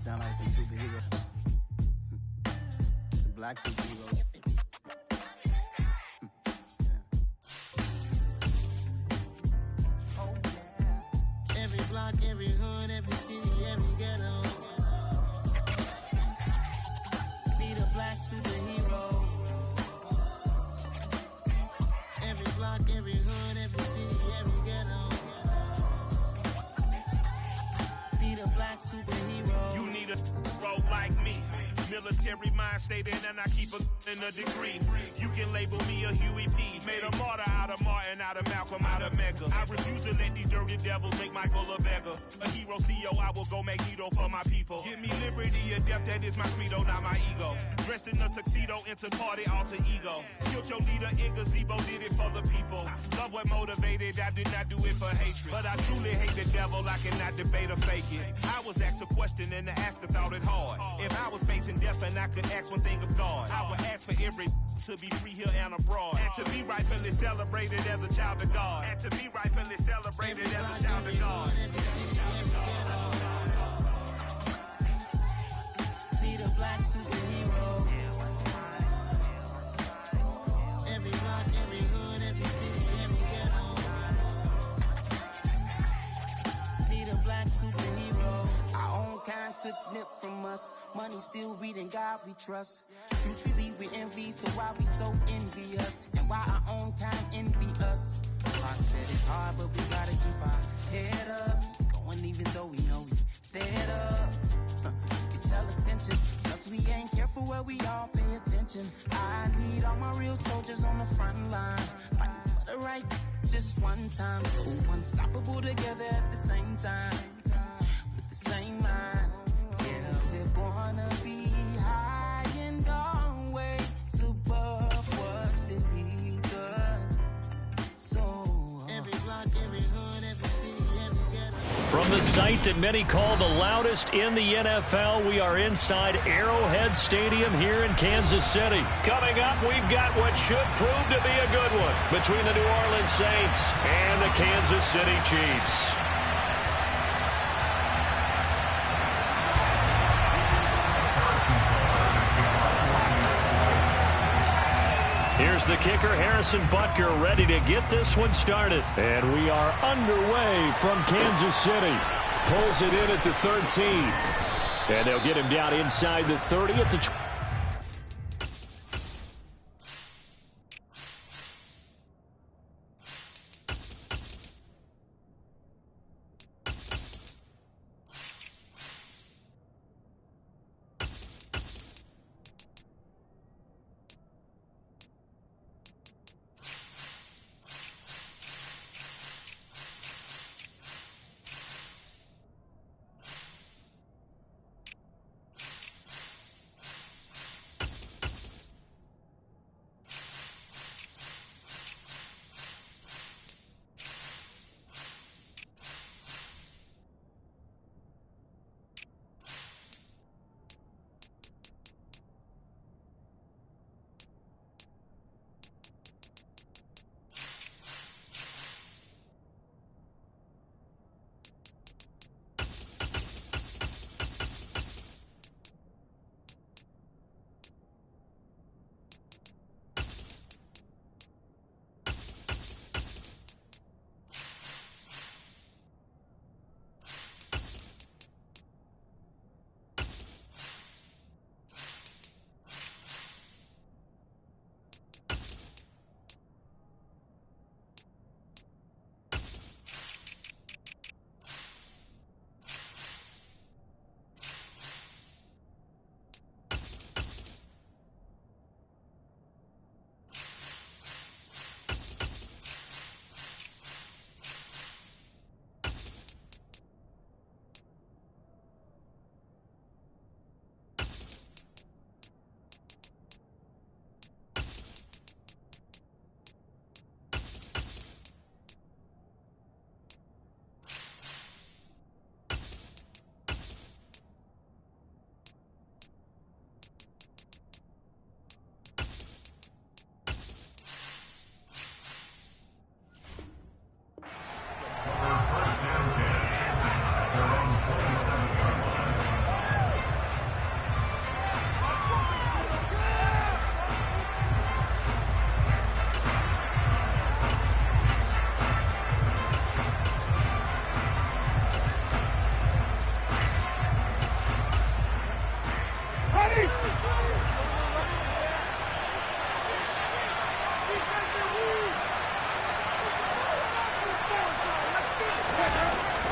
O: sound like some superhero. Some black superheroes.
J: Every block, every hood, every city, every ghetto. Need a black superhero. Every block, every hood, every city, every ghetto. Need a black superhero.
K: You need a role like me. Military mind stated, and I keep a degree. You can label me a Huey P. Made a martyr out of Martin, out of Malcolm, out of Mecca. I refuse to let these dirty devils make Michael a beggar. A hero CEO, I will go Magneto for my people. Give me liberty or death, that is my credo, not my ego. Dressed in a tuxedo, into party, alter ego. Killed your leader in gazebo, did it for the people. Love what motivated, I did not do it for hatred. But I truly hate the devil, I cannot debate or fake it. I was asked a question and the asker thought it hard. If I was facing death and I could ask one thing of God, I would ask for every to be free here and abroad, and to be rightfully celebrated as a child of God, and to be rightfully celebrated as a child of God.
J: Need a black superhero. Every block, every hood, every city, every ghetto. Need a black superhero. Our own kind took nip from us. Money still reading, God we trust. Truthfully we envy, so why we so envious? And why our own kind envy us? Pac said it's hard, but we gotta keep our head up. Going even though we know we fed up. It's hella tension, plus we ain't careful where we all pay attention. I need all my real soldiers on the front line, fighting for the right just one time. So unstoppable together at the same time, with the same mind. Yeah, we're born to be high and always above what's beneath us. So every block, every hood, every city, every ghetto.
D: From the site that many call the loudest in the NFL, we are inside Arrowhead Stadium here in Kansas City. Coming up, we've got what should prove to be a good one between the New Orleans Saints and the Kansas City Chiefs. Here's the kicker, Harrison Butker, ready to get this one started. And we are underway from Kansas City. Pulls it in at the 13. And they'll get him down inside the 30 at the 20.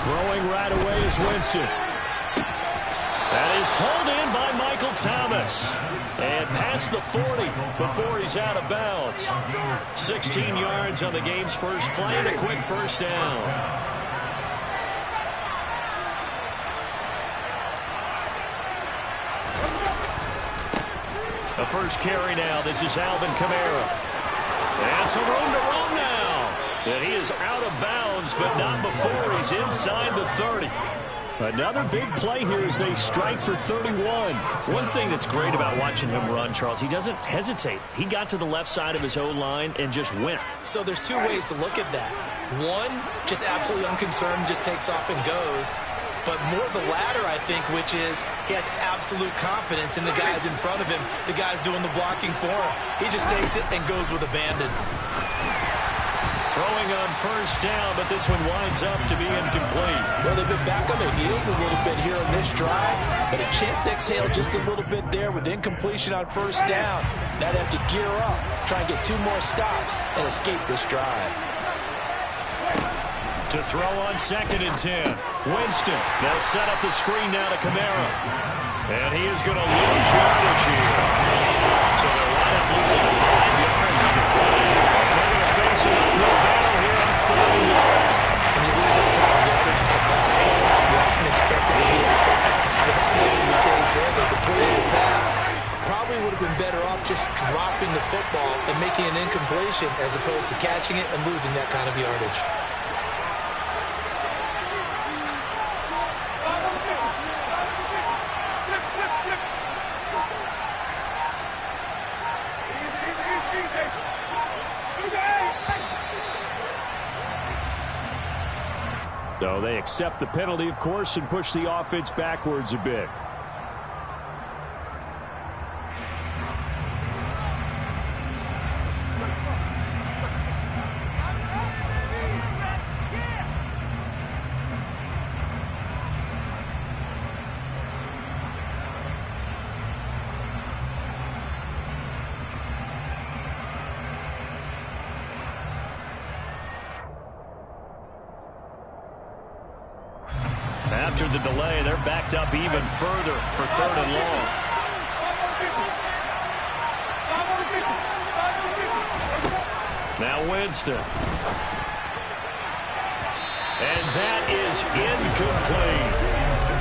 D: Throwing right away is Winston. That is hauled in by Michael Thomas. And past the 40 before he's out of bounds. 16 yards on the game's first play and a quick first down. The first carry now. This is Alvin Kamara. And some room to roam now. And he is out of bounds, but not before he's inside the 30. Another big play here as they strike for 31. One thing that's great about watching him run, Charles, he doesn't hesitate. He got to the left side of his O-line and just went.
A: So there's two ways to look at that. One, just absolutely unconcerned, just takes off and goes. But more the latter, I think, which is he has absolute confidence in the guys in front of him, the guys doing the blocking for him. He just takes it and goes with abandon.
D: Throwing on first down, but this one winds up to be incomplete.
A: Well, they've been back on their heels a little bit here on this drive, but a chance to exhale just a little bit there with incompletion on first down. Now they have to gear up, try and get 2 more stops, and escape this drive.
D: To throw on 2nd and 10. Winston. They'll set up the screen now to Kamara. And he is going to lose yardage here. So they're right up losing 5 yards on the play. Facing an uphill battle here on 3rd and 1.
A: When you lose that kind of yardage in the pass play, you often expect it to be a sack. But that wasn't the case there. They completed the pass. Probably would have been better off just dropping the football and making an incompletion as opposed to catching it and losing that kind of yardage.
D: So they accept the penalty, of course, and push the offense backwards a bit. After the delay, they're backed up even further for 3rd and long. Now Winston. And that is incomplete.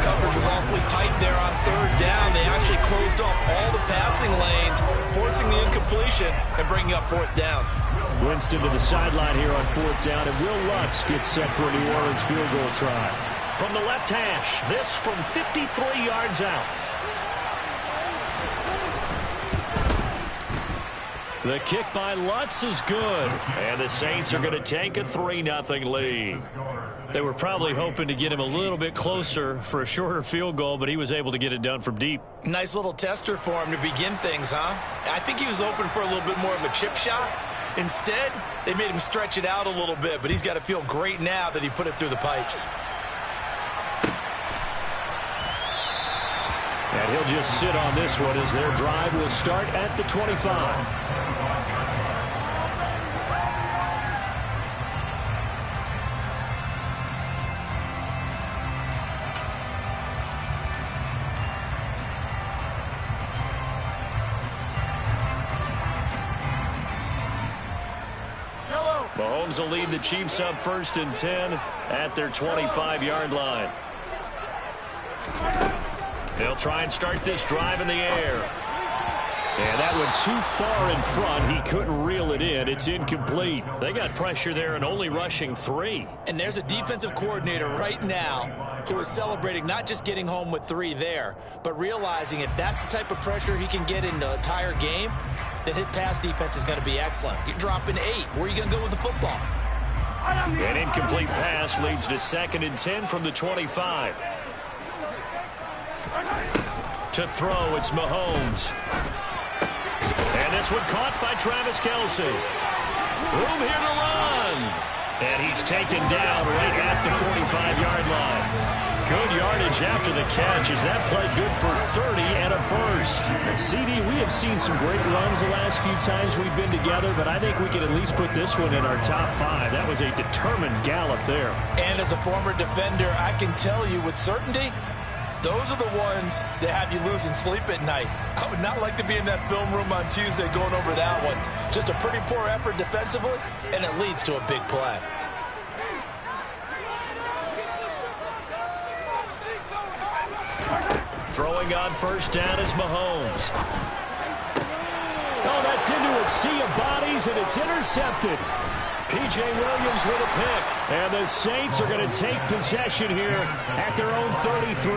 C: Coverage was awfully tight there on 3rd down. They actually closed off all the passing lanes, forcing the incompletion and bringing up 4th down.
D: Winston to the sideline here on 4th down, and Will Lutz gets set for a New Orleans field goal try. From the left hash, this from 53 yards out. The kick by Lutz is good, and the Saints are going to take a 3-0 lead. They were probably hoping to get him a little bit closer for a shorter field goal, but he was able to get it done from deep.
C: Nice little tester for him to begin things, huh? I think he was open for a little bit more of a chip shot. Instead, they made him stretch it out a little bit, but he's got to feel great now that he put it through the pipes.
D: And he'll just sit on this one as their drive will start at the 25. Mahomes will lead the Chiefs up 1st and 10 at their 25-yard line. They'll try and start this drive in the air. And that one too far in front. He couldn't reel it in. It's incomplete. They got pressure there and only rushing 3.
C: And there's a defensive coordinator right now who is celebrating not just getting home with 3 there, but realizing if that's the type of pressure he can get in the entire game, then his pass defense is going to be excellent. You're dropping 8. Where are you going to go with the football?
D: An incomplete pass leads to 2nd and 10 from the 25. To throw, it's Mahomes. And this one caught by Travis Kelce. Room here to run. And he's taken down right at the 45-yard line. Good yardage after the catch as that play good for 30 and a first.
B: And CD, we have seen some great runs the last few times we've been together, but I think we can at least put this one in our top 5. That was a determined gallop there.
A: And as a former defender, I can tell you with certainty, those are the ones that have you losing sleep at night. I would not like to be in that film room on Tuesday going over that one. Just a pretty poor effort defensively, and it leads to a big play.
D: Throwing on first down is Mahomes.
B: Oh, that's into a sea of bodies, and it's intercepted.
D: P.J. Williams with a pick.
B: And the Saints are going to take possession here at their own 33.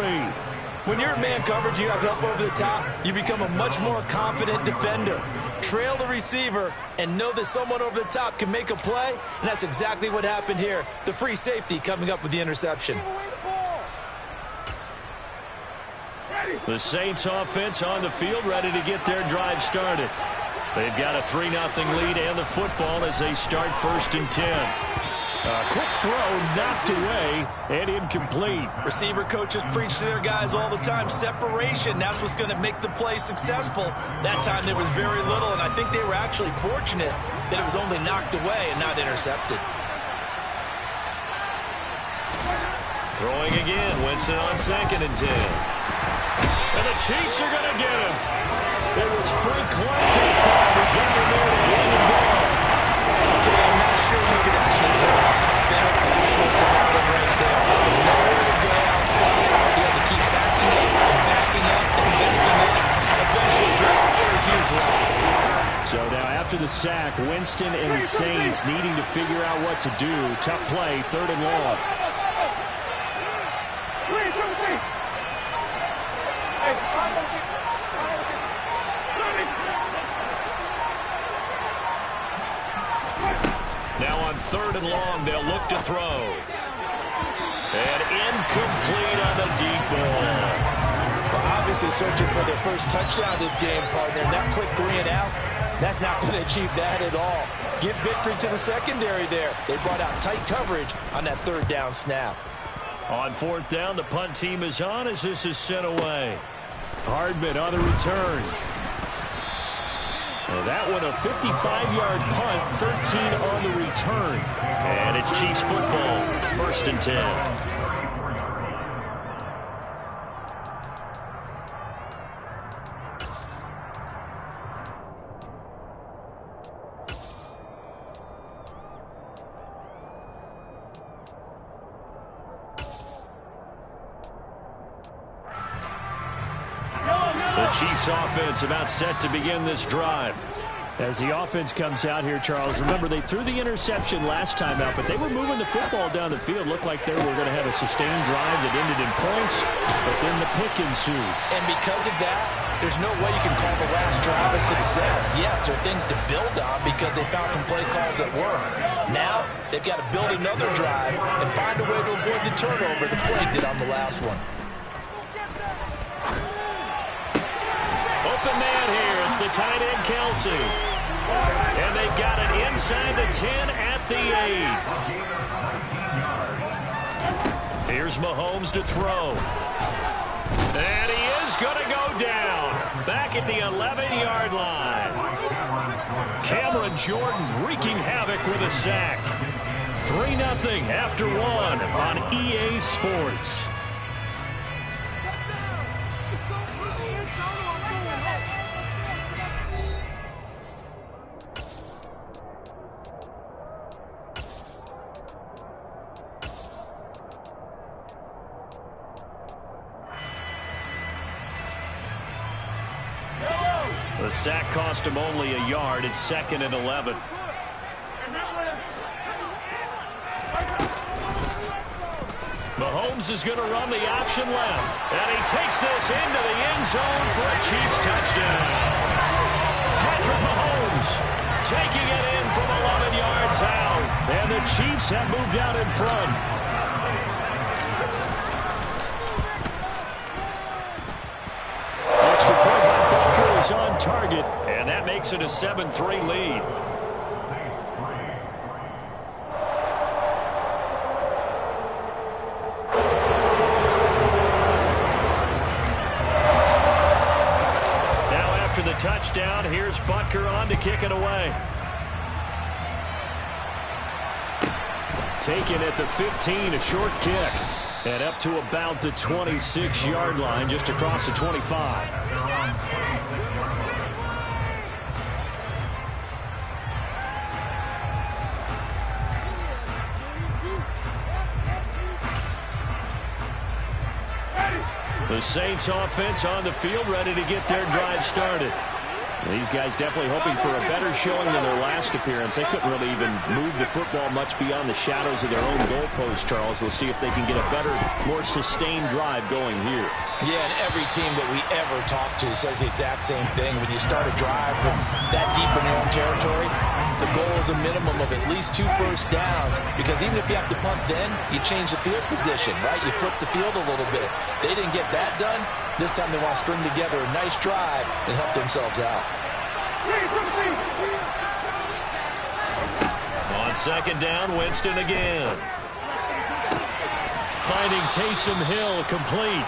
C: When you're in man coverage, you have help over the top, you become a much more confident defender. Trail the receiver and know that someone over the top can make a play, and that's exactly what happened here. The free safety coming up with the interception.
D: The Saints offense on the field, ready to get their drive started. They've got a 3-0 lead and the football as they start 1st and 10.
B: A quick throw knocked away and incomplete.
C: Receiver coaches preach to their guys all the time. Separation, that's what's going to make the play successful. That time there was very little, and I think they were actually fortunate that it was only knocked away and not intercepted.
D: Throwing again, Winston on 2nd and 10.
B: And the Chiefs are going to get him. It was Frank Clark that time who got him there to gain the ball.
C: Okay, I'm not sure you could actually draw better closeness to that one right there. Nowhere to go outside. He had to keep backing up and backing up and backing up. Eventually dropped for a huge loss.
B: So now after the sack, Winston and the Saints needing to figure out what to do. Tough play, 3rd and long.
D: Now on 3rd and long, they'll look to throw. And incomplete on the deep ball.
A: Well, obviously searching for their first touchdown this game, partner. And that quick 3 and out, that's not going to achieve that at all. Give victory to the secondary there. They brought out tight coverage on that 3rd down snap.
D: On 4th down, the punt team is on as this is sent away.
B: Hardman on the return. Well, that one a 55-yard punt, 13 on the return.
D: And it's Chiefs football, 1st and 10. Chiefs offense about set to begin this drive.
B: As the offense comes out here, Charles, remember they threw the interception last time out, but they were moving the football down the field. Looked like they were going to have a sustained drive that ended in points, but then the pick ensued.
A: And because of that, there's no way you can call the last drive a success. Yes, there are things to build on because they found some play calls that work. Now, they've got to build another drive and find a way to avoid the turnover the play did on the last one.
D: Open man here. It's the tight end, Kelsey. And they've got it inside the 10 at the 8. Here's Mahomes to throw. And he is going to go down. Back at the 11-yard line. Cameron Jordan wreaking havoc with a sack. 3-0 after 1 on EA Sports. The sack cost him only a yard. It's 2nd and 11. Mahomes is going to run the option left. And he takes this into the end zone for a Chiefs touchdown. Patrick Mahomes taking it in from 11 yards out.
B: And the Chiefs have moved out in front. On target,
D: and that makes it a 7-3 lead. touchdown. Here's Butker on to kick it away. Taken at the 15, a short kick. And up to about the 26-yard line, just across the 25. The Saints offense on the field, ready to get their drive started. These guys definitely hoping for a better showing than their last appearance. They couldn't really even move the football much beyond the shadows of their own goalpost, Charles. We'll see if they can get a better, more sustained drive going here.
A: Yeah, and every team that we ever talk to says the exact same thing. When you start a drive from that deep in your own territory, the goal is a minimum of at least 2 first downs, because even if you have to punt then, you change the field position, right? You flip the field a little bit. They didn't get that done. This time they want to string together a nice drive and help themselves out.
D: On second down, Winston again. Finding Taysom Hill complete.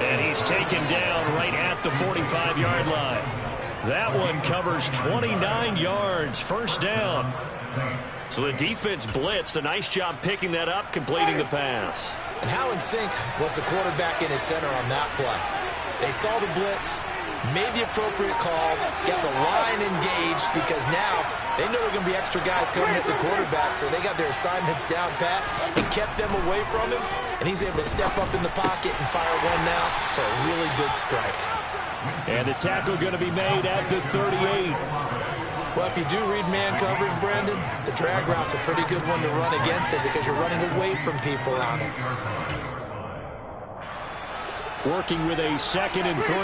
D: And he's taken down right at the 45-yard line. That one covers 29 yards, first down. So the defense blitzed. A nice job picking that up, completing the pass.
A: And how in sync was the quarterback in his center on that play? They saw the blitz, made the appropriate calls, got the line engaged, because now they know there are going to be extra guys coming at the quarterback, so they got their assignments down pat and kept them away from him, and he's able to step up in the pocket and fire one now for a really good strike.
D: And the tackle going to be made at the 38.
A: Well, if you do read man coverage, Brendan, the drag route's a pretty good one to run against it because you're running away from people on it.
D: Working with a 2nd and 3.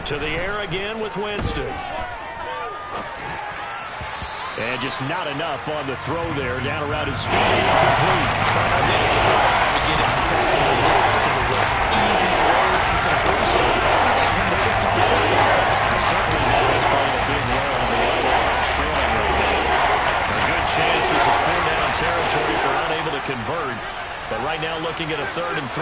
D: To the air again with Winston. And just not enough on the throw there. Down around his feet. Incomplete.
A: I think it's a good time to get him some passes that he's comfortable with. Some easy throws, some completions. He's not coming to 50% this far.
D: Certainly now he's playing a big role in the line trailing right now. A good chance this is 4-down territory if they're unable to convert. But right now looking at a 3rd and 3.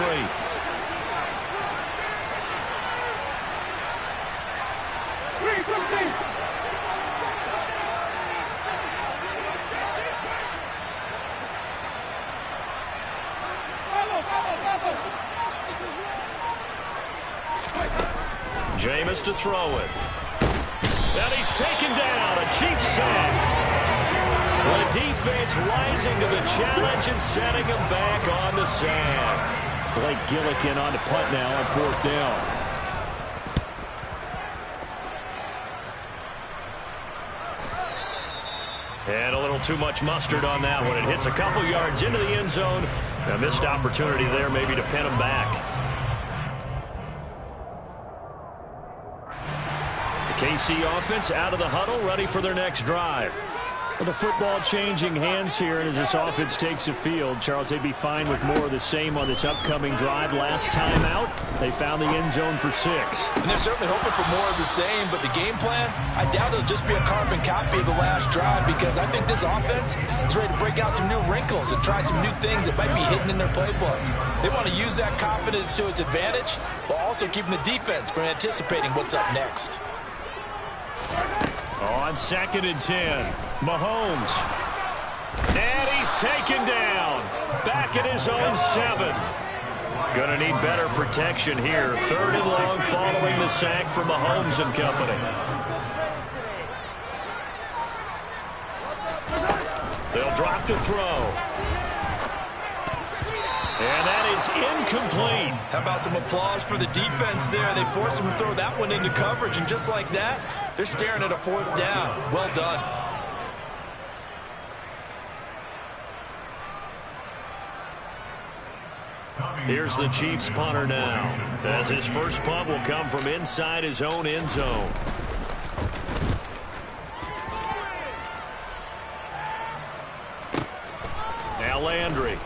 D: Jameis to throw it. And he's taken down. A Chiefs sack. The defense rising to the challenge and setting him back on the sack. Blake Gillikin on the punt now on 4th down. And a little too much mustard on that one. It hits a couple yards into the end zone. A missed opportunity there maybe to pin him back. The KC offense out of the huddle, ready for their next drive. Well, the football changing hands here, and as this offense takes the field, Charles, they'd be fine with more of the same on this upcoming drive. Last time out, they found the end zone for 6.
A: And they're certainly hoping for more of the same, but the game plan, I doubt it'll just be a carbon copy of the last drive, because I think this offense is ready to break out some new wrinkles and try some new things that might be hidden in their playbook. They want to use that confidence to its advantage, while also keeping the defense from anticipating what's up next.
D: On 2nd and 10, Mahomes. And he's taken down. Back at his own 7. Gonna need better protection here. 3rd and long following the sack from Mahomes and company. They'll drop to throw. And that is incomplete.
C: How about some applause for the defense there? They forced him to throw that one into coverage, and just like that, they're staring at a 4th down. Well done.
D: Here's the Chiefs punter now, as his first punt will come from inside his own end zone. Now Landry.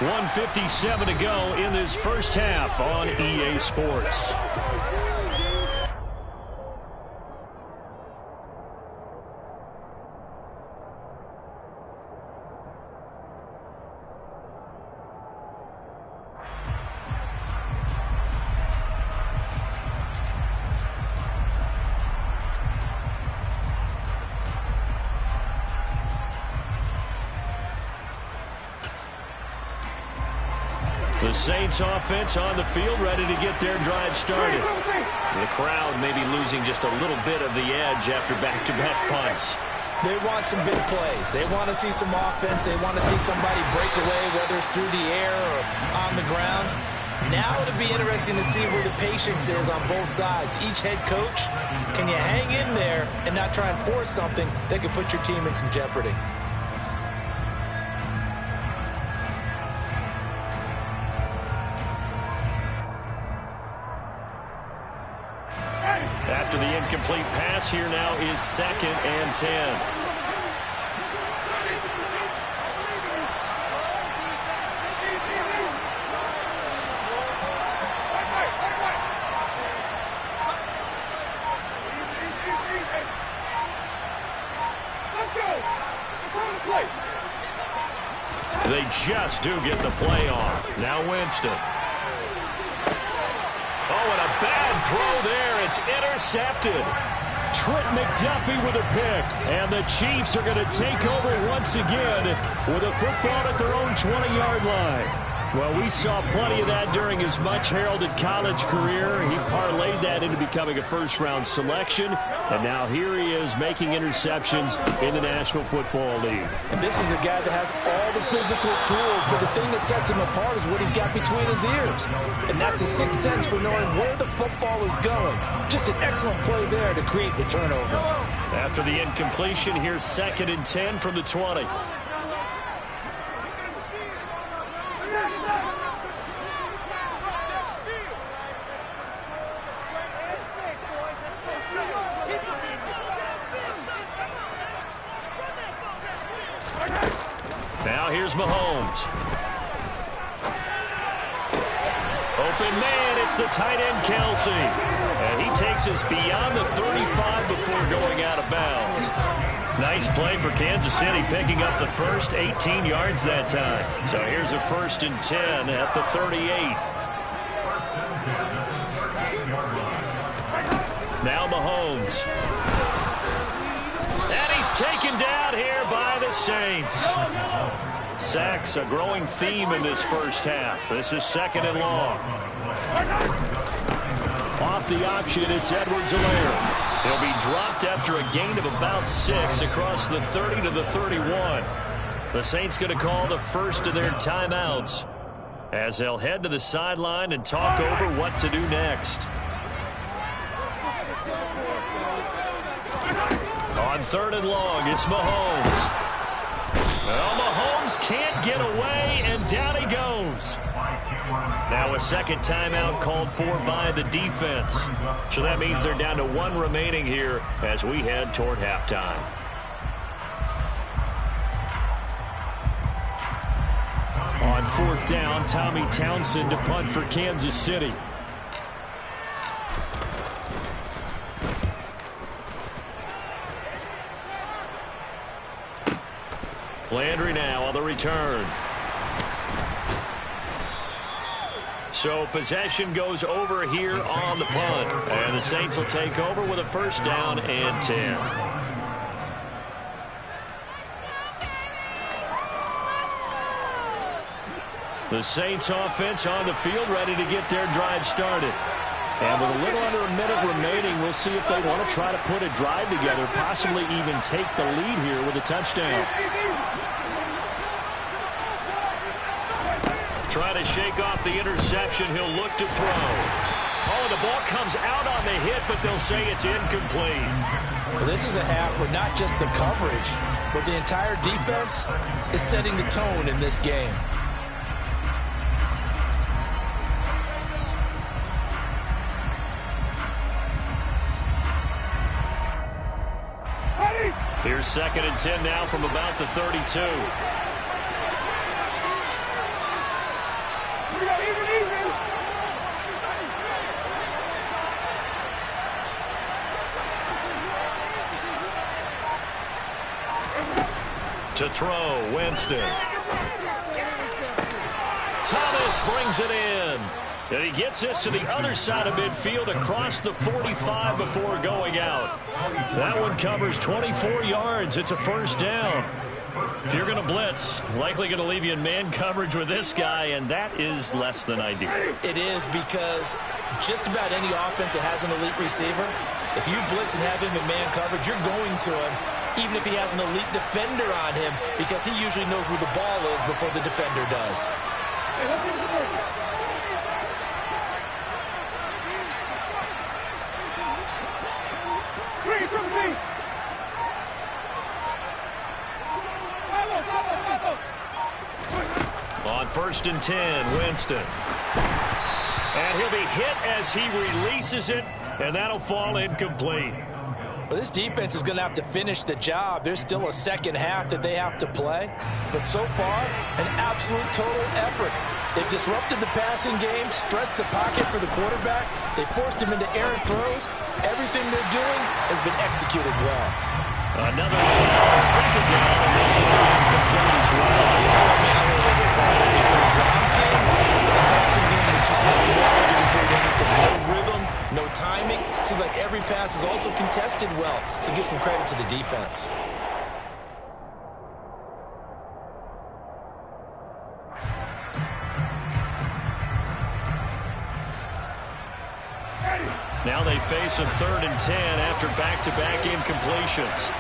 D: 1:57 to go in this first half on EA Sports. The Saints offense on the field, ready to get their drive started. The crowd maybe losing just a little bit of the edge after back-to-back punts.
A: They want some big plays. They want to see some offense. They want to see somebody break away, whether it's through the air or on the ground. Now it'll be interesting to see where the patience is on both sides. Each head coach, can you hang in there and not try and force something that could put your team in some jeopardy?
D: After the incomplete pass, here now is 2nd and 10. They just do get the play off. Now Winston. Oh, and a bad throw there. It's intercepted.
B: Trent McDuffie with a pick. And the Chiefs are going to take over once again with a football at their own 20-yard line. Well, we saw plenty of that during his much-heralded college career. He parlayed that into becoming a first-round selection. And now here he is making interceptions in the National Football League.
A: And this is a guy that has all the physical tools, but the thing that sets him apart is what he's got between his ears. And that's the sixth sense for knowing where the football is going. Just an excellent play there to create the turnover.
D: After the incompletion, here's 2nd and 10 from the 20. Now here's Mahomes. Open man, it's the tight end Kelsey. And he takes us beyond the 35 before going out of bounds. Nice play for Kansas City, picking up the first 18 yards that time. So here's a 1st and 10 at the 38. Now Mahomes. And he's taken down here by the Saints. Sacks, a growing theme in this first half. This is 2nd and long.
B: Off the option, it's Edwards-Helaire.
D: He'll be dropped after a gain of about 6 across the 30 to the 31. The Saints going to call the first of their timeouts as they'll head to the sideline and talk over what to do next. On 3rd and long, it's Mahomes. Well, Mahomes can't get away, and down he goes. Now a second timeout called for by the defense. So that means they're down to 1 remaining here as we head toward halftime.
B: On 4th down, Tommy Townsend to punt for Kansas City.
D: Landry now on the return. So possession goes over here on the punt. And the Saints will take over with a 1st down and 10. The Saints offense on the field ready to get their drive started.
B: And with a little under a minute remaining, we'll see if they want to try to put a drive together, possibly even take the lead here with a touchdown.
D: Trying to shake off the interception. He'll look to throw. Oh, the ball comes out on the hit, but they'll say it's incomplete.
A: Well, this is a half where not just the coverage, but the entire defense is setting the tone in this game.
D: Here's 2nd and 10 now from about the 32. To throw, Winston. Thomas brings it in. And he gets this to the other side of midfield across the 45 before going out. That one covers 24 yards. It's a first down. If you're going to blitz, likely going to leave you in man coverage with this guy, and that is less than ideal.
C: It is, because just about any offense that has an elite receiver, if you blitz and have him in man coverage, you're going to him, even if he has an elite defender on him, because he usually knows where the ball is before the defender does.
D: On 1st and 10, Winston. And he'll be hit as he releases it, and that'll fall incomplete.
C: Well, this defense is going to have to finish the job. There's still a second half that they have to play. But so far, an absolute total effort. They've disrupted the passing game, stressed the pocket for the quarterback. They forced him into errant throws. Everything they're doing has been executed well.
D: Another second down, and this will be incomplete as well.
C: Help me out here a little bit, partner, because what I'm seeing is a passing game that's just struggling to complete anything. No rhythm, no timing. Seems like every pass is also contested well, so give some credit to the defense.
D: Now they face a 3rd and 10 after back-to-back incompletions.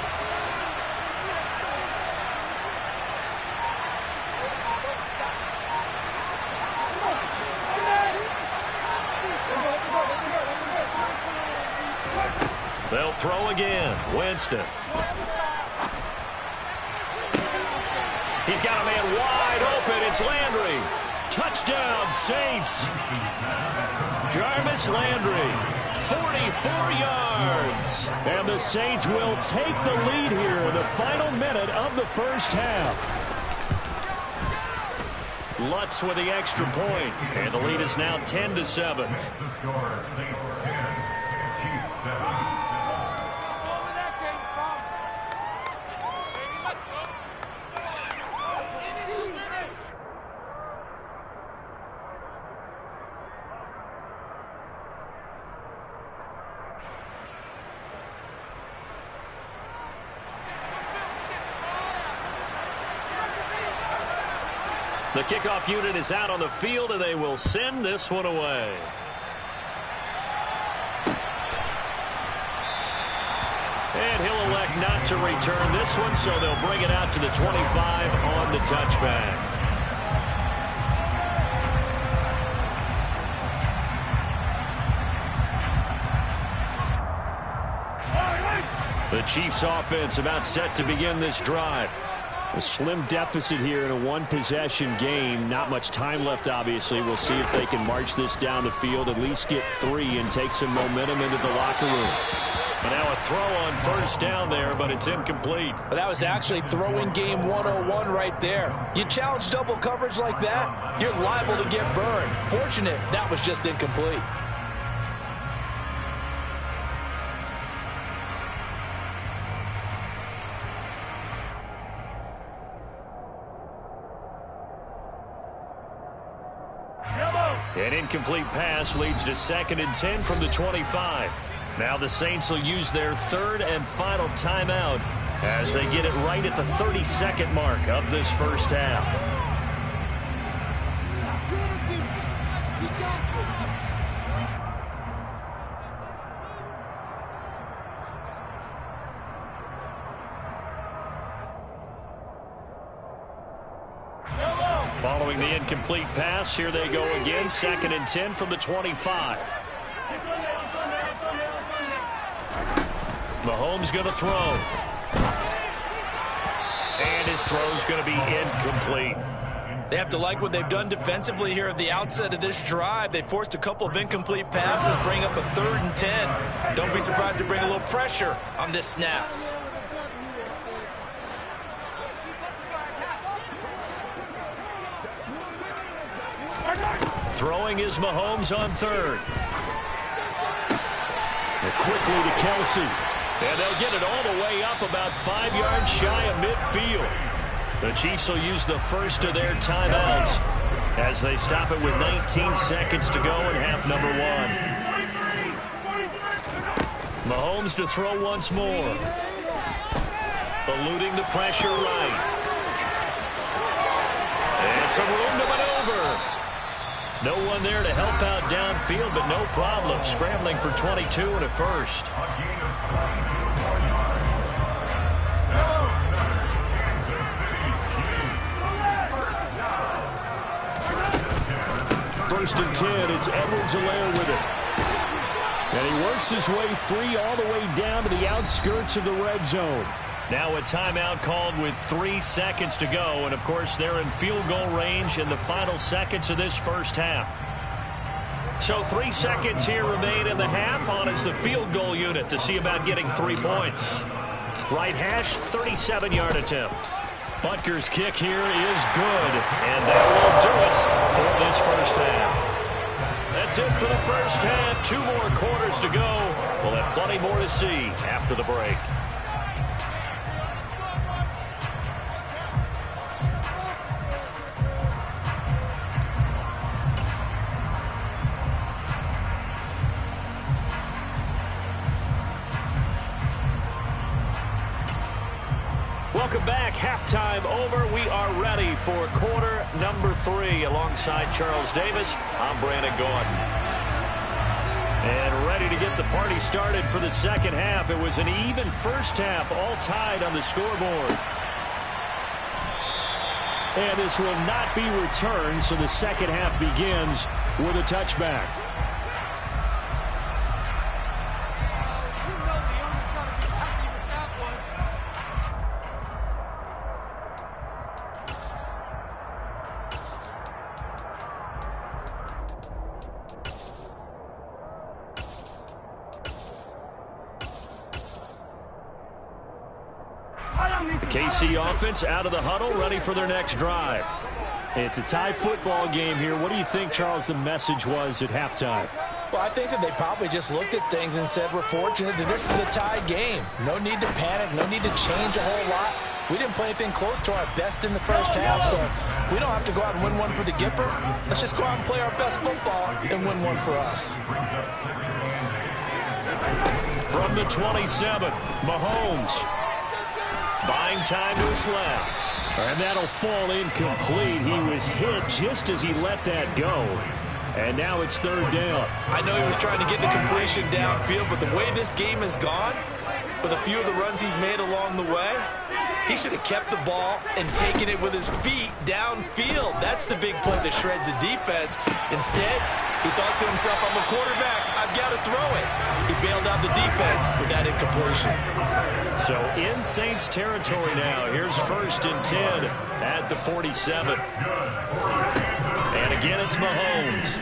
D: They'll throw again. Winston. He's got a man wide open. It's Landry. Touchdown, Saints. Jarvis Landry. 44 yards. And the Saints will take the lead here in the final minute of the first half. Lutz with the extra point, and the lead is now 10-7. The kickoff unit is out on the field, and they will send this one away. And he'll elect not to return this one, so they'll bring it out to the 25 on the touchback. The Chiefs offense about set to begin this drive. A slim deficit here in a one-possession game. Not much time left, obviously. We'll see if they can march this down the field, at least get 3 and take some momentum into the locker room. And now a throw on 1st down there, but it's incomplete.
C: Well, that was actually throwing game 101 right there. You challenge double coverage like that, you're liable to get burned. Fortunate that was just incomplete.
D: An incomplete pass leads to 2nd and 10 from the 25. Now the Saints will use their 3rd and final timeout as they get it right at the 32nd mark of this first half. Following the incomplete pass, here they go again. 2nd and 10 from the 25. Mahomes going to throw. And his throw's going to be incomplete.
C: They have to like what they've done defensively here at the outset of this drive. They forced a couple of incomplete passes, bring up a 3rd and 10. Don't be surprised to bring a little pressure on this snap.
D: Throwing is Mahomes on 3rd. And quickly to Kelsey. And they'll get it all the way up about 5 yards shy of midfield. The Chiefs will use the first of their timeouts as they stop it with 19 seconds to go in half number 1. Mahomes to throw once more. Eluding the pressure right. And some room to maneuver. No one there to help out downfield, but no problem. Scrambling for 22 and a first. First and 10, it's Edwards-Helaire with it. And he works his way free all the way down to the outskirts of the red zone. Now a timeout called with 3 seconds to go. And, of course, they're in field goal range in the final seconds of this first half. So 3 seconds here remain in the half. On is the field goal unit to see about getting 3 points. Right hash, 37-yard attempt. Butker's kick here is good, and that will do it for this first half. That's it for the first half. 2 more quarters to go. We'll have plenty more to see after the break. Welcome back. Halftime over. We are ready for quarter number 3. Alongside Charles Davis, I'm Brandon Gaudin. And ready to get the party started for the second half. It was an even first half, all tied on the scoreboard. And this will not be returned, so the second half begins with a touchback. The KC offense out of the huddle, ready for their next drive. It's a tie football game here. What do you think, Charles, the message was at halftime?
A: Well, I think that they probably just looked at things and said, we're fortunate that this is a tied game. No need to panic, no need to change a whole lot. We didn't play anything close to our best in the first half, so we don't have to go out and win one for the Gipper. Let's just go out and play our best football and win one for us.
D: From the 27, Mahomes. Buying time to his left. And that'll fall incomplete. He was hit just as he let that go. And now it's third down.
C: I know he was trying to get the completion downfield, but the way this game has gone, with a few of the runs he's made along the way, he should have kept the ball and taken it with his feet downfield. That's the big play that shreds a defense. Instead, he thought to himself, I'm a quarterback, I've got to throw it. He bailed out the defense with that incompletion.
D: So in Saints territory now. Here's first and 10 at the 47. And again, it's Mahomes.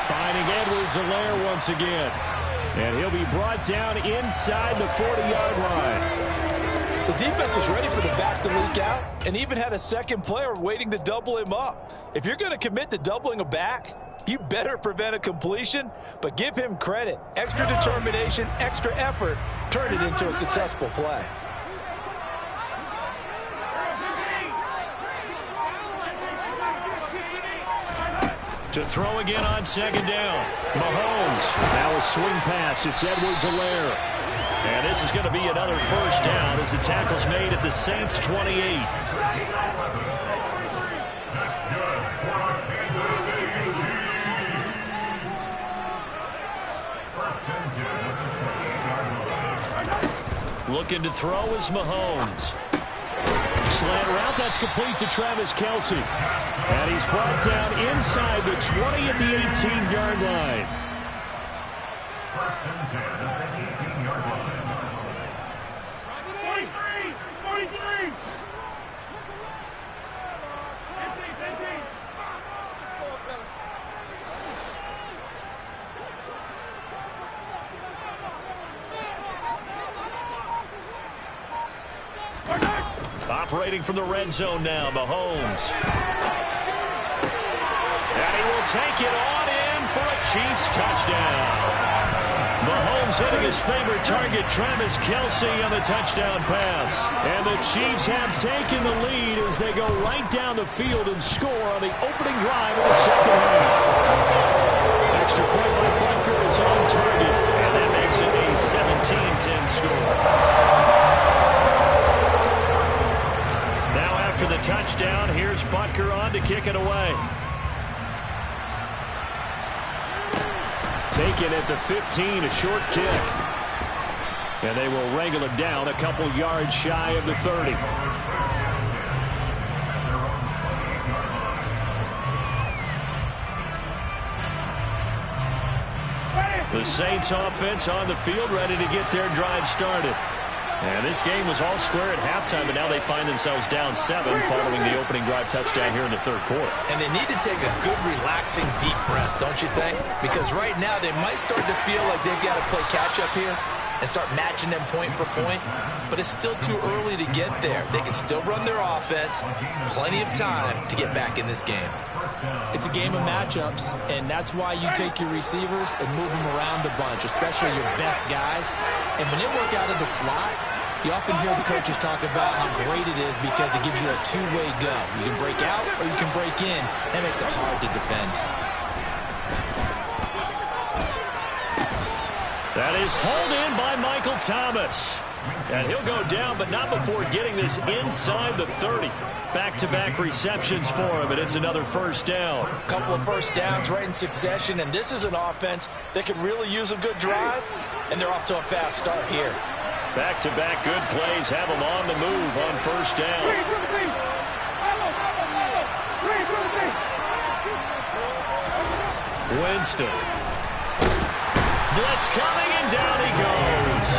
D: Finding Edwards-Helaire once again. And he'll be brought down inside the 40-yard line.
A: The defense was ready for the back to leak out and even had a second player waiting to double him up. If you're going to commit to doubling a back, you better prevent a completion, but give him credit. Extra determination, extra effort, turned it into a successful play.
D: To throw again on second down. Mahomes. Now a swing pass. It's Edwards-Helaire. And this is going to be another first down as the tackle's made at the Saints 28. Looking to throw is Mahomes. Slant route, that's complete to Travis Kelce. And he's brought down inside the 20 at the 18-yard line. Operating from the red zone now, Mahomes. And he will take it on in for a Chiefs touchdown. Mahomes hitting his favorite target, Travis Kelce, on the touchdown pass. And the Chiefs have taken the lead as they go right down the field and score on the opening drive of the second half. Extra point by Butker is on target, and that makes it a 17-10 score. Now after the touchdown, here's Butker on to kick it away. Taken at the 15, a short kick. And they will wrangle it down a couple yards shy of the 30. The Saints offense on the field, ready to get their drive started. And this game was all square at halftime, but now they find themselves down 7 following the opening drive touchdown here in the third quarter.
C: And they need to take a good, relaxing, deep breath, don't you think? Because right now they might start to feel like they've got to play catch-up here and start matching them point for point. But it's still too early to get there. They can still run their offense. Plenty of time to get back in this game.
A: It's a game of matchups, and that's why you take your receivers and move them around a bunch, especially your best guys. And when they work out of the slot, you often hear the coaches talk about how great it is because it gives you a two-way go. You can break out or you can break in. That makes it hard to defend.
D: That is hauled in by Michael Thomas. And he'll go down, but not before getting this inside the 30. Back-to-back receptions for him, and it's another first down.
A: A couple of first downs right in succession, and this is an offense that could really use a good drive, and they're off to a fast start here.
D: Back-to-back good plays have them on the move on first down. Winston. Blitz coming, and down he goes.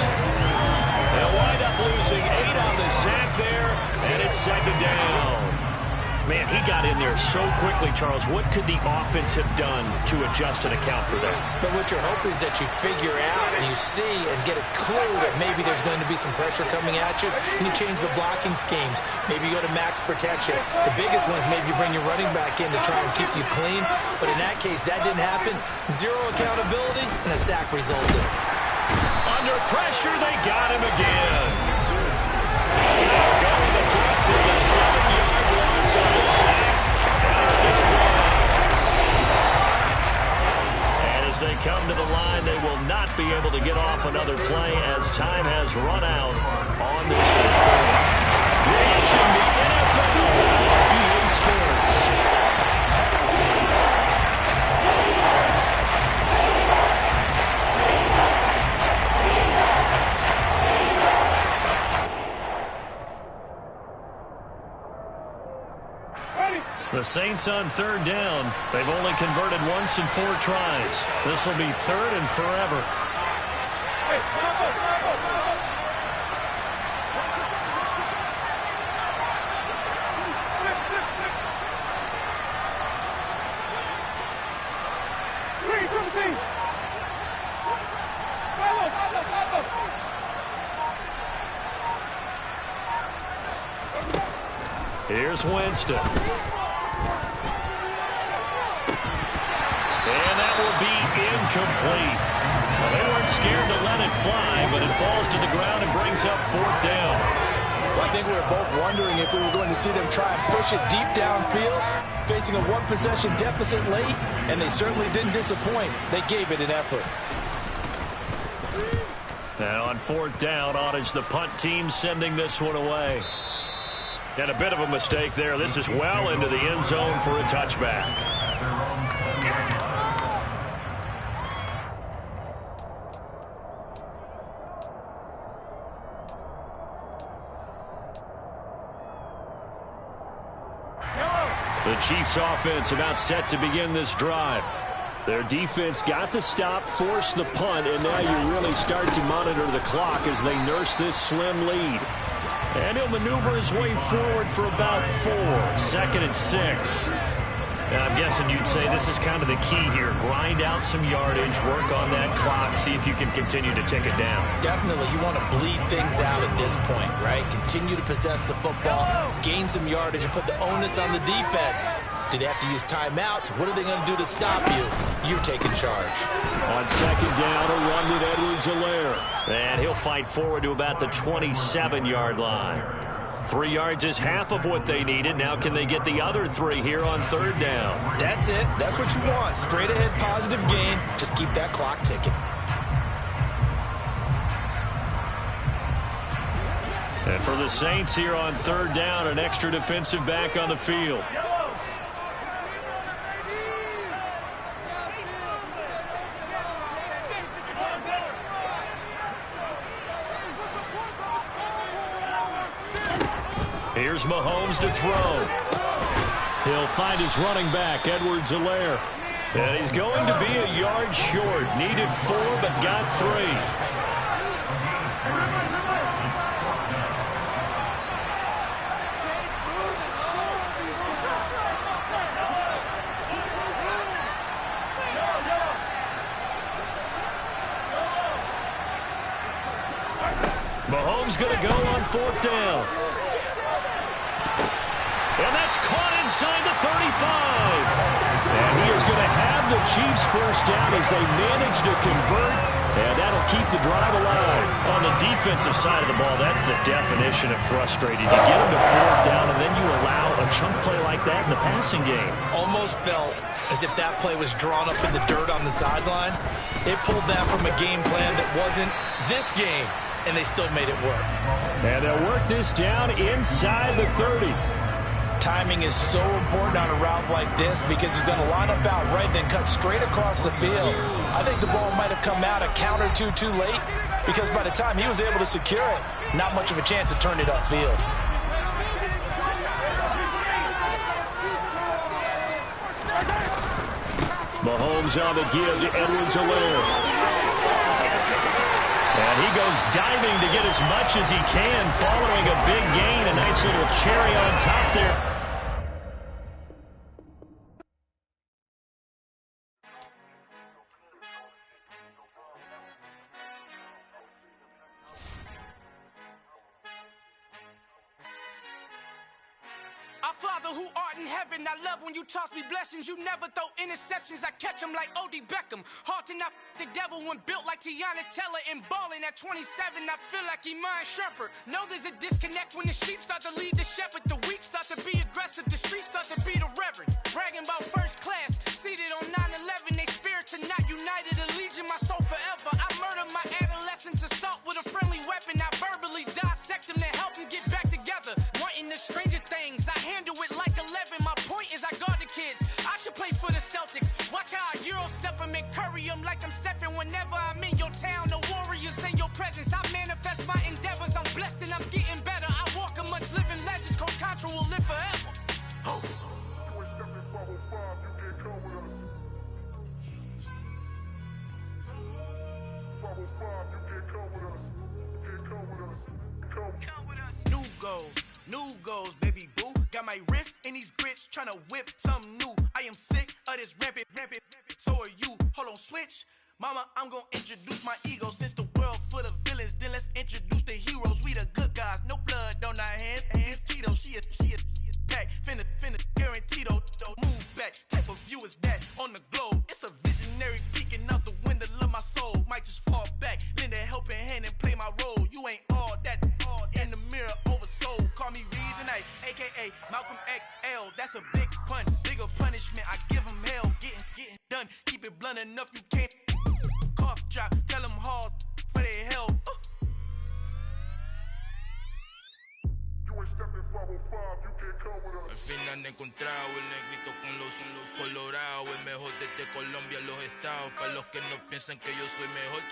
D: They'll wind up losing 8 on the sack there, and it's second down. Man, he got in there so quickly, Charles. What could the offense have done to adjust and account for that?
A: But what you're hoping is that you figure out and you see and get a clue that maybe there's going to be some pressure coming at you, and you change the blocking schemes. Maybe you go to max protection. The biggest one is maybe you bring your running back in to try and keep you clean. But in that case, that didn't happen. Zero accountability, and a sack resulted.
D: Under pressure, they got him again. Going the Bucs is a 7-yard loss on the sack. And it's still going. And as they come to the line, they will not be able to get off another play as time has run out on this one. Watching the NFL EA Sports. The Saints on third down. They've only converted once in 4 tries. This will be third and forever. Here's Winston. And that will be incomplete. Well, they weren't scared to let it fly, but it falls to the ground and brings up 4th down.
A: Well, I think we were both wondering if we were going to see them try and push it deep downfield, facing a 1-possession deficit late, and they certainly didn't disappoint. They gave it an effort.
D: Now on 4th down, Otage, the punt team sending this one away. And a bit of a mistake there. This is well into the end zone for a touchback. The Chiefs offense about set to begin this drive. Their defense got the stop, forced the punt, and now you really start to monitor the clock as they nurse this slim lead. And he'll maneuver his way forward for about 4. 2nd and 6. And I'm guessing you'd say this is kind of the key here. Grind out some yardage, work on that clock, see if you can continue to tick it down.
A: Definitely, you want to bleed things out at this point, right? Continue to possess the football, gain some yardage, and put the onus on the defense.
C: Do they have to use timeouts? What are they going to do to stop you? You're taking charge.
D: On second down, a run with Edwards-Helaire. And he'll fight forward to about the 27-yard line. 3 yards is half of what they needed. Now can they get the other 3 here on third down?
C: That's it. That's what you want. Straight ahead positive gain. Just keep that clock ticking.
D: And for the Saints here on third down, an extra defensive back on the field. Here's Mahomes to throw. He'll find his running back, Edwards-Helaire. And he's going to be a yard short. Needed 4, but got 3. Mahomes going to go on fourth down. And that's caught inside the 35. And he is going to have the Chiefs first down as they manage to convert. And that'll keep the drive alive. On the defensive side of the ball, that's the definition of frustrated. You get them to fourth down, and then you allow a chunk play like that in the passing game.
C: Almost felt as if that play was drawn up in the dirt on the sideline. They pulled that from a game plan that wasn't this game, and they still made it work.
D: And they'll work this down inside the 30.
A: Timing is so important on a route like this because he's going to line up out right, then cut straight across the field. I think the ball might have come out a count or two too late because by the time he was able to secure it, not much of a chance to turn it upfield.
D: Mahomes on the give to Edwards-Helaire. And he goes diving to get as much as he can following a big gain. A nice little cherry on top there.
F: Our Father who art in heaven, I love when you toss me blessings. You never throw interceptions, I catch them like O.D. Beckham. Hard to knock the devil when built like Tiana Teller and balling at 27. I feel like Iman Shumpert. Know there's a disconnect when the sheep start to lead the shepherd. The weak start to be aggressive, the streets start to be the reverend. Bragging about first class, seated on 9/11. They spirits are not united, a legion, my soul forever. I murdered my adolescence, assault with a friendly weapon. I verbally dissect them to help them get back together. Wanting the stranger things, I handle it like 11. My point is I guard the kids. I should play for the Celtics. Watch how I Euro step them and curry them like I'm Stephen. Whenever I'm in your town, the Warriors in your presence. I manifest my endeavors. I'm blessed and I'm getting better. I walk amongst living legends. Coach Contra will live forever. Oh.
P: New goals, baby boo. Got my wrist in these grits, tryna whip something new. I am sick of this rampant. So are you. Hold on, switch. Mama, I'm gonna introduce my ego. Since the world full of villains, then let's introduce the heroes. We the good guys, no blood on our hands. Hands Tito, she a pack. Finna guaranteed don't move back. Type of view is that on the globe? It's a visionary peeking out the window of my soul. Might just fall back, lend a helping hand and play my role. You ain't all that in the mirror oversold. Call me Reason A, aka Malcolm XL. That's a big pun, bigger punishment. I give him hell, getting done. Keep it blunt enough, you can't cough drop. Tell them hard for their health.
G: Al fin han encontrado el negrito con los colorados, el mejor desde Colombia, los estados. Para los que no piensan que yo soy mejor,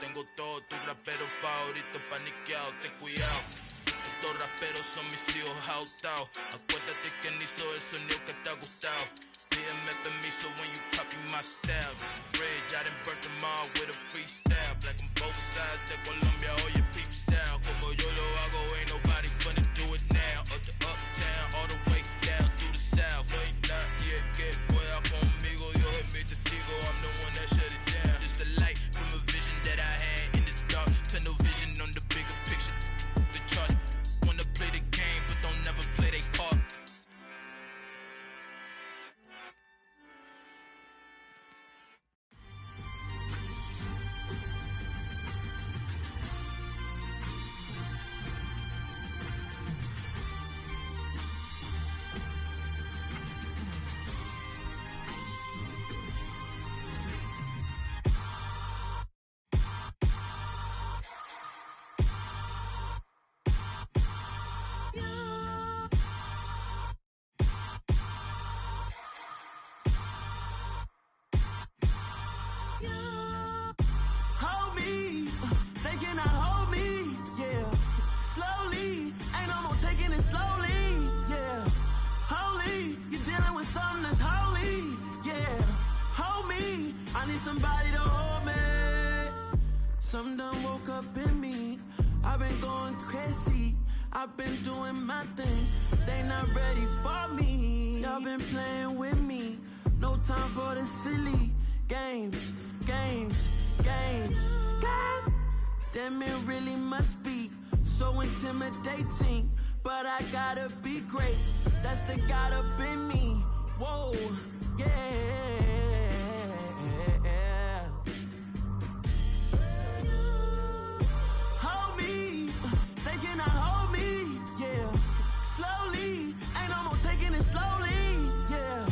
G: tengo todo, tu rapero favorito paniqueado, ten cuidado. Estos raperos son mis hijos adoptados. Acuérdate quién hizo el sonido que te ha gustado. Pídeme permiso when you copy my style. This bridge, I done burnt them all with a freestyle. Black on both sides de Colombia, oye peep style. Como yo lo hago, ain't nobody finna do it now. Up to uptown, all the way down through the south. No ain't not yet, que pueda conmigo. Dios es mi testigo, I'm the one that shut it down. Just a light from a vision that I had in the dark. Tunnel vision on the bigger picture. The charts wanna play the game, but don't never play their part.
L: Some done woke up in me. I've been going crazy. I've been doing my thing. They not ready for me. Y'all been playing with me. No time for the silly games. Damn, it really must be so intimidating. But I gotta be great. That's the God up in me. Whoa, yeah. Hold me, they cannot hold me, yeah. Slowly, ain't no more taking it slowly, yeah.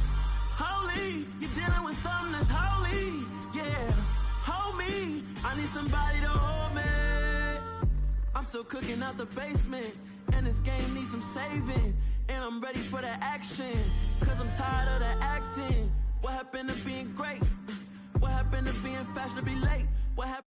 L: Holy, you're dealing with something that's holy, yeah. Hold me, I need somebody to hold me. I'm still cooking out the basement, and this game needs some saving. And I'm ready for the action, cause I'm tired of the acting. What happened to being great? What happened to being fashionably late? What happened?